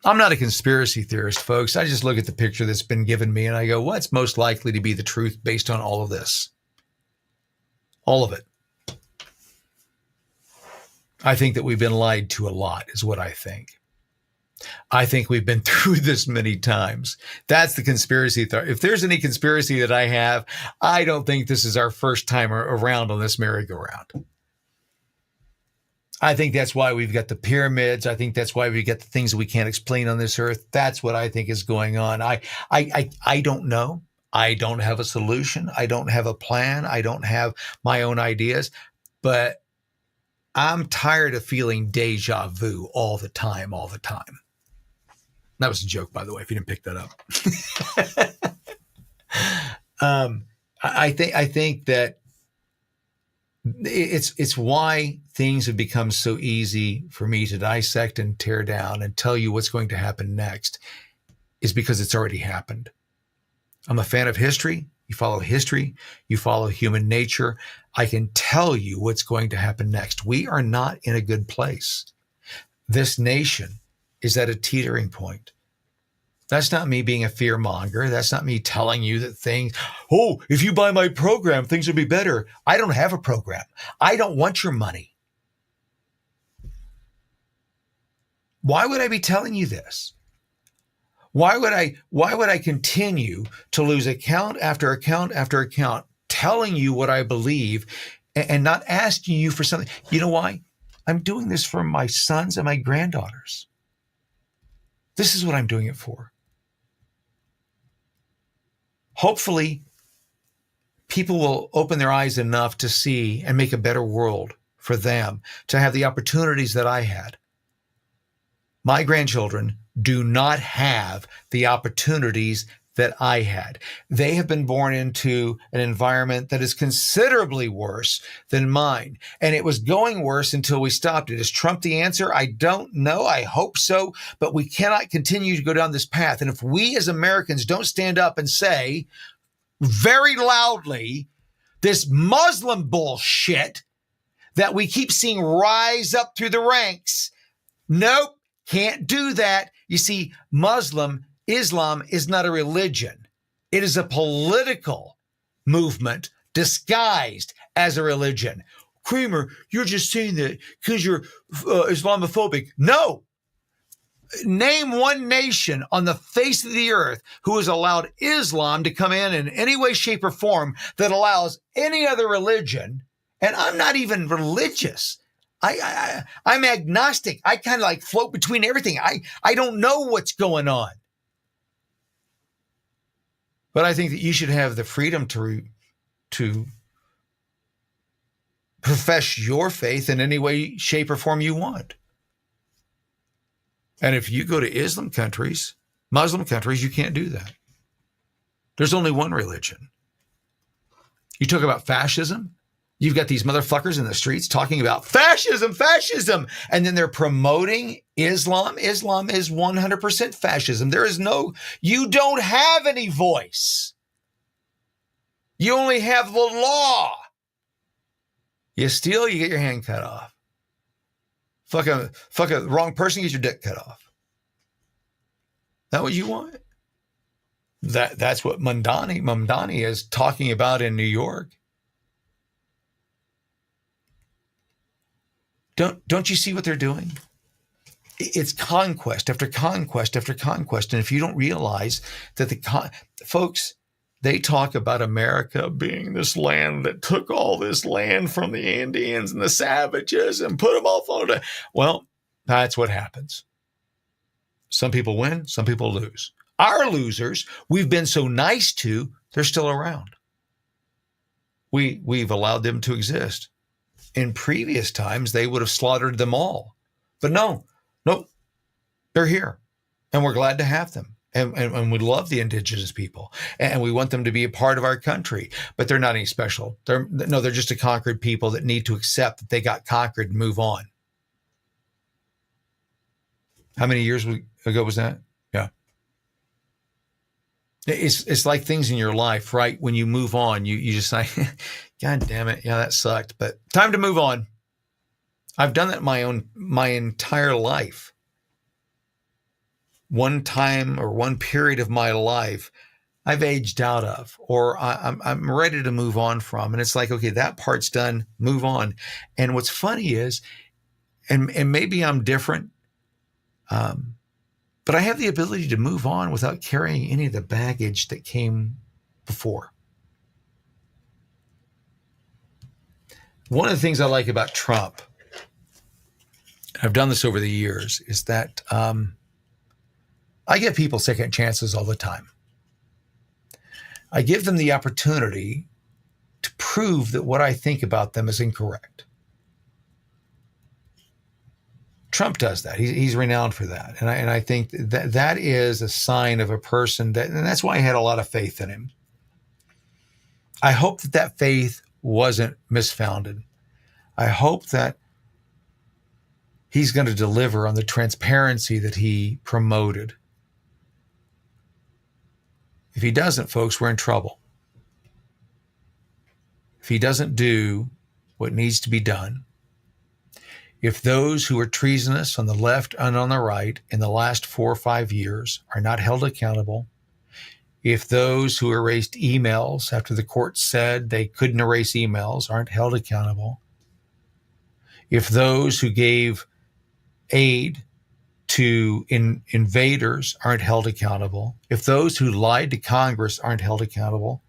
I'm not a conspiracy theorist, folks. I just look at the picture that's been given me and I go, what's most likely to be the truth based on all of this? All of it. I think that we've been lied to a lot is what I think. I think we've been through this many times. That's the conspiracy theory. If there's any conspiracy that I have, I don't think this is our first time around on this merry-go-round. I think that's why we've got the pyramids. I think that's why we get the things that we can't explain on this earth. That's what I think is going on. I don't know. I don't have a solution. I don't have a plan. I don't have my own ideas, but I'm tired of feeling deja vu all the time. That was a joke, by the way, if you didn't pick that up. I think that it's why things have become so easy for me to dissect and tear down and tell you what's going to happen next, is because it's already happened. I'm a fan of history. You follow history, you follow human nature. I can tell you what's going to happen next. We are not in a good place. This nation is at a teetering point. That's not me being a fear monger. That's not me telling you that if you buy my program, things will be better. I don't have a program. I don't want your money. Why would I be telling you this? Why would I continue to lose account after account after account, telling you what I believe and not asking you for something? You know why? I'm doing this for my sons and my granddaughters. This is what I'm doing it for. Hopefully, people will open their eyes enough to see and make a better world for them, to have the opportunities that I had. My grandchildren do not have the opportunities that I had. They have been born into an environment that is considerably worse than mine. And it was going worse until we stopped it. Is Trump the answer? I don't know. I hope so. But we cannot continue to go down this path. And if we as Americans don't stand up and say very loudly, this Muslim bullshit that we keep seeing rise up through the ranks, nope, can't do that. You see, Islam is not a religion. It is a political movement disguised as a religion. Kramer, you're just saying that because you're Islamophobic. No. Name one nation on the face of the earth who has allowed Islam to come in any way, shape, or form that allows any other religion. And I'm not even religious. I'm agnostic. I kind of like float between everything. I don't know what's going on. But I think that you should have the freedom to profess your faith in any way, shape, or form you want. And if you go to Muslim countries, you can't do that. There's only one religion. You talk about fascism. You've got these motherfuckers in the streets talking about fascism, and then they're promoting Islam. Islam is 100% fascism. You don't have any voice. You only have the law. You steal, you get your hand cut off. Fuck a wrong person, get your dick cut off. That what you want? That's what Mamdani is talking about in New York. Don't you see what they're doing? It's conquest after conquest after conquest. And if you don't realize that folks, they talk about America being this land that took all this land from the Indians and the savages and put them all on it. Well, that's what happens. Some people win, some people lose. Our losers, we've been so nice to, they're still around. We've allowed them to exist. In previous times, they would have slaughtered them all. But no, they're here. And we're glad to have them. And we love the indigenous people. And we want them to be a part of our country. But they're not any special. They're just a conquered people that need to accept that they got conquered and move on. How many years ago was that? Yeah. It's like things in your life, right? When you move on, you just say, God damn it. Yeah, that sucked, but time to move on. I've done that my entire life. One time or one period of my life, I've aged out of, or I'm ready to move on from. And it's like, okay, that part's done, move on. And what's funny is, and maybe I'm different, but I have the ability to move on without carrying any of the baggage that came before. One of the things I like about Trump I've done this over the years, is that I give people second chances all the time. I give them the opportunity to prove that what I think about them is incorrect. Trump does that. He's renowned for that. And I think that is a sign of a person that, and that's why I had a lot of faith in him. I hope that faith wasn't misfounded. I hope that he's going to deliver on the transparency that he promoted. If he doesn't, folks, we're in trouble. If he doesn't do what needs to be done, if those who are treasonous on the left and on the right in the last 4 or 5 years are not held accountable, if those who erased emails after the court said they couldn't erase emails aren't held accountable, if those who gave aid to invaders aren't held accountable, if those who lied to Congress aren't held accountable,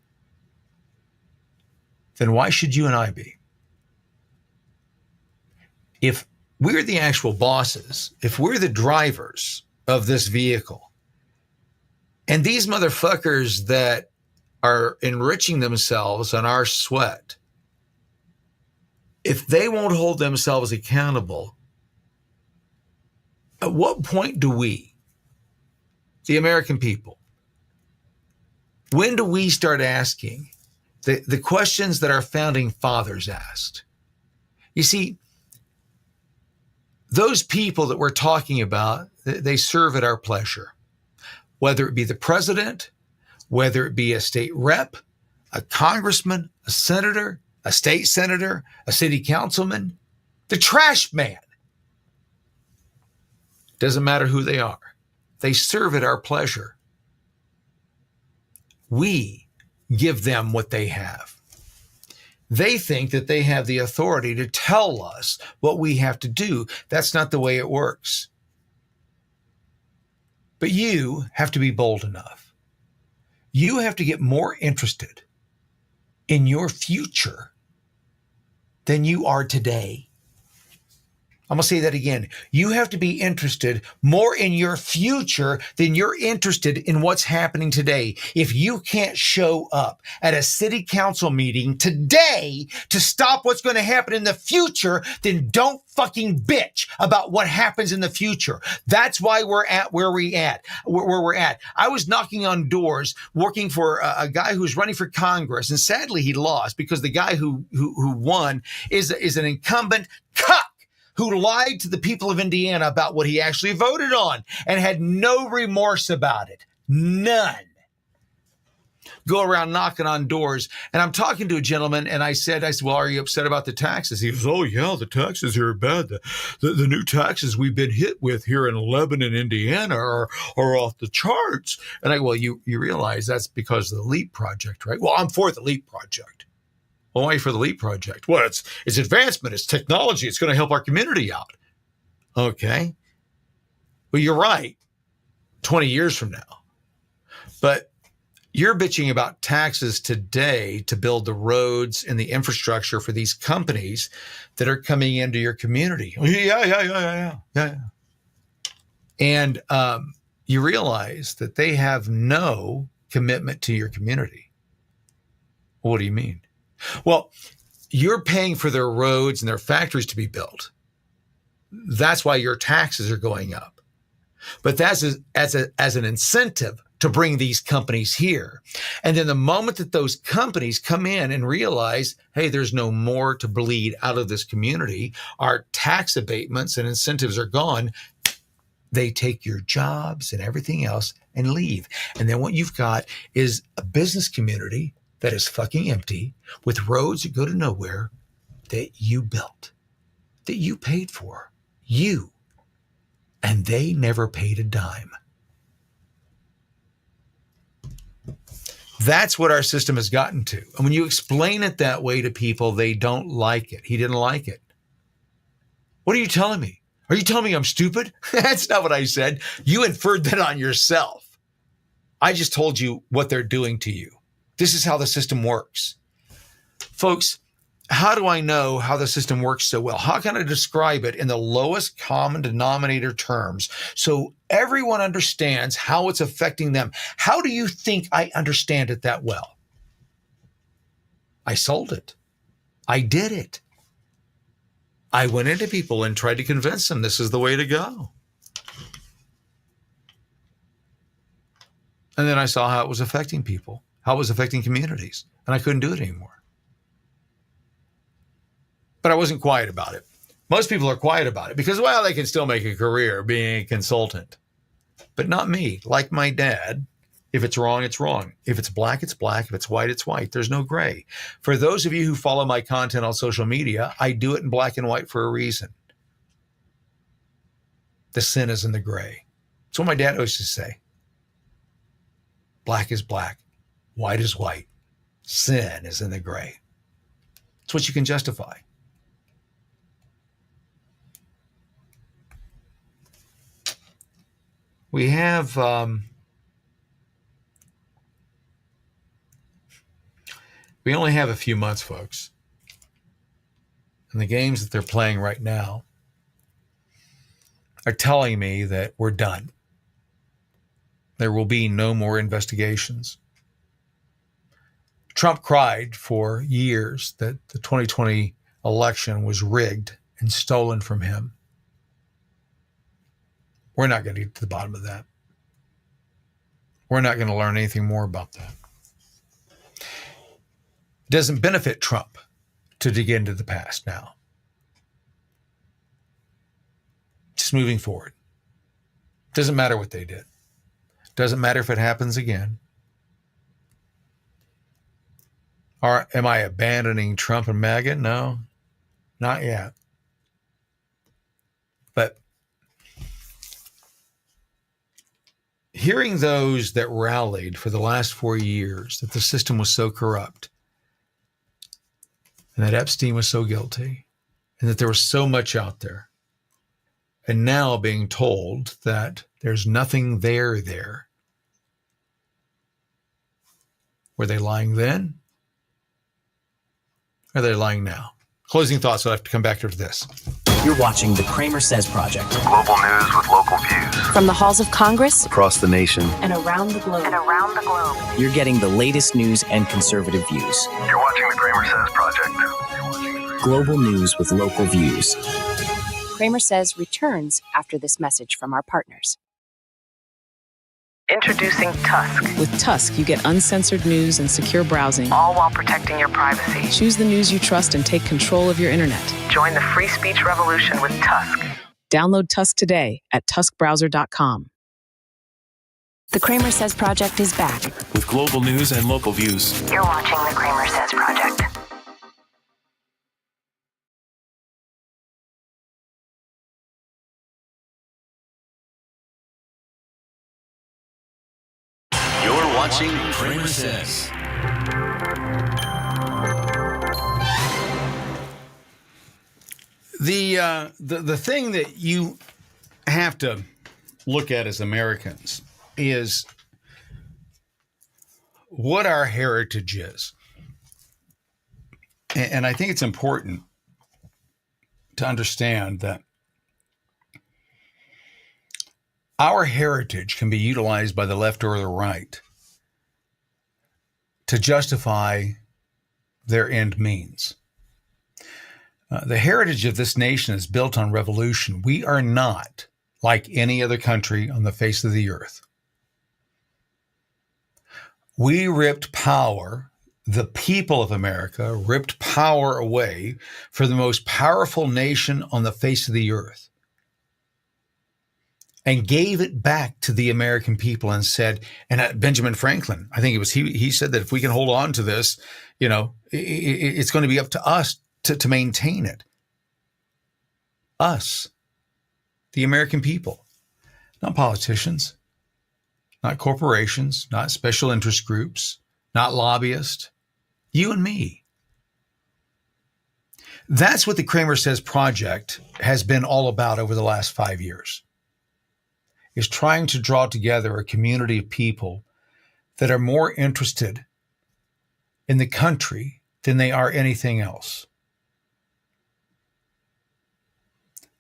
then why should you and I be? If we're the actual bosses, if we're the drivers of this vehicle, and these motherfuckers that are enriching themselves on our sweat, if they won't hold themselves accountable, at what point do we, the American people, when do we start asking the questions that our founding fathers asked? You see, those people that we're talking about, they serve at our pleasure, whether it be the president, whether it be a state rep, a congressman, a senator, a state senator, a city councilman, the trash man. Doesn't matter who they are. They serve at our pleasure. We give them what they have. They think that they have the authority to tell us what we have to do. That's not the way it works. But you have to be bold enough. You have to get more interested in your future than you are today. I'm going to say that again. You have to be interested more in your future than you're interested in what's happening today. If you can't show up at a city council meeting today to stop what's going to happen in the future, then don't fucking bitch about what happens in the future. That's why we're at where we're at. I was knocking on doors working for a guy who's running for Congress, and sadly he lost because the guy who won is an incumbent cuck who lied to the people of Indiana about what he actually voted on and had no remorse about it. None. Go around knocking on doors. And I'm talking to a gentleman, and I said, well, are you upset about the taxes? He goes, oh, yeah, the taxes here are bad. The new taxes we've been hit with here in Lebanon, Indiana are off the charts. And I go, well, you realize that's because of the LEAP project, right? Well, I'm for the LEAP project. Well, why are you for the LEAP project? Well, it's advancement, it's technology, it's going to help our community out. Okay. Well, you're right, 20 years from now. But you're bitching about taxes today to build the roads and the infrastructure for these companies that are coming into your community. Yeah. And you realize that they have no commitment to your community. Well, what do you mean? Well, you're paying for their roads and their factories to be built. That's why your taxes are going up. But that's as an incentive to bring these companies here. And then the moment that those companies come in and realize, hey, there's no more to bleed out of this community, our tax abatements and incentives are gone, they take your jobs and everything else and leave. And then what you've got is a business community that is fucking empty with roads that go to nowhere that you built, that you paid for, you, and they never paid a dime. That's what our system has gotten to. And when you explain it that way to people, they don't like it. He didn't like it. What are you telling me? Are you telling me I'm stupid? That's not what I said. You inferred that on yourself. I just told you what they're doing to you. This is how the system works. Folks, how do I know how the system works so well? How can I describe it in the lowest common denominator terms so everyone understands how it's affecting them? How do you think I understand it that well? I sold it. I did it. I went into people and tried to convince them this is the way to go. And then I saw how it was affecting people, how it was affecting communities, and I couldn't do it anymore. But I wasn't quiet about it. Most people are quiet about it because, well, they can still make a career being a consultant. But not me. Like my dad, if it's wrong, it's wrong. If it's black, it's black. If it's white, it's white. There's no gray. For those of you who follow my content on social media, I do it in black and white for a reason. The sin is in the gray. That's what my dad always used to say. Black is black. White is white. Sin is in the gray. It's what you can justify. We have we only have a few months, folks. And the games that they're playing right now are telling me that we're done. There will be no more investigations. Trump cried for years that the 2020 election was rigged and stolen from him. We're not going to get to the bottom of that. We're not going to learn anything more about that. It doesn't benefit Trump to dig into the past now. Just moving forward. Doesn't matter what they did. Doesn't matter if it happens again. Or am I abandoning Trump and MAGA? No, not yet. But hearing those that rallied for the last 4 years that the system was so corrupt and that Epstein was so guilty and that there was so much out there, and now being told that there's nothing there. Were they lying then? Or are they lying now? Closing thoughts, so I have to come back to this. You're watching the CramerSez Project. Global news with local views. From the halls of Congress Across the nation. and around the globe. You're getting the latest news and conservative views. You're watching the CramerSez Project. Global news with local views. CramerSez returns after this message from our partners. Introducing Tusk, With Tusk, you get uncensored news and secure browsing. all while protecting your privacy. Choose the news you trust and take control of your internet. Join the free speech revolution with Tusk. Download Tusk today at tuskbrowser.com. The CramerSez Project is back. With global news and local views. You're watching the CramerSez Project. You're watching CramerSez. The thing that you have to look at as Americans is what our heritage is. And I think it's important to understand that our heritage can be utilized by the left or the right to justify their end means. The heritage of this nation is built on revolution. We are not like any other country on the face of the earth. We ripped power, the people of America ripped power away for the most powerful nation on the face of the earth and gave it back to the American people and said, and Benjamin Franklin, I think it was, he said that if we can hold on to this, it's going to be up to us to maintain it. Us, the American people, not politicians, not corporations, not special interest groups, not lobbyists, you and me. That's what the CramerSez Project has been all about over the last 5 years, is trying to draw together a community of people that are more interested in the country than they are anything else.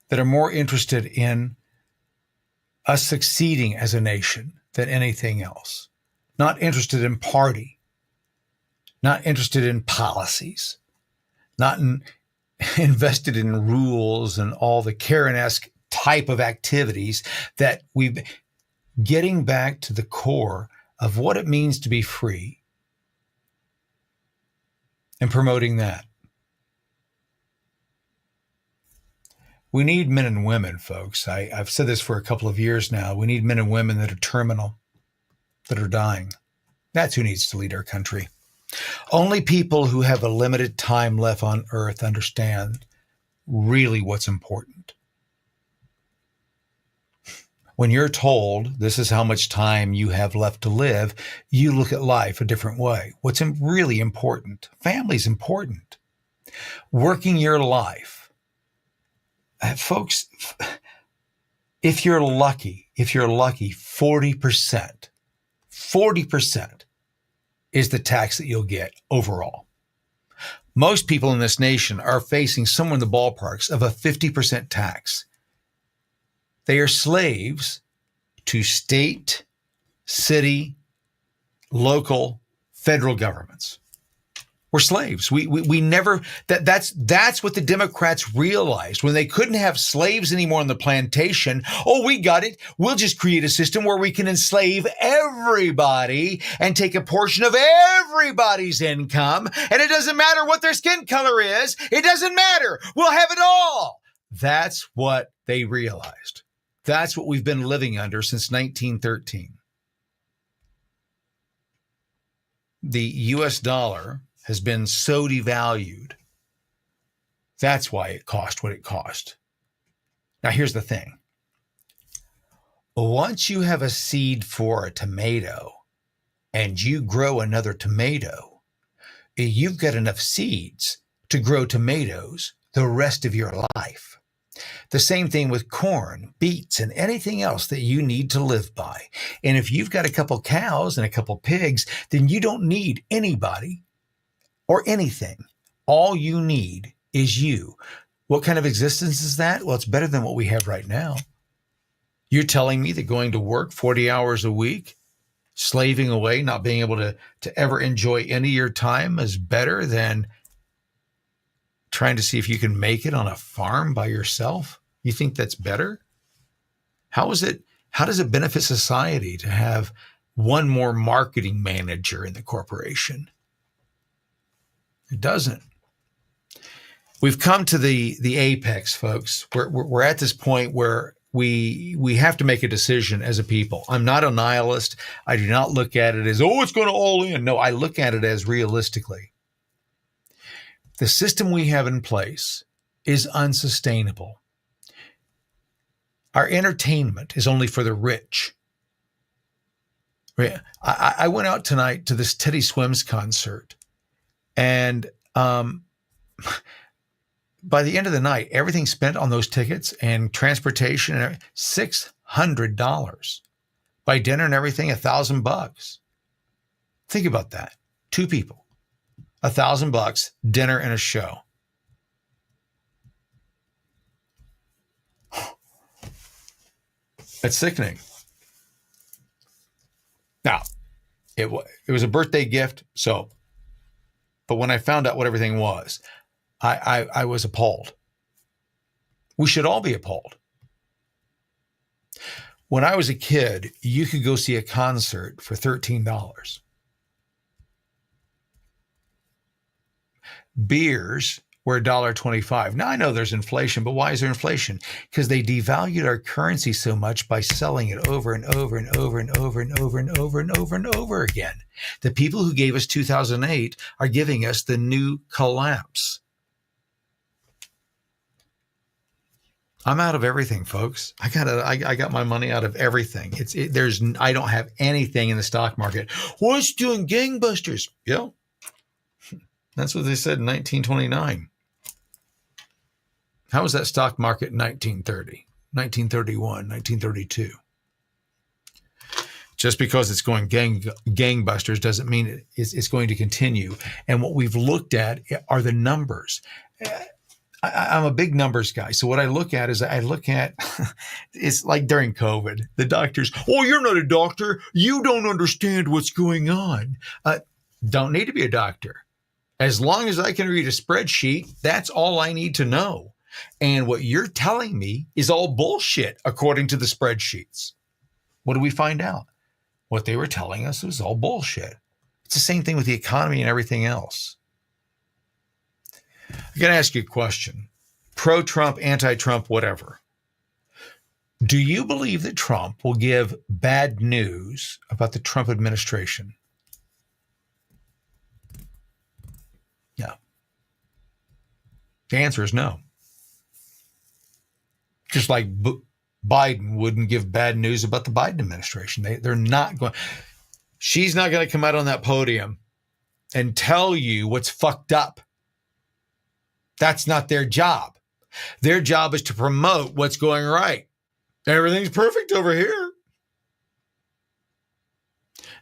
that are more interested in us succeeding as a nation than anything else. Not interested in party, not interested in policies, not invested in rules and all the Karen-esque type of activities that we've getting back to the core of what it means to be free and promoting that. We need men and women, folks. I've said this for a couple of years now. We need men and women that are terminal, that are dying. That's who needs to lead our country. Only people who have a limited time left on earth understand really what's important. When you're told this is how much time you have left to live, you look at life a different way. What's really important? Family's important. Working your life. Folks, if you're lucky, 40% is the tax that you'll get overall. Most people in this nation are facing somewhere in the ballparks of a 50% tax. They are slaves to state, city, local, federal governments. We're slaves. We never, that's what the Democrats realized when they couldn't have slaves anymore on the plantation. Oh, we got it. We'll just create a system where we can enslave everybody and take a portion of everybody's income. And it doesn't matter what their skin color is. It doesn't matter. We'll have it all. That's what they realized. That's what we've been living under since 1913. The US dollar has been so devalued. That's why it cost what it cost. Now, here's the thing. Once you have a seed for a tomato and you grow another tomato, you've got enough seeds to grow tomatoes the rest of your life. The same thing with corn, beets, and anything else that you need to live by. And if you've got a couple cows and a couple pigs, then you don't need anybody or anything. All you need is you. What kind of existence is that? Well, it's better than what we have right now. You're telling me that going to work 40 hours a week, slaving away, not being able to ever enjoy any of your time is better than trying to see if you can make it on a farm by yourself? You think that's better? How does it benefit society to have one more marketing manager in the corporation? It doesn't. We've come to the apex, folks. We're at this point where we have to make a decision as a people. I'm not a nihilist. I do not look at it as, oh, it's going to all in. No, I look at it as realistically. The system we have in place is unsustainable. Our entertainment is only for the rich. I went out tonight to this Teddy Swims concert, and by the end of the night, everything spent on those tickets and transportation and $600. By dinner and everything, $1,000. Think about that. Two people. $1,000, dinner and a show. That's sickening. Now, it was a birthday gift, but when I found out what everything was, I was appalled. We should all be appalled. When I was a kid, you could go see a concert for $13. Beers were $1.25. Now, I know there's inflation, but why is there inflation? Because they devalued our currency so much by selling it over and over and over and over and over and over and over and over again. The people who gave us 2008 are giving us the new collapse. I'm out of everything, folks. I got my money out of everything. I don't have anything in the stock market. Well, it's doing gangbusters. Yeah. That's what they said in 1929. How was that stock market in 1930, 1931, 1932? Just because it's going gangbusters doesn't mean it's going to continue. And what we've looked at are the numbers. I'm a big numbers guy. So what I look at is it's like during COVID, the doctors, oh, you're not a doctor. You don't understand what's going on. Don't need to be a doctor. As long as I can read a spreadsheet, that's all I need to know. And what you're telling me is all bullshit according to the spreadsheets. What do we find out? What they were telling us was all bullshit. It's the same thing with the economy and everything else. I'm going to ask you a question. Pro-Trump, anti-Trump, whatever. Do you believe that Trump will give bad news about the Trump administration? No. The answer is no. Just like Biden wouldn't give bad news about the Biden administration. They're not going. She's not going to come out on that podium and tell you what's fucked up. That's not their job. Their job is to promote what's going right. Everything's perfect over here.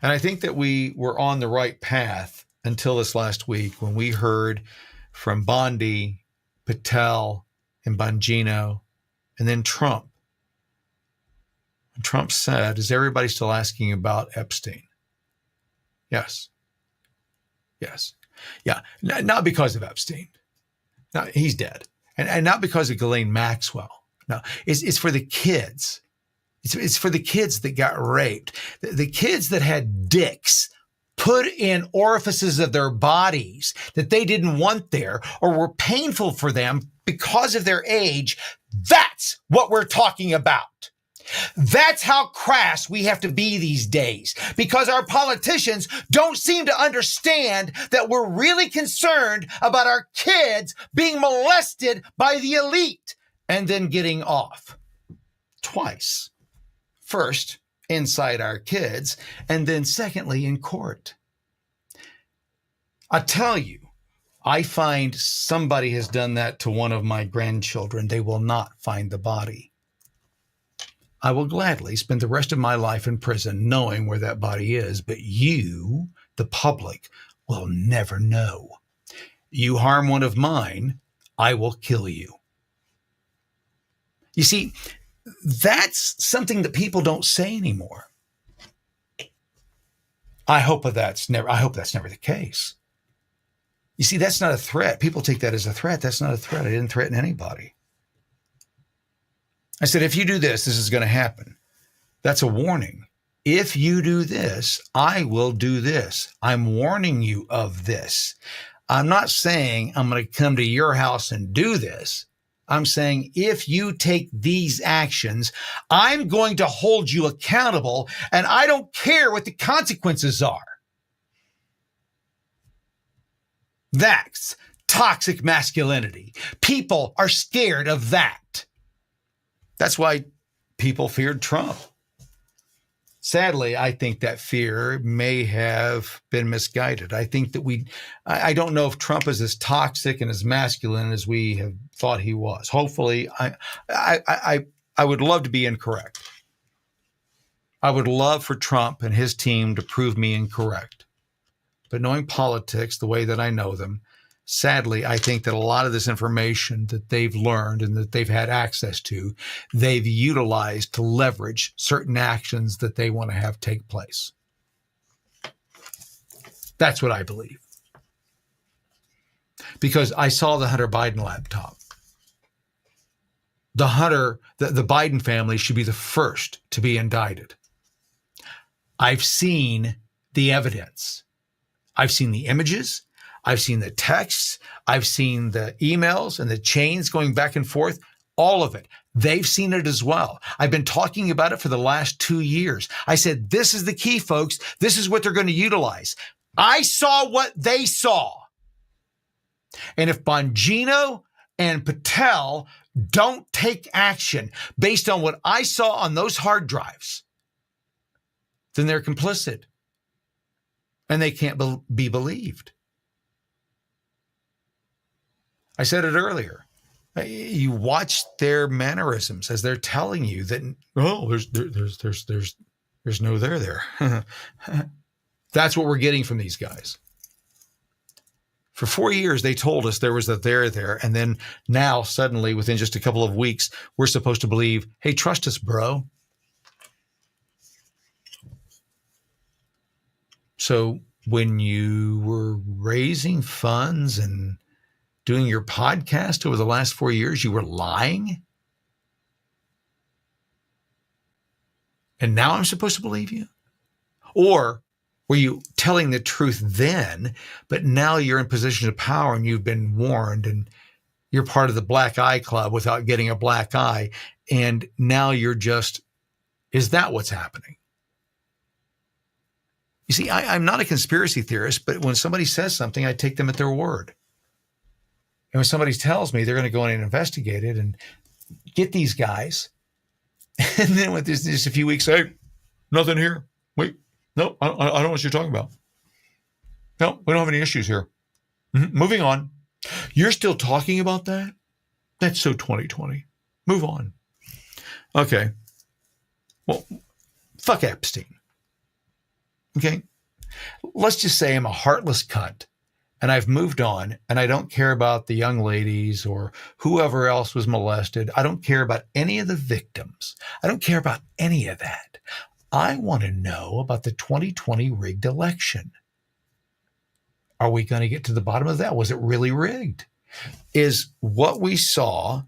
And I think that we were on the right path until this last week when we heard from Bondi, Patel, and Bongino, and then Trump. And Trump said, is everybody still asking about Epstein? Yes. Yes. Yeah. Not because of Epstein. No, he's dead. And not because of Ghislaine Maxwell. No, it's for the kids. It's for the kids that got raped. The kids that had dicks put in orifices of their bodies that they didn't want there or were painful for them because of their age. That's what we're talking about. That's how crass we have to be these days because our politicians don't seem to understand that we're really concerned about our kids being molested by the elite and then getting off twice. First, inside our kids, and then secondly, in court. I tell you, I find somebody has done that to one of my grandchildren. They will not find the body. I will gladly spend the rest of my life in prison knowing where that body is, but you, the public, will never know. You harm one of mine, I will kill you. You see, that's something that people don't say anymore. I hope that's never the case. You see, that's not a threat. People take that as a threat. That's not a threat. I didn't threaten anybody. I said, if you do this, this is going to happen. That's a warning. If you do this, I will do this. I'm warning you of this. I'm not saying I'm going to come to your house and do this. I'm saying if you take these actions, I'm going to hold you accountable, and I don't care what the consequences are. That's toxic masculinity. People are scared of that. That's why people feared Trump. Sadly, I think that fear may have been misguided. I think that I don't know if Trump is as toxic and as masculine as we have thought he was. Hopefully, I would love to be incorrect. I would love for Trump and his team to prove me incorrect. But knowing politics the way that I know them, sadly, I think that a lot of this information that they've learned and that they've had access to, they've utilized to leverage certain actions that they want to have take place. That's what I believe. Because I saw the Hunter Biden laptop. The Biden family should be the first to be indicted. I've seen the evidence. I've seen the images. I've seen the texts, I've seen the emails and the chains going back and forth, all of it. They've seen it as well. I've been talking about it for the last 2 years. I said, this is the key, folks. This is what they're going to utilize. I saw what they saw. And if Bongino and Patel don't take action based on what I saw on those hard drives, then they're complicit and they can't be believed. I said it earlier. You watch their mannerisms as they're telling you that, oh, there's no there. That's what we're getting from these guys. For 4 years, they told us there was a there. And then now, suddenly, within just a couple of weeks, we're supposed to believe, hey, trust us, bro. So when you were raising funds and doing your podcast over the last 4 years, you were lying? And now I'm supposed to believe you? Or were you telling the truth then, but now you're in position of power and you've been warned and you're part of the black eye club without getting a black eye, and now you're just, is that what's happening? You see, I'm not a conspiracy theorist, but when somebody says something, I take them at their word. And when somebody tells me they're going to go in and investigate it and get these guys, and then with this just a few weeks, hey, nothing here. Wait, no, I don't know what you're talking about. No, we don't have any issues here. Moving on. You're still talking about that? That's so 2020. Move on. Okay. Well, fuck Epstein. Okay. Let's just say I'm a heartless cunt and I've moved on and I don't care about the young ladies or whoever else was molested. I don't care about any of the victims. I don't care about any of that. I want to know about the 2020 rigged election. Are we going to get to the bottom of that? Was it really rigged? Is what we saw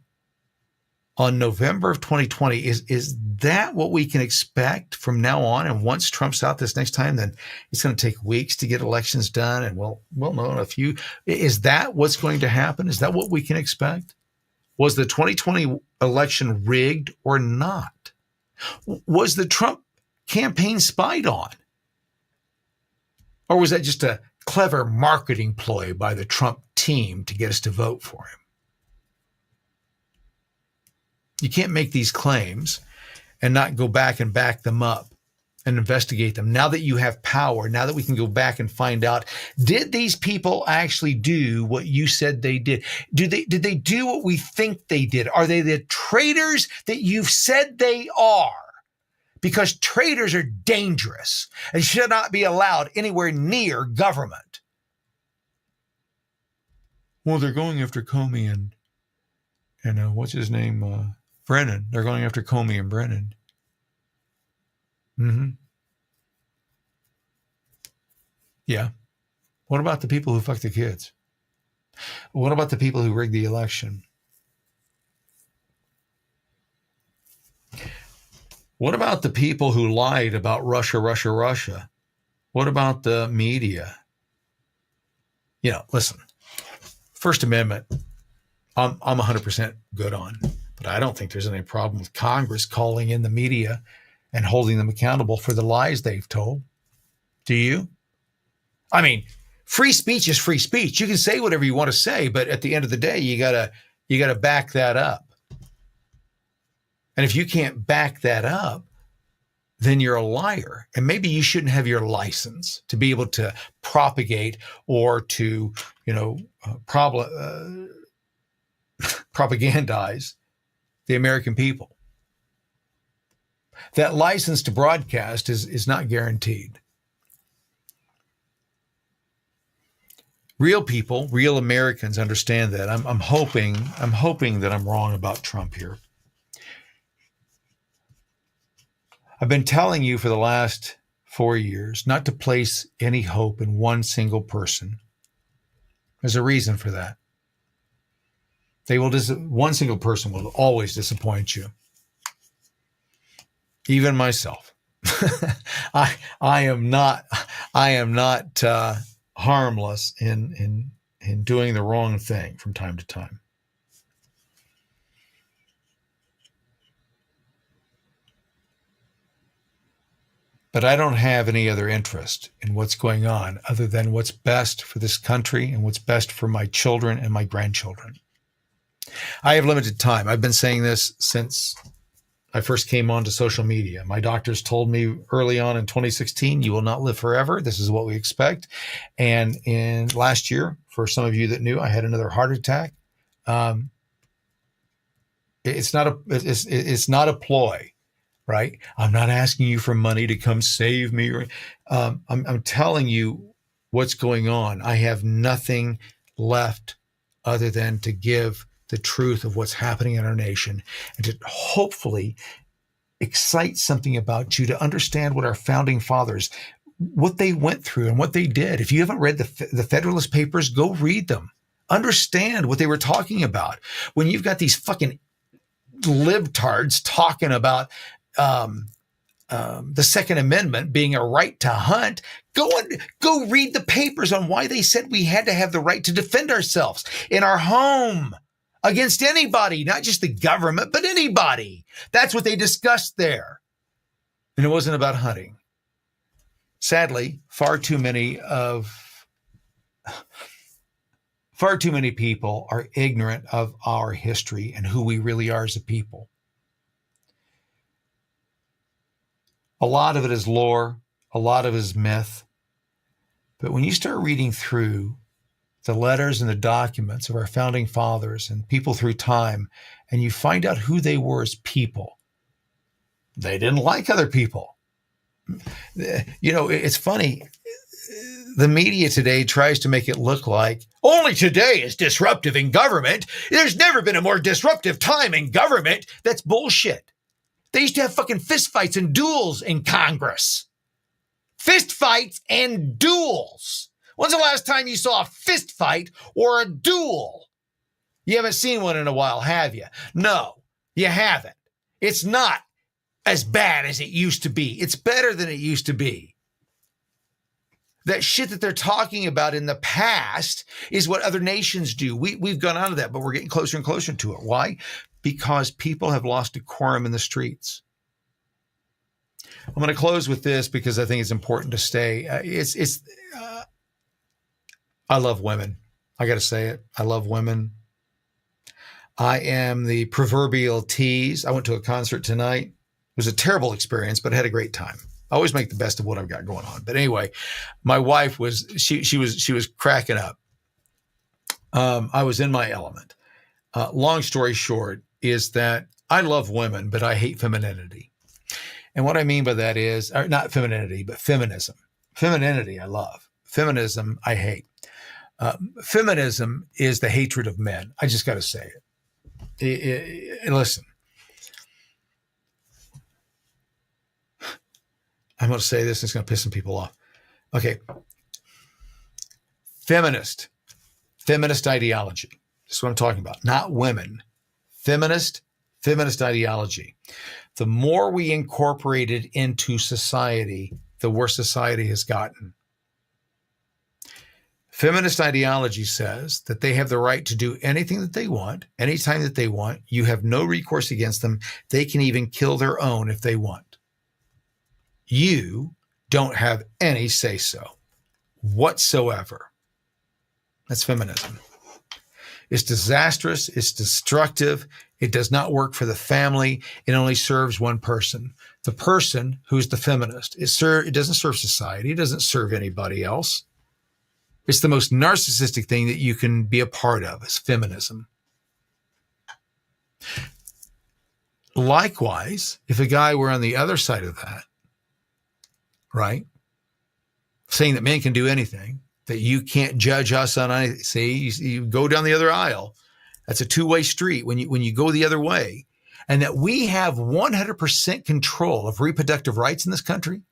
on November of 2020, is that what we can expect from now on? And once Trump's out this next time, then it's going to take weeks to get elections done. And we'll know in a few. Is that what's going to happen? Is that what we can expect? Was the 2020 election rigged or not? Was the Trump campaign spied on? Or was that just a clever marketing ploy by the Trump team to get us to vote for him? You can't make these claims and not go back and back them up and investigate them. Now that you have power, now that we can go back and find out, did these people actually do what you said they did? Did they do what we think they did? Are they the traitors that you've said they are? Because traitors are dangerous and should not be allowed anywhere near government. Well, they're going after Comey and what's his name? Brennan. They're going after Comey and Brennan. Yeah. What about the people who fuck the kids? What about the people who rigged the election? What about the people who lied about Russia? What about the media? Listen, First Amendment, I'm 100% good on, but I don't think there's any problem with Congress calling in the media and holding them accountable for the lies they've told. Do you? I mean, free speech is free speech. You can say whatever you want to say, but at the end of the day, you gotta back that up. And if you can't back that up, then you're a liar. And maybe you shouldn't have your license to be able to propagate or to, propagandize the American people. That license to broadcast is not guaranteed. Real people, real Americans understand that. I'm hoping that I'm wrong about Trump here. I've been telling you for the last 4 years not to place any hope in one single person. There's a reason for that. One single person will always disappoint you. Even myself. I am not harmless in doing the wrong thing from time to time. But I don't have any other interest in what's going on other than what's best for this country and what's best for my children and my grandchildren. I have limited time. I've been saying this since I first came onto social media. My doctors told me early on in 2016, you will not live forever. This is what we expect. And in last year, for some of you that knew, I had another heart attack. It's not a ploy. Right? I'm not asking you for money to come save me. I'm telling you what's going on. I have nothing left other than to give the truth of what's happening in our nation and to hopefully excite something about you to understand what our founding fathers, what they went through and what they did. If you haven't read the Federalist Papers, go read them. Understand what they were talking about. When you've got these fucking libtards talking about the Second Amendment being a right to hunt, go read the papers on why they said we had to have the right to defend ourselves in our home against anybody, not just the government, but anybody. That's what they discussed there. And it wasn't about hunting. Sadly, far too many people are ignorant of our history and who we really are as a people. A lot of it is lore, a lot of it is myth. But when you start reading through the letters and the documents of our founding fathers and people through time, and you find out who they were as people, they didn't like other people. You know, it's funny. The media today tries to make it look like only today is disruptive in government. There's never been a more disruptive time in government. That's bullshit. They used to have fucking fistfights and duels in Congress. Fistfights and duels. When's the last time you saw a fistfight or a duel? You haven't seen one in a while, have you? No, you haven't. It's not as bad as it used to be. It's better than it used to be. That shit that they're talking about in the past is what other nations do. We've gone out of that, but we're getting closer and closer to it. Why? Because people have lost decorum in the streets. I'm going to close with this because I think it's important to stay. I love women. I got to say it. I love women. I am the proverbial tease. I went to a concert tonight. It was a terrible experience, but I had a great time. I always make the best of what I've got going on. But anyway, my wife was cracking up. I was in my element. Long story short is that I love women, but I hate femininity. And what I mean by that is, or not femininity, but feminism. Femininity, I love. Feminism, I hate. Feminism is the hatred of men. I just got to say it. Listen, I'm going to say this, and it's going to piss some people off. Okay. Feminist ideology. This is what I'm talking about. Not women. Feminist ideology. The more we incorporate it into society, the worse society has gotten. Feminist ideology says that they have the right to do anything that they want, anytime that they want. You have no recourse against them. They can even kill their own if they want. You don't have any say-so whatsoever. That's feminism. It's disastrous. It's destructive. It does not work for the family. It only serves one person. The person who's the feminist. It doesn't serve society. It doesn't serve anybody else. It's the most narcissistic thing that you can be a part of is feminism. Likewise, if a guy were on the other side of that, right, saying that men can do anything, that you can't judge us on anything. See, you go down the other aisle. That's a two-way street when you go the other way. And that we have 100% control of reproductive rights in this country.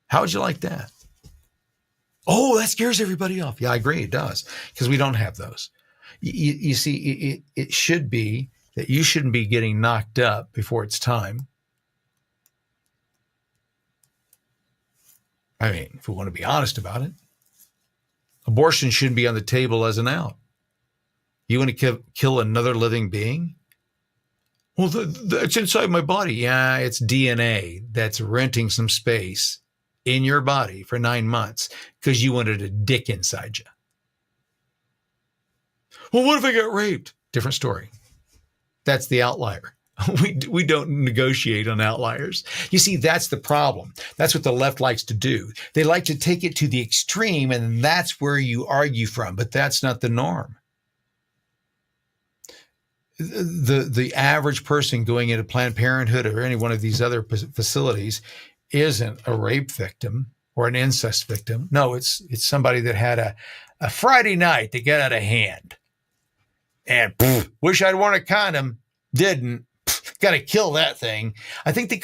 How would you like that? Oh, that scares everybody off. Yeah, I agree. It does. Because we don't have those. You see, it should be that you shouldn't be getting knocked up before it's time. I mean, if we want to be honest about it, abortion shouldn't be on the table as an out. You want to kill another living being? Well, that's inside my body. Yeah, it's DNA that's renting some space in your body for 9 months because you wanted a dick inside you. Well, what if I got raped? Different story. That's the outlier. We don't negotiate on outliers. You see, that's the problem. That's what the left likes to do. They like to take it to the extreme, and that's where you argue from, but that's not the norm. The average person going into Planned Parenthood or any one of these other facilities isn't a rape victim or an incest victim. No, it's somebody that had a Friday night that got out of hand. And wish I'd worn a condom. Didn't. Got to kill that thing. I think the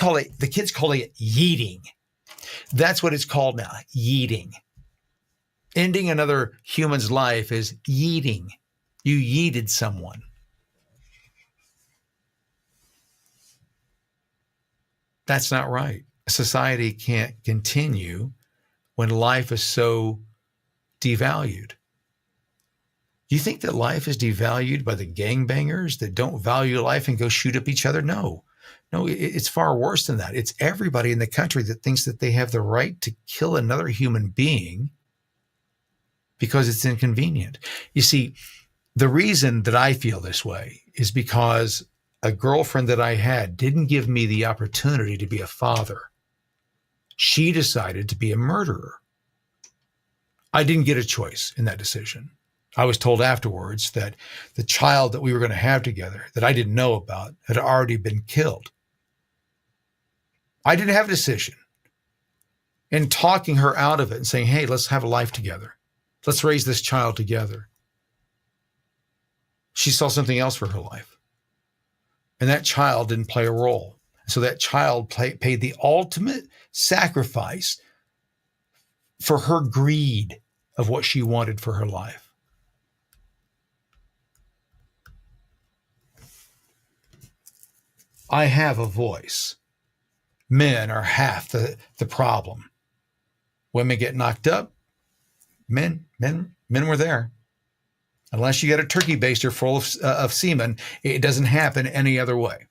kids call it yeeting. That's what it's called now, yeeting. Ending another human's life is yeeting. You yeeted someone. That's not right. Society can't continue when life is so devalued. You think that life is devalued by the gangbangers that don't value life and go shoot up each other? No, it's far worse than that. It's everybody in the country that thinks that they have the right to kill another human being because it's inconvenient. You see, the reason that I feel this way is because a girlfriend that I had didn't give me the opportunity to be a father. She decided to be a murderer. I didn't get a choice in that decision. I was told afterwards that the child that we were going to have together, that I didn't know about, had already been killed. I didn't have a decision. And talking her out of it and saying, hey, let's have a life together. Let's raise this child together. She saw something else for her life. And that child didn't play a role. So that child paid the ultimate sacrifice for her greed of what she wanted for her life. I have a voice. Men are half the problem. Women get knocked up. Men were there. Unless you got a turkey baster full of semen, it doesn't happen any other way.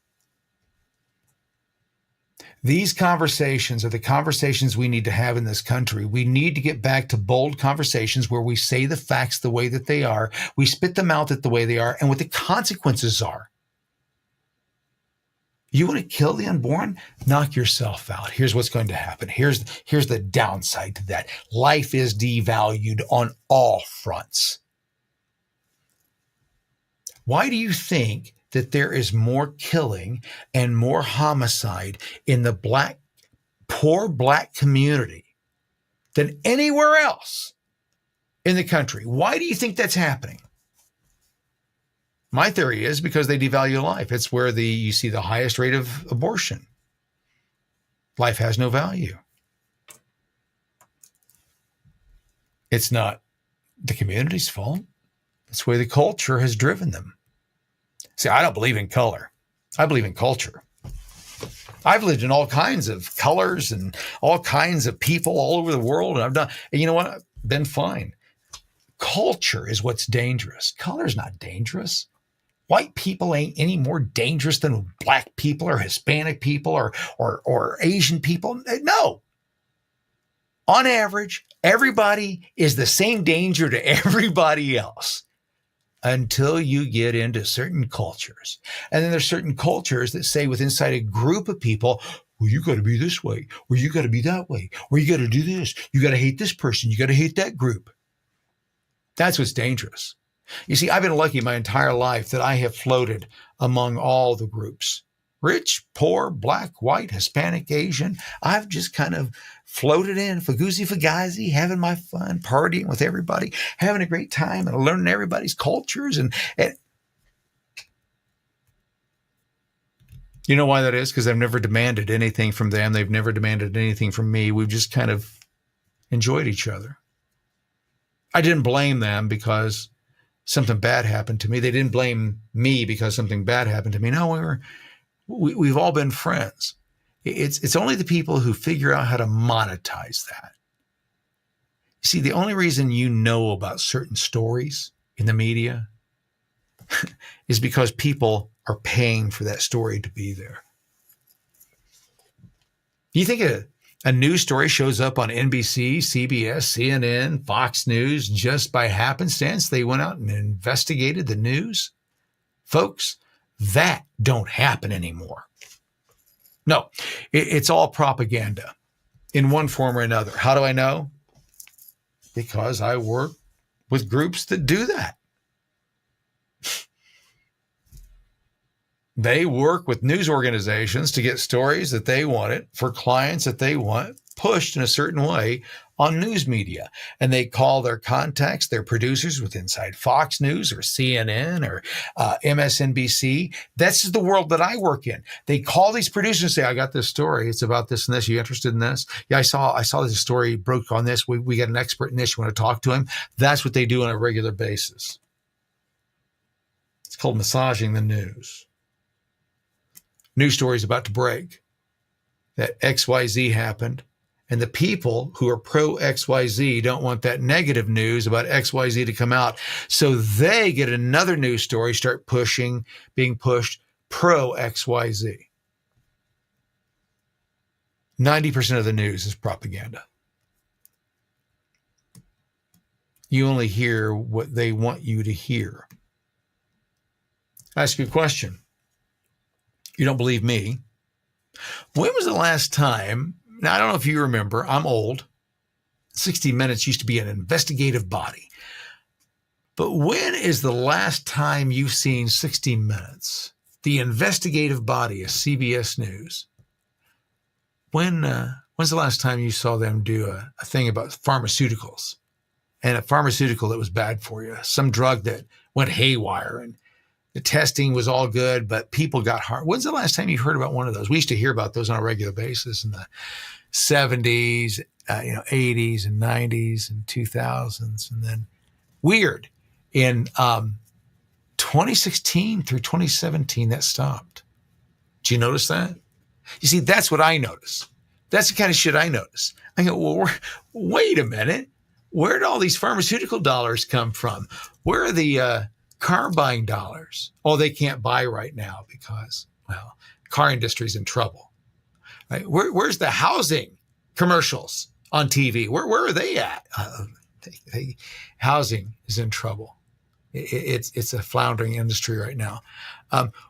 These conversations are the conversations we need to have in this country. We need to get back to bold conversations where we say the facts the way that they are. We spit them out the way they are and what the consequences are. You want to kill the unborn? Knock yourself out. Here's what's going to happen. Here's the downside to that. Life is devalued on all fronts. Why do you think that there is more killing and more homicide in the poor black community than anywhere else in the country? Why do you think that's happening? My theory is because they devalue life. It's where you see the highest rate of abortion. Life has no value. It's not the community's fault. It's the way the culture has driven them. See, I don't believe in color. I believe in culture. I've lived in all kinds of colors and all kinds of people all over the world. And you know what? I've been fine. Culture is what's dangerous. Color's not dangerous. White people ain't any more dangerous than black people or Hispanic people or Asian people. No. On average, everybody is the same danger to everybody else until you get into certain cultures. And then there's certain cultures that say inside a group of people, well, you got to be this way, or you got to be that way, or you got to do this. You got to hate this person. You got to hate that group. That's what's dangerous. You see, I've been lucky my entire life that I have floated among all the groups. Rich, poor, black, white, Hispanic, Asian. I've just kind of floated in, fugazi, having my fun, partying with everybody, having a great time and learning everybody's cultures. And you know why that is? Because I've never demanded anything from them. They've never demanded anything from me. We've just kind of enjoyed each other. I didn't blame them because something bad happened to me. They didn't blame me because something bad happened to me. No, we've all been friends. It's only the people who figure out how to monetize that. You see, the only reason you know about certain stories in the media is because people are paying for that story to be there. You think a news story shows up on NBC, CBS, CNN, Fox News just by happenstance? They went out and investigated the news? Folks, that don't happen anymore. No, it's all propaganda in one form or another. How do I know? Because I work with groups that do that. They work with news organizations to get stories that they wanted for clients that they want pushed in a certain way on news media, and they call their contacts, their producers with inside Fox News or CNN or MSNBC. That's the world that I work in. They call these producers and say, I got this story. It's about this and this. You interested in this? Yeah, I saw this story broke on this. We got an expert in this. You want to talk to him? That's what they do on a regular basis. It's called massaging the news. News story is about to break that XYZ happened. And the people who are pro XYZ don't want that negative news about XYZ to come out. So they get another news story, start being pushed pro XYZ. 90% of the news is propaganda. You only hear what they want you to hear. I ask you a question. You don't believe me. When was the last time? Now, I don't know if you remember, I'm old. 60 Minutes used to be an investigative body. But when is the last time you've seen 60 Minutes, the investigative body of CBS News? When's the last time you saw them do a thing about pharmaceuticals and a pharmaceutical that was bad for you, some drug that went haywire and the testing was all good, but people got harmed? When's the last time you heard about one of those? We used to hear about those on a regular basis in the 70s, 80s and 90s and 2000s. And then weird, in 2016 through 2017, that stopped. Did you notice that? You see, that's what I notice. That's the kind of shit I notice. I go, well, wait a minute. Where did all these pharmaceutical dollars come from? Where are the car buying dollars? Oh, they can't buy right now because, well, car industry's in trouble. Right? Where's the housing commercials on TV? Where are they at? Housing is in trouble. It's a floundering industry right now.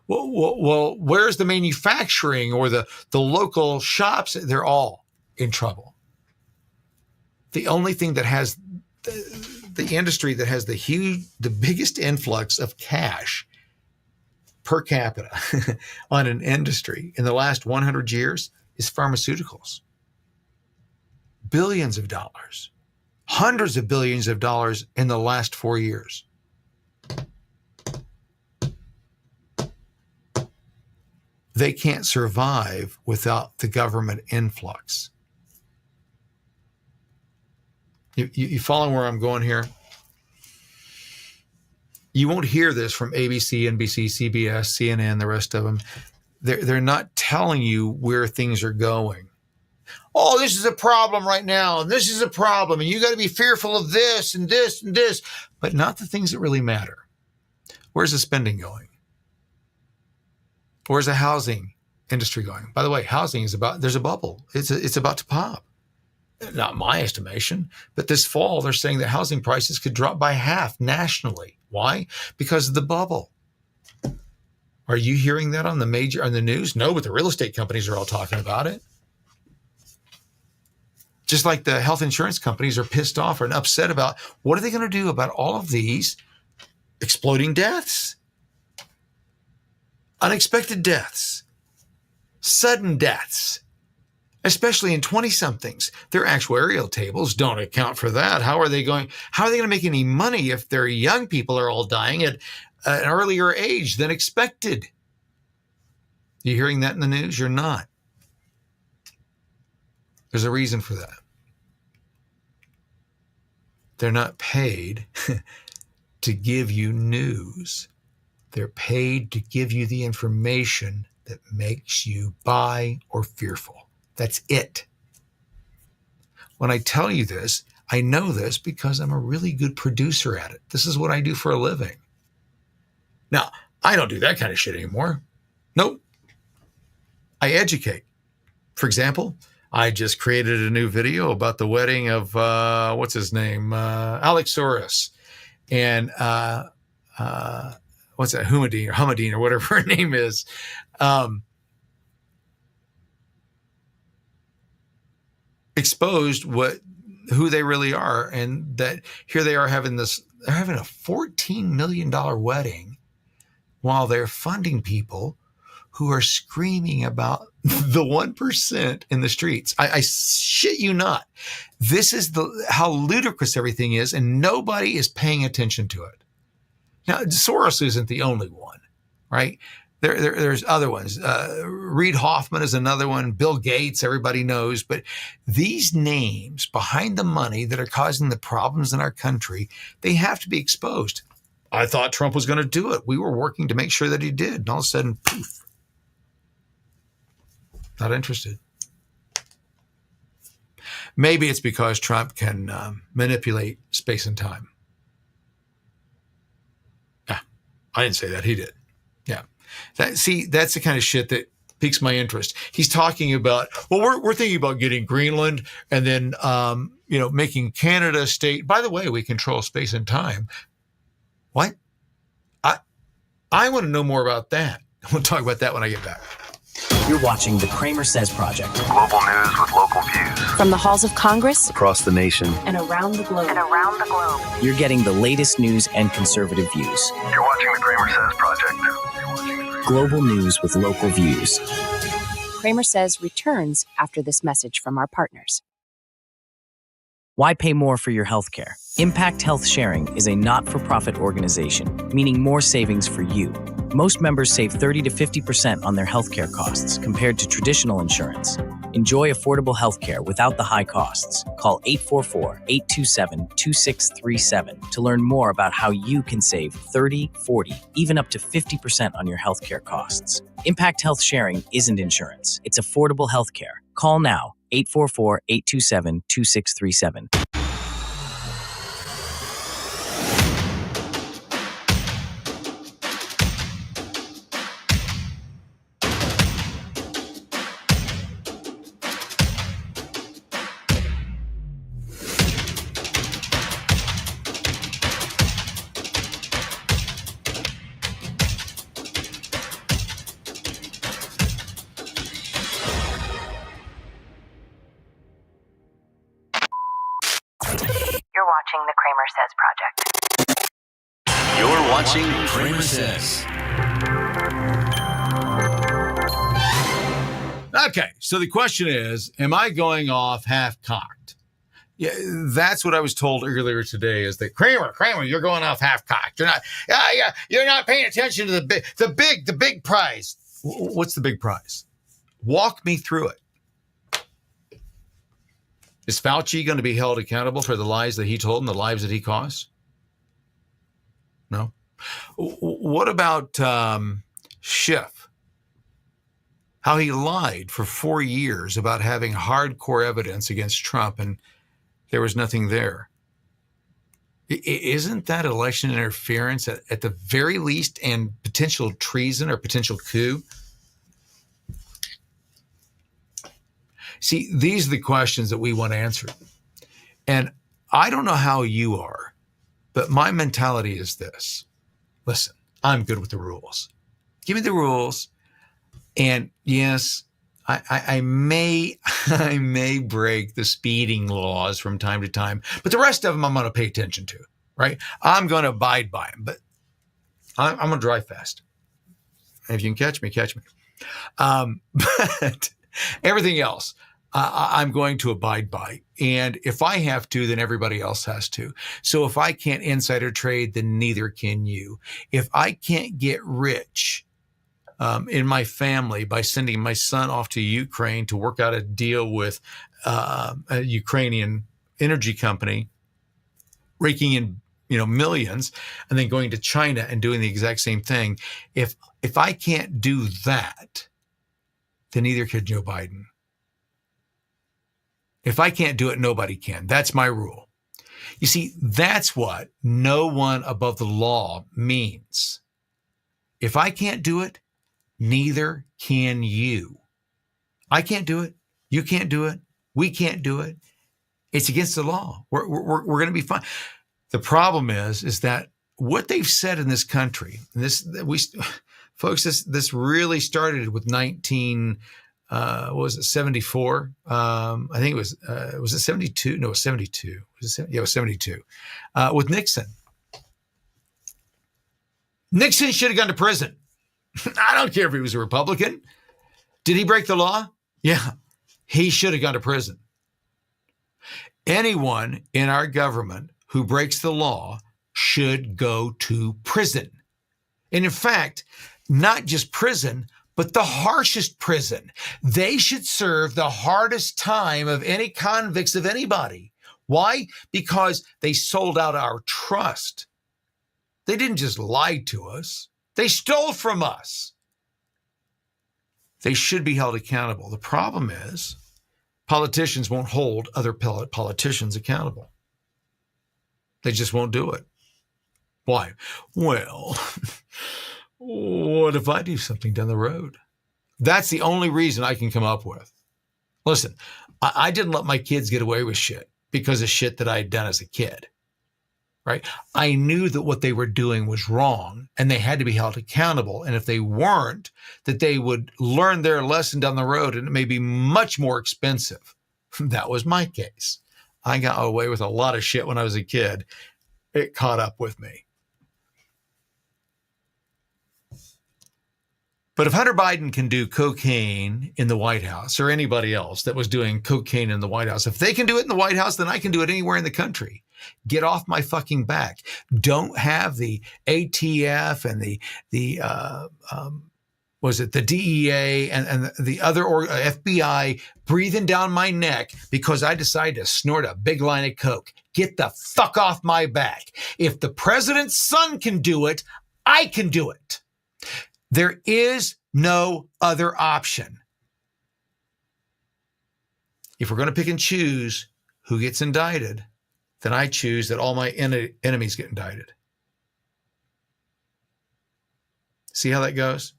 Well, where's the manufacturing or the local shops? They're all in trouble. The only thing that has the industry that has the biggest influx of cash per capita on an industry in the last 100 years is pharmaceuticals. Billions of dollars, hundreds of billions of dollars in the last 4 years. They can't survive without the government influx. You follow where I'm going here? You won't hear this from ABC, NBC, CBS, CNN, the rest of them. They're not telling you where things are going. Oh, this is a problem right now, and this is a problem, and you got to be fearful of this and this and this, but not the things that really matter. Where's the spending going? Where's the housing industry going? By the way, housing is there's a bubble. It's about to pop. Not my estimation, but this fall they're saying that housing prices could drop by half nationally. Why? Because of the bubble. Are you hearing that on the news? No, but the real estate companies are all talking about it. Just like the health insurance companies are pissed off and upset about what are they going to do about all of these exploding deaths, unexpected deaths, sudden deaths. Especially in 20-somethings. Their actuarial tables don't account for that. How are they going to make any money if their young people are all dying at an earlier age than expected? You hearing that in the news? You're not. There's a reason for that. They're not paid to give you news. They're paid to give you the information that makes you buy or fearful. That's it. When I tell you this, I know this because I'm a really good producer at it. This is what I do for a living. Now, I don't do that kind of shit anymore. Nope. I educate. For example, I just created a new video about the wedding of, what's his name? Alex Soros. And what's that? Humadine or whatever her name is. Exposed who they really are, and that here they are having a $14 million wedding while they're funding people who are screaming about the 1% in the streets. I shit you not. This is how ludicrous everything is, and nobody is paying attention to it. Now, Soros isn't the only one, right? There's other ones. Reid Hoffman is another one. Bill Gates, everybody knows. But these names behind the money that are causing the problems in our country, they have to be exposed. I thought Trump was going to do it. We were working to make sure that he did. And all of a sudden, poof. Not interested. Maybe it's because Trump can manipulate space and time. Yeah, I didn't say that. He did. Yeah. That's the kind of shit that piques my interest. He's talking about, well, we're thinking about getting Greenland and then, making Canada a state. By the way, we control space and time. What? I want to know more about that. We'll talk about that when I get back. You're watching the CramerSez Project. Global news with local views. From the halls of Congress Across the nation. and around the globe. You're getting the latest news and conservative views. You're watching the CramerSez Project. Global news with local views. CramerSez returns after this message from our partners. Why pay more for your health care? Impact Health Sharing is a not-for-profit organization, meaning more savings for you. Most members save 30 to 50% on their healthcare costs compared to traditional insurance. Enjoy affordable healthcare without the high costs. Call 844-827-2637 to learn more about how you can save 30, 40, even up to 50% on your healthcare costs. Impact Health Sharing isn't insurance. It's affordable healthcare. Call now, 844-827-2637. You're watching the CramerSez Project. You're watching CramerSez. Okay, so the question is, am I going off half-cocked? Yeah, that's what I was told earlier today. Is that Kramer, you're going off half-cocked. You're not paying attention to the big prize. What's the big prize? Walk me through it. Is Fauci going to be held accountable for the lies that he told and the lives that he caused? No. What about Schiff? How he lied for 4 years about having hardcore evidence against Trump and there was nothing there. Isn't that election interference at the very least and potential treason or potential coup? See, these are the questions that we want answered. And I don't know how you are, but my mentality is this. Listen, I'm good with the rules. Give me the rules. And yes, I may break the speeding laws from time to time, but the rest of them I'm going to pay attention to, right? I'm going to abide by them, but I'm going to drive fast. If you can catch me, catch me. But everything else, I'm going to abide by. And if I have to, then everybody else has to. So if I can't insider trade, then neither can you. If I can't get rich in my family by sending my son off to Ukraine to work out a deal with a Ukrainian energy company, raking in millions, and then going to China and doing the exact same thing, if I can't do that, then neither can Joe Biden. If I can't do it, nobody can. That's my rule. You see, that's what no one above the law means. If I can't do it, neither can you. I can't do it. You can't do it. We can't do it. It's against the law. We're going to be fine. The problem is that what they've said in this country, and this really started with 74? I think it was it 72? No, it was 72. It was 72. With Nixon. Nixon should have gone to prison. I don't care if he was a Republican. Did he break the law? Yeah. He should have gone to prison. Anyone in our government who breaks the law should go to prison. And in fact, not just prison, but the harshest prison. They should serve the hardest time of any convicts of anybody. Why? Because they sold out our trust. They didn't just lie to us. They stole from us. They should be held accountable. The problem is politicians won't hold other politicians accountable. They just won't do it. Why? Well, what if I do something down the road? That's the only reason I can come up with. Listen, I didn't let my kids get away with shit because of shit that I had done as a kid, right? I knew that what they were doing was wrong and they had to be held accountable. And if they weren't, that they would learn their lesson down the road and it may be much more expensive. That was my case. I got away with a lot of shit when I was a kid. It caught up with me. But if Hunter Biden can do cocaine in the White House or anybody else that was doing cocaine in the White House, if they can do it in the White House, then I can do it anywhere in the country. Get off my fucking back. Don't have the ATF and the DEA and the other FBI breathing down my neck because I decided to snort a big line of coke. Get the fuck off my back. If the president's son can do it, I can do it. There is no other option. If we're going to pick and choose who gets indicted, then I choose that all my enemies get indicted. See how that goes?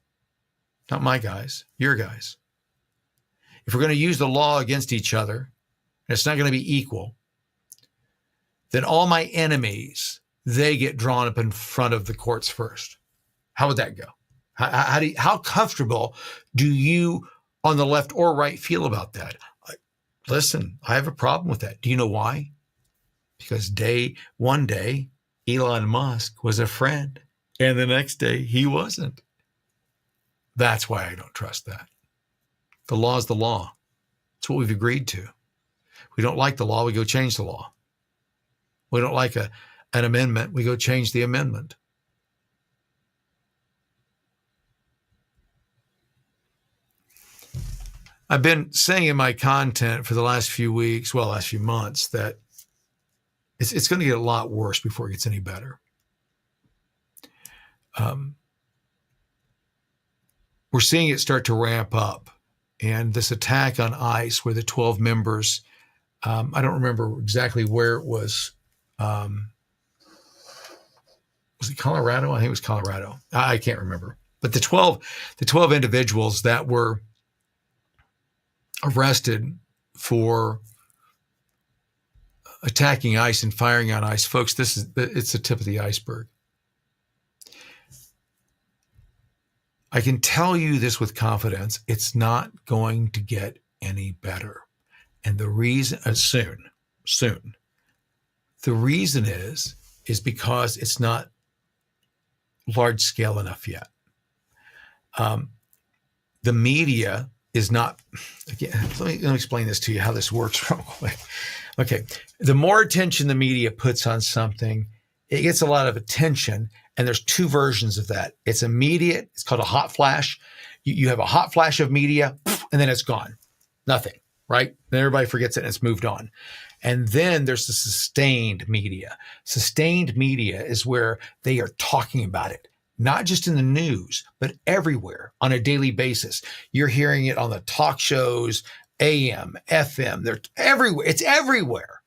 Not my guys, your guys. If we're going to use the law against each other, and it's not going to be equal, then all my enemies, they get drawn up in front of the courts first. How would that go? How comfortable do you on the left or right feel about that? Listen, I have a problem with that. Do you know why? Because one day, Elon Musk was a friend, and the next day he wasn't. That's why I don't trust that. The law is the law. It's what we've agreed to. We don't like the law, we go change the law. We don't like an amendment, we go change the amendment. I've been saying in my content for the last few months, that it's going to get a lot worse before it gets any better. We're seeing it start to ramp up. And this attack on ICE, where the 12 members, I don't remember exactly where it was. Was it Colorado? I think it was Colorado. I can't remember. But the 12 individuals that were arrested for attacking ICE and firing on ICE, folks, it's the tip of the iceberg. I can tell you this with confidence, it's not going to get any better. And the reason, soon. The reason is because it's not large scale enough yet. The media is not, again, let me explain this to you, how this works real quick. Okay, the more attention the media puts on something, it gets a lot of attention, and there's two versions of that. It's immediate, it's called a hot flash. You have a hot flash of media, and then it's gone. Nothing, right? Then everybody forgets it and it's moved on. And then there's the sustained media. Sustained media is where they are talking about it. Not just in the news, but everywhere on a daily basis. You're hearing it on the talk shows, AM, FM, they're everywhere. It's everywhere.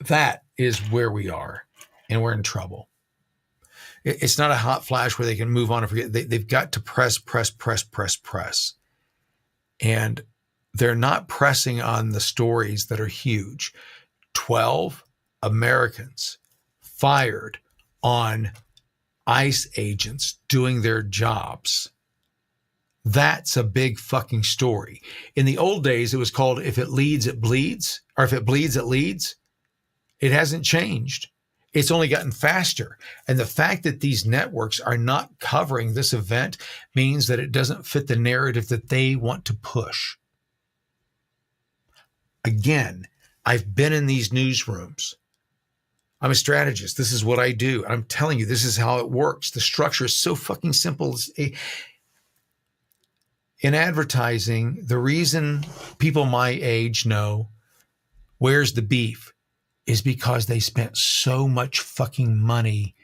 That is where we are, and we're in trouble. It's not a hot flash where they can move on and forget. They've got to press. And they're not pressing on the stories that are huge. 12 Americans fired on ICE agents doing their jobs. That's a big fucking story. In the old days, it was called if it leads, it bleeds, or if it bleeds, it leads. It hasn't changed. It's only gotten faster. And the fact that these networks are not covering this event means that it doesn't fit the narrative that they want to push. Again, I've been in these newsrooms. I'm a strategist. This is what I do. I'm telling you, this is how it works. The structure is so fucking simple. In advertising, the reason people my age know where's the beef is because they spent so much fucking money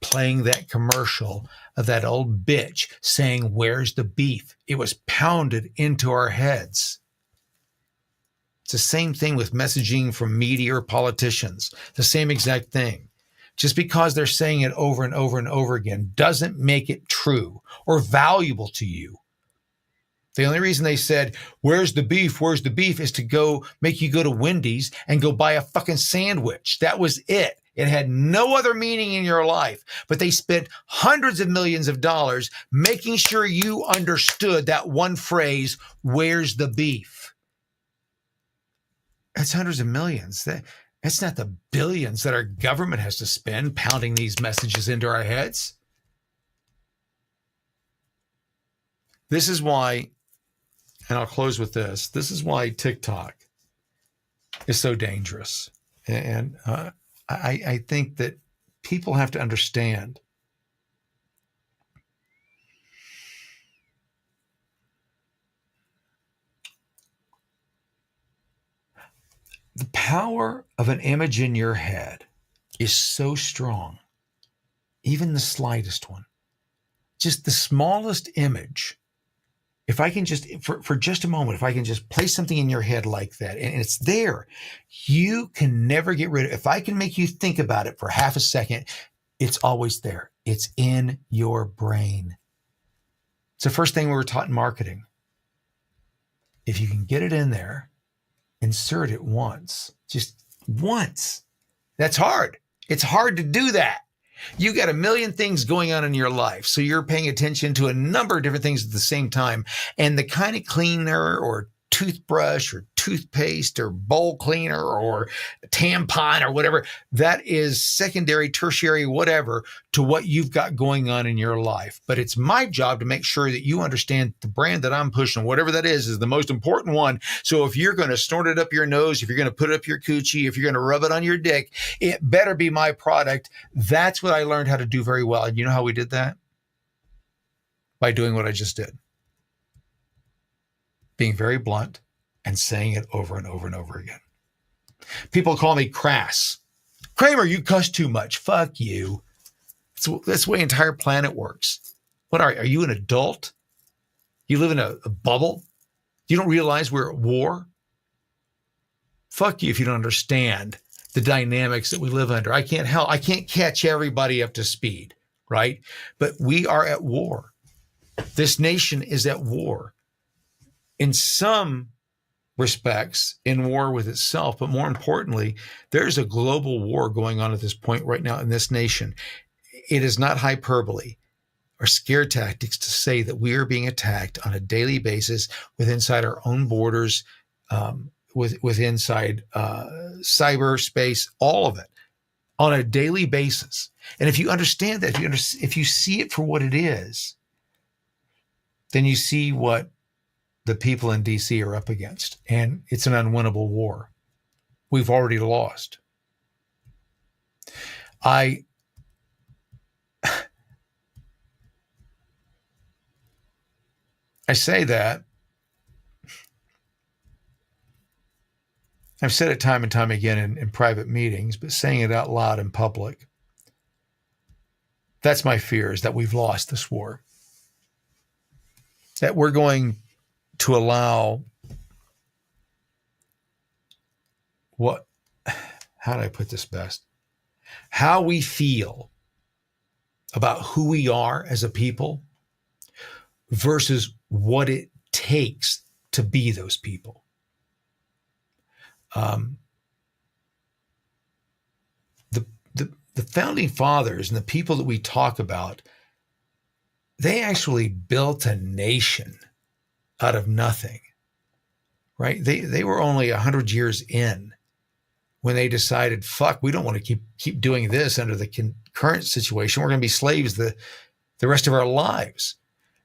playing that commercial of that old bitch saying, where's the beef? It was pounded into our heads. It's the same thing with messaging from media or politicians. The same exact thing. Just because they're saying it over and over and over again doesn't make it true or valuable to you. The only reason they said, where's the beef? Where's the beef? Is to go make you go to Wendy's and go buy a fucking sandwich. That was it. It had no other meaning in your life, but they spent hundreds of millions of dollars making sure you understood that one phrase, where's the beef? That's hundreds of millions. That's not the billions that our government has to spend pounding these messages into our heads. This is why, and I'll close with this. This is why TikTok is so dangerous. And I think that people have to understand the power of an image in your head is so strong, even the slightest one, just the smallest image. If I can just, for just a moment, if I can just place something in your head like that, and it's there, you can never get rid of it. If I can make you think about it for half a second, it's always there. It's in your brain. It's the first thing we were taught in marketing. If you can get it in there, insert it once, just once. That's hard. It's hard to do that. You got a million things going on in your life. So you're paying attention to a number of different things at the same time. And the kind of cleaner or toothbrush or toothpaste or bowl cleaner or tampon or whatever, that is secondary, tertiary, whatever to what you've got going on in your life. But it's my job to make sure that you understand the brand that I'm pushing, whatever that is the most important one. So if you're going to snort it up your nose, if you're going to put it up your coochie, if you're going to rub it on your dick, it better be my product. That's what I learned how to do very well. And you know how we did that? By doing what I just did. Being very blunt and saying it over and over and over again. People call me crass. Kramer, you cuss too much. Fuck you. That's the way the entire planet works. What are you an adult? You live in a bubble? You don't realize we're at war? Fuck you if you don't understand the dynamics that we live under. I can't catch everybody up to speed, right? But we are at war. This nation is at war. In some respects, in war with itself, but more importantly, there's a global war going on at this point right now in this nation. It is not hyperbole or scare tactics to say that we are being attacked on a daily basis inside our own borders, inside cyberspace, all of it on a daily basis. And if you understand that, if you see it for what it is, then you see what the people in DC are up against. And it's an unwinnable war. We've already lost. I say that. I've said it time and time again in private meetings, but saying it out loud in public. That's my fear, is that we've lost this war. That we're going to allow how do I put this best? How we feel about who we are as a people versus what it takes to be those people. The founding fathers and the people that we talk about, they actually built a nation out of nothing, right? They were only 100 years in when they decided, fuck, we don't want to keep doing this under the current situation. We're going to be slaves the rest of our lives.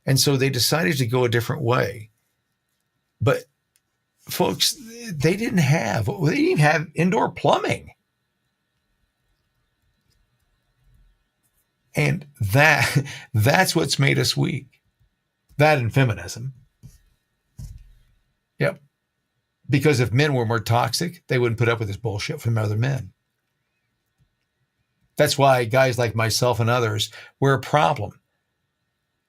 And so they decided to go a different way. But folks, they didn't even have indoor plumbing. And that's what's made us weak. That and feminism. Yep. Because if men were more toxic, they wouldn't put up with this bullshit from other men. That's why guys like myself and others, we're a problem.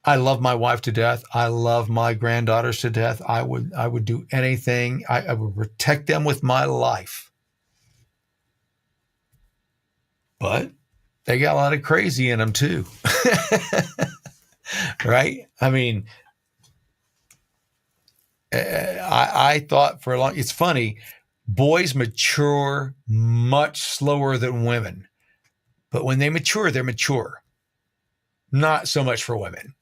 I love my wife to death. I love my granddaughters to death. I would do anything. I would protect them with my life. But they got a lot of crazy in them too. Right? I mean, I thought for a long, it's funny, boys mature much slower than women. But when they mature, they're mature. Not so much for women.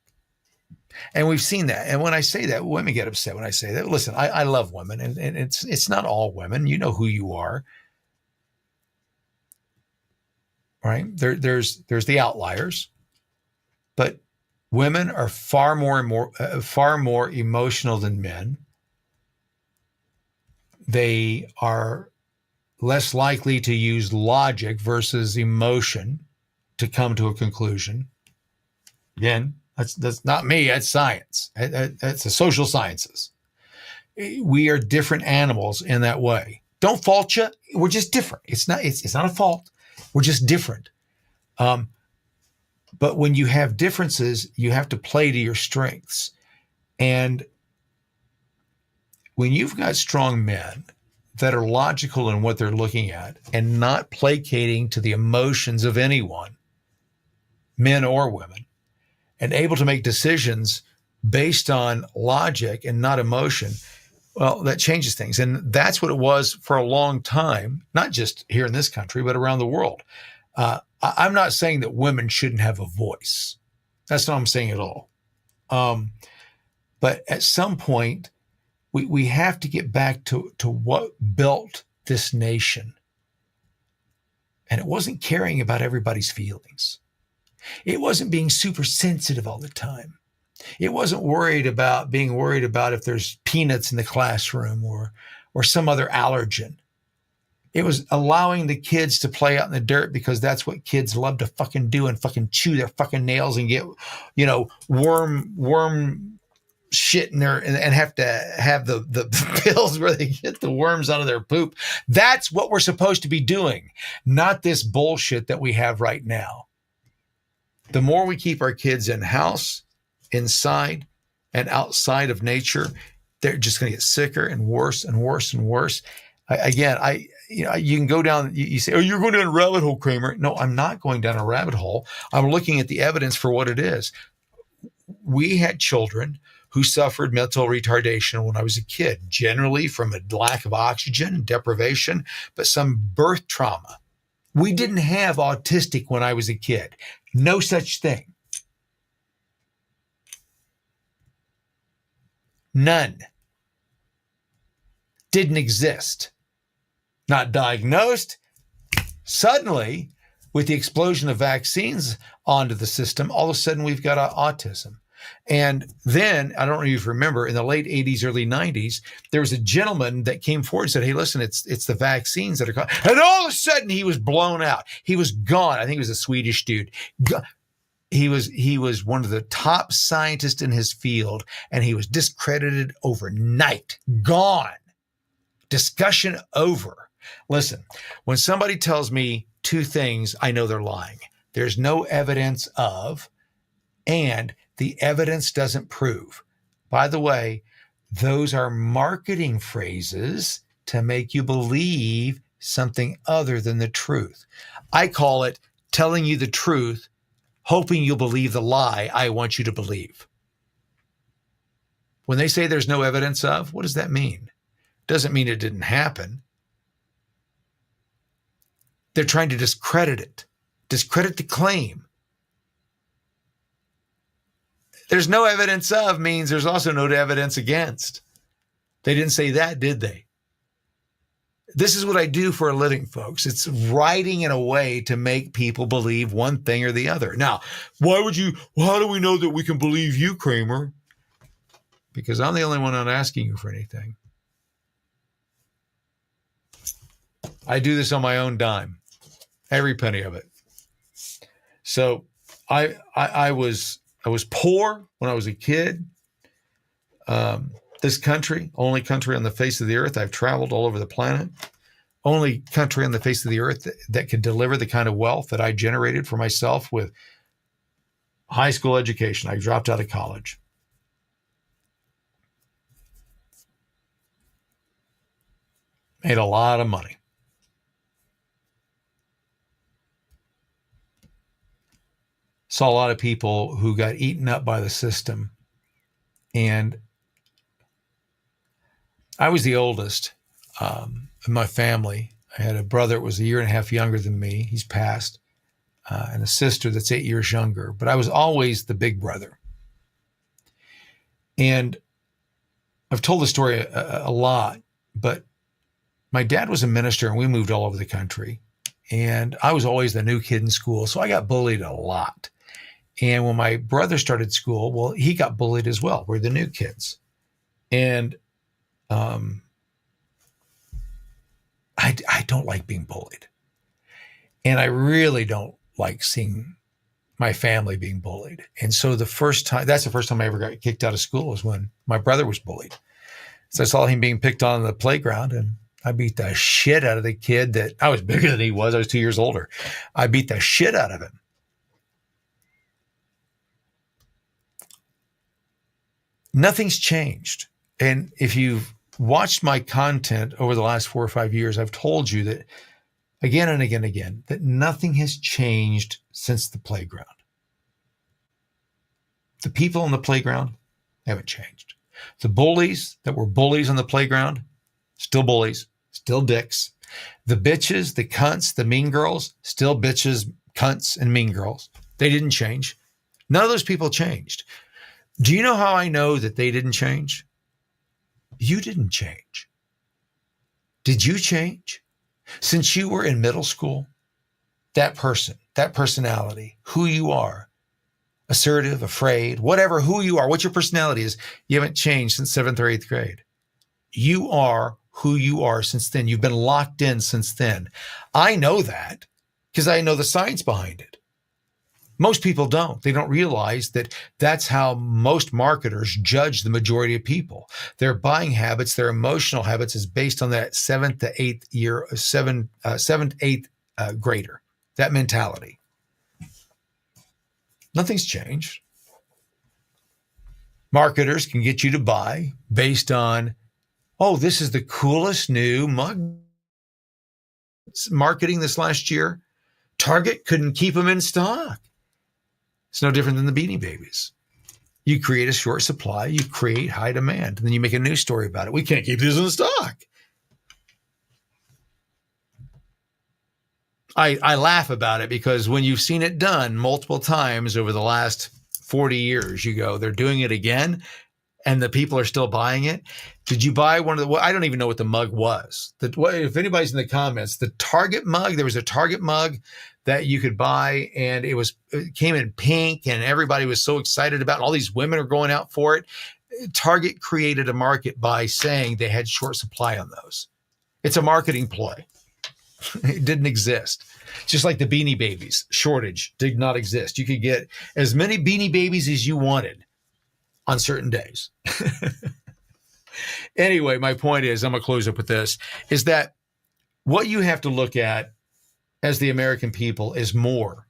And we've seen that. And when I say that, women get upset when I say that. Listen, I love women, and it's not all women. You know who you are. Right? There's the outliers. But women are far more emotional than men. They are less likely to use logic versus emotion to come to a conclusion. Again, that's not me. That's science. That's the social sciences. We are different animals in that way. Don't fault you. We're just different. It's not a fault. We're just different. But when you have differences, you have to play to your strengths. And when you've got strong men that are logical in what they're looking at and not placating to the emotions of anyone, men or women, and able to make decisions based on logic and not emotion, well, that changes things. And that's what it was for a long time, not just here in this country, but around the world. I'm not saying that women shouldn't have a voice. That's not what I'm saying at all. But at some point, we have to get back to what built this nation. And it wasn't caring about everybody's feelings. It wasn't being super sensitive all the time. It wasn't being worried about if there's peanuts in the classroom or some other allergen. It was allowing the kids to play out in the dirt because that's what kids love to fucking do and fucking chew their fucking nails and get, worm shit in there and have to have the pills where they get the worms out of their poop. That's what we're supposed to be doing, not this bullshit that we have right now. The more we keep our kids in-house, inside, and outside of nature, they're just going to get sicker and worse and worse and worse. You can go down, you say, oh, you're going down a rabbit hole, Kramer. No, I'm not going down a rabbit hole. I'm looking at the evidence for what it is. We had children who suffered mental retardation when I was a kid, generally from a lack of oxygen, deprivation, but some birth trauma. We didn't have autistic when I was a kid. No such thing. None. Didn't exist. Not diagnosed. Suddenly, with the explosion of vaccines onto the system, all of a sudden we've got autism. And then, I don't know if you remember, in the late 80s, early 90s, there was a gentleman that came forward and said, hey, listen, it's the vaccines that are causing. And all of a sudden, he was blown out. He was gone. I think he was a Swedish dude. He was one of the top scientists in his field, and he was discredited overnight. Gone. Discussion over. Listen, when somebody tells me two things, I know they're lying. There's no evidence of, and the evidence doesn't prove. By the way, those are marketing phrases to make you believe something other than the truth. I call it telling you the truth, hoping you'll believe the lie I want you to believe. When they say there's no evidence of, what does that mean? Doesn't mean it didn't happen. They're trying to discredit it, discredit the claim. There's no evidence of means there's also no evidence against. They didn't say that, did they? This is what I do for a living, folks. It's writing in a way to make people believe one thing or the other. Now, how do we know that we can believe you, Kramer? Because I'm the only one not asking you for anything. I do this on my own dime, every penny of it. So I was poor when I was a kid. This country, only country on the face of the earth. I've traveled all over the planet. Only country on the face of the earth that could deliver the kind of wealth that I generated for myself with high school education. I dropped out of college. Made a lot of money. Saw a lot of people who got eaten up by the system. And I was the oldest in my family. I had a brother that was a year and a half younger than me. He's passed. And a sister that's 8 years younger. But I was always the big brother. And I've told the story a lot, but my dad was a minister and we moved all over the country. And I was always the new kid in school. So I got bullied a lot. And when my brother started school, well, he got bullied as well. We're the new kids. And I don't like being bullied. And I really don't like seeing my family being bullied. And so that's the first time I ever got kicked out of school was when my brother was bullied. So I saw him being picked on in the playground and I beat the shit out of the kid that I was bigger than he was. I was 2 years older. I beat the shit out of him. Nothing's changed. And if you've watched my content over the last 4 or 5 years, I've told you that again and again and again, that nothing has changed since the playground. The people on the playground haven't changed. The bullies that were bullies on the playground, still bullies, still dicks. The bitches, the cunts, the mean girls, still bitches, cunts, and mean girls. They didn't change. None of those people changed. Do you know how I know that they didn't change? You didn't change. Did you change? Since you were in middle school, that person, that personality, who you are, assertive, afraid, whatever, who you are, what your personality is, you haven't changed since 7th or 8th grade. You are who you are since then. You've been locked in since then. I know that because I know the science behind it. Most people don't. They don't realize that that's how most marketers judge the majority of people. Their buying habits, their emotional habits is based on that 7th to 8th grader, that mentality. Nothing's changed. Marketers can get you to buy based on, oh, this is the coolest new mug marketing this last year. Target couldn't keep them in stock. It's no different than the Beanie Babies. You create a short supply, you create high demand, and then you make a news story about it. We can't keep this in stock. I laugh about it because when you've seen it done multiple times over the last 40 years, you go, they're doing it again, and the people are still buying it. Did you buy one of the, I don't even know what the mug was. If anybody's in the comments, the Target mug, there was a Target mug that you could buy, and it came in pink, and everybody was so excited about it. All these women are going out for it. Target created a market by saying they had short supply on those. It's a marketing ploy. It didn't exist. Just like the Beanie Babies shortage did not exist. You could get as many Beanie Babies as you wanted on certain days. Anyway, my point is, I'm going to close up with this, is that what you have to look at as the American people is more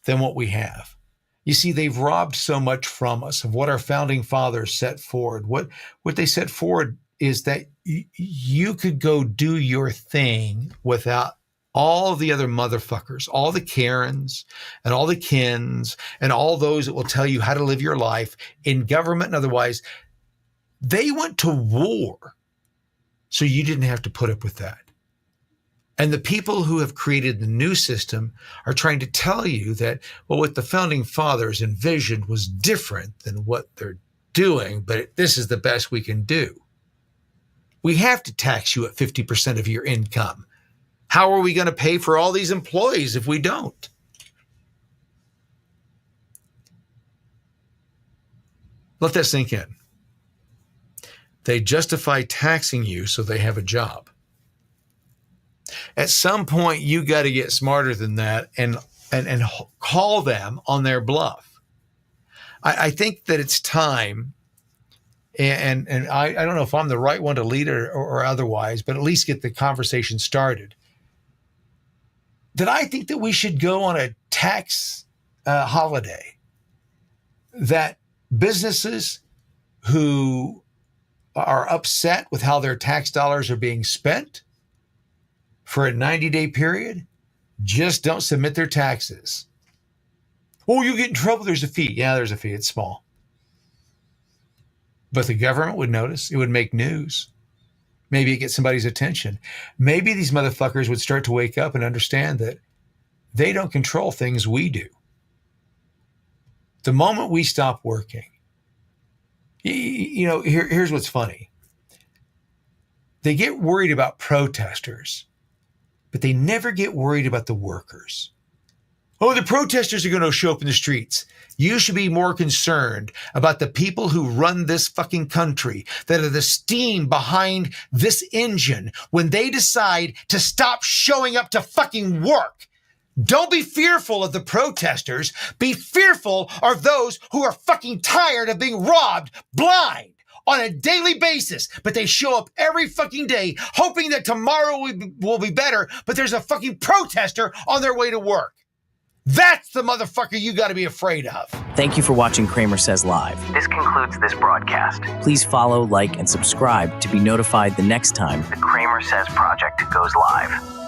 than what we have. You see, they've robbed so much from us of what our founding fathers set forward. What they set forward is that you could go do your thing without all the other motherfuckers, all the Karens and all the Kens and all those that will tell you how to live your life in government and otherwise. They went to war so you didn't have to put up with that. And the people who have created the new system are trying to tell you that, well, what the founding fathers envisioned was different than what they're doing, but this is the best we can do. We have to tax you at 50% of your income. How are we going to pay for all these employees if we don't? Let that sink in. They justify taxing you so they have a job. At some point, you got to get smarter than that and call them on their bluff. I think that it's time, and I don't know if I'm the right one to lead it or otherwise, but at least get the conversation started, that I think that we should go on a tax holiday, that businesses who are upset with how their tax dollars are being spent for a 90-day period just don't submit their taxes. Oh, you get in trouble, there's a fee. Yeah, there's a fee. It's small. But the government would notice. It would make news. Maybe it gets somebody's attention. Maybe these motherfuckers would start to wake up and understand that they don't control things we do. The moment we stop working, here's what's funny. They get worried about protesters, but they never get worried about the workers. Oh, the protesters are going to show up in the streets. You should be more concerned about the people who run this fucking country, that are the steam behind this engine when they decide to stop showing up to fucking work. Don't be fearful of the protesters. Be fearful of those who are fucking tired of being robbed blind on a daily basis, but they show up every fucking day hoping that tomorrow will be better, but there's a fucking protester on their way to work. That's the motherfucker you got to be afraid of. Thank you for watching Kramer Says Live. This concludes this broadcast. Please follow, like, and subscribe to be notified the next time The CramerSez project goes live.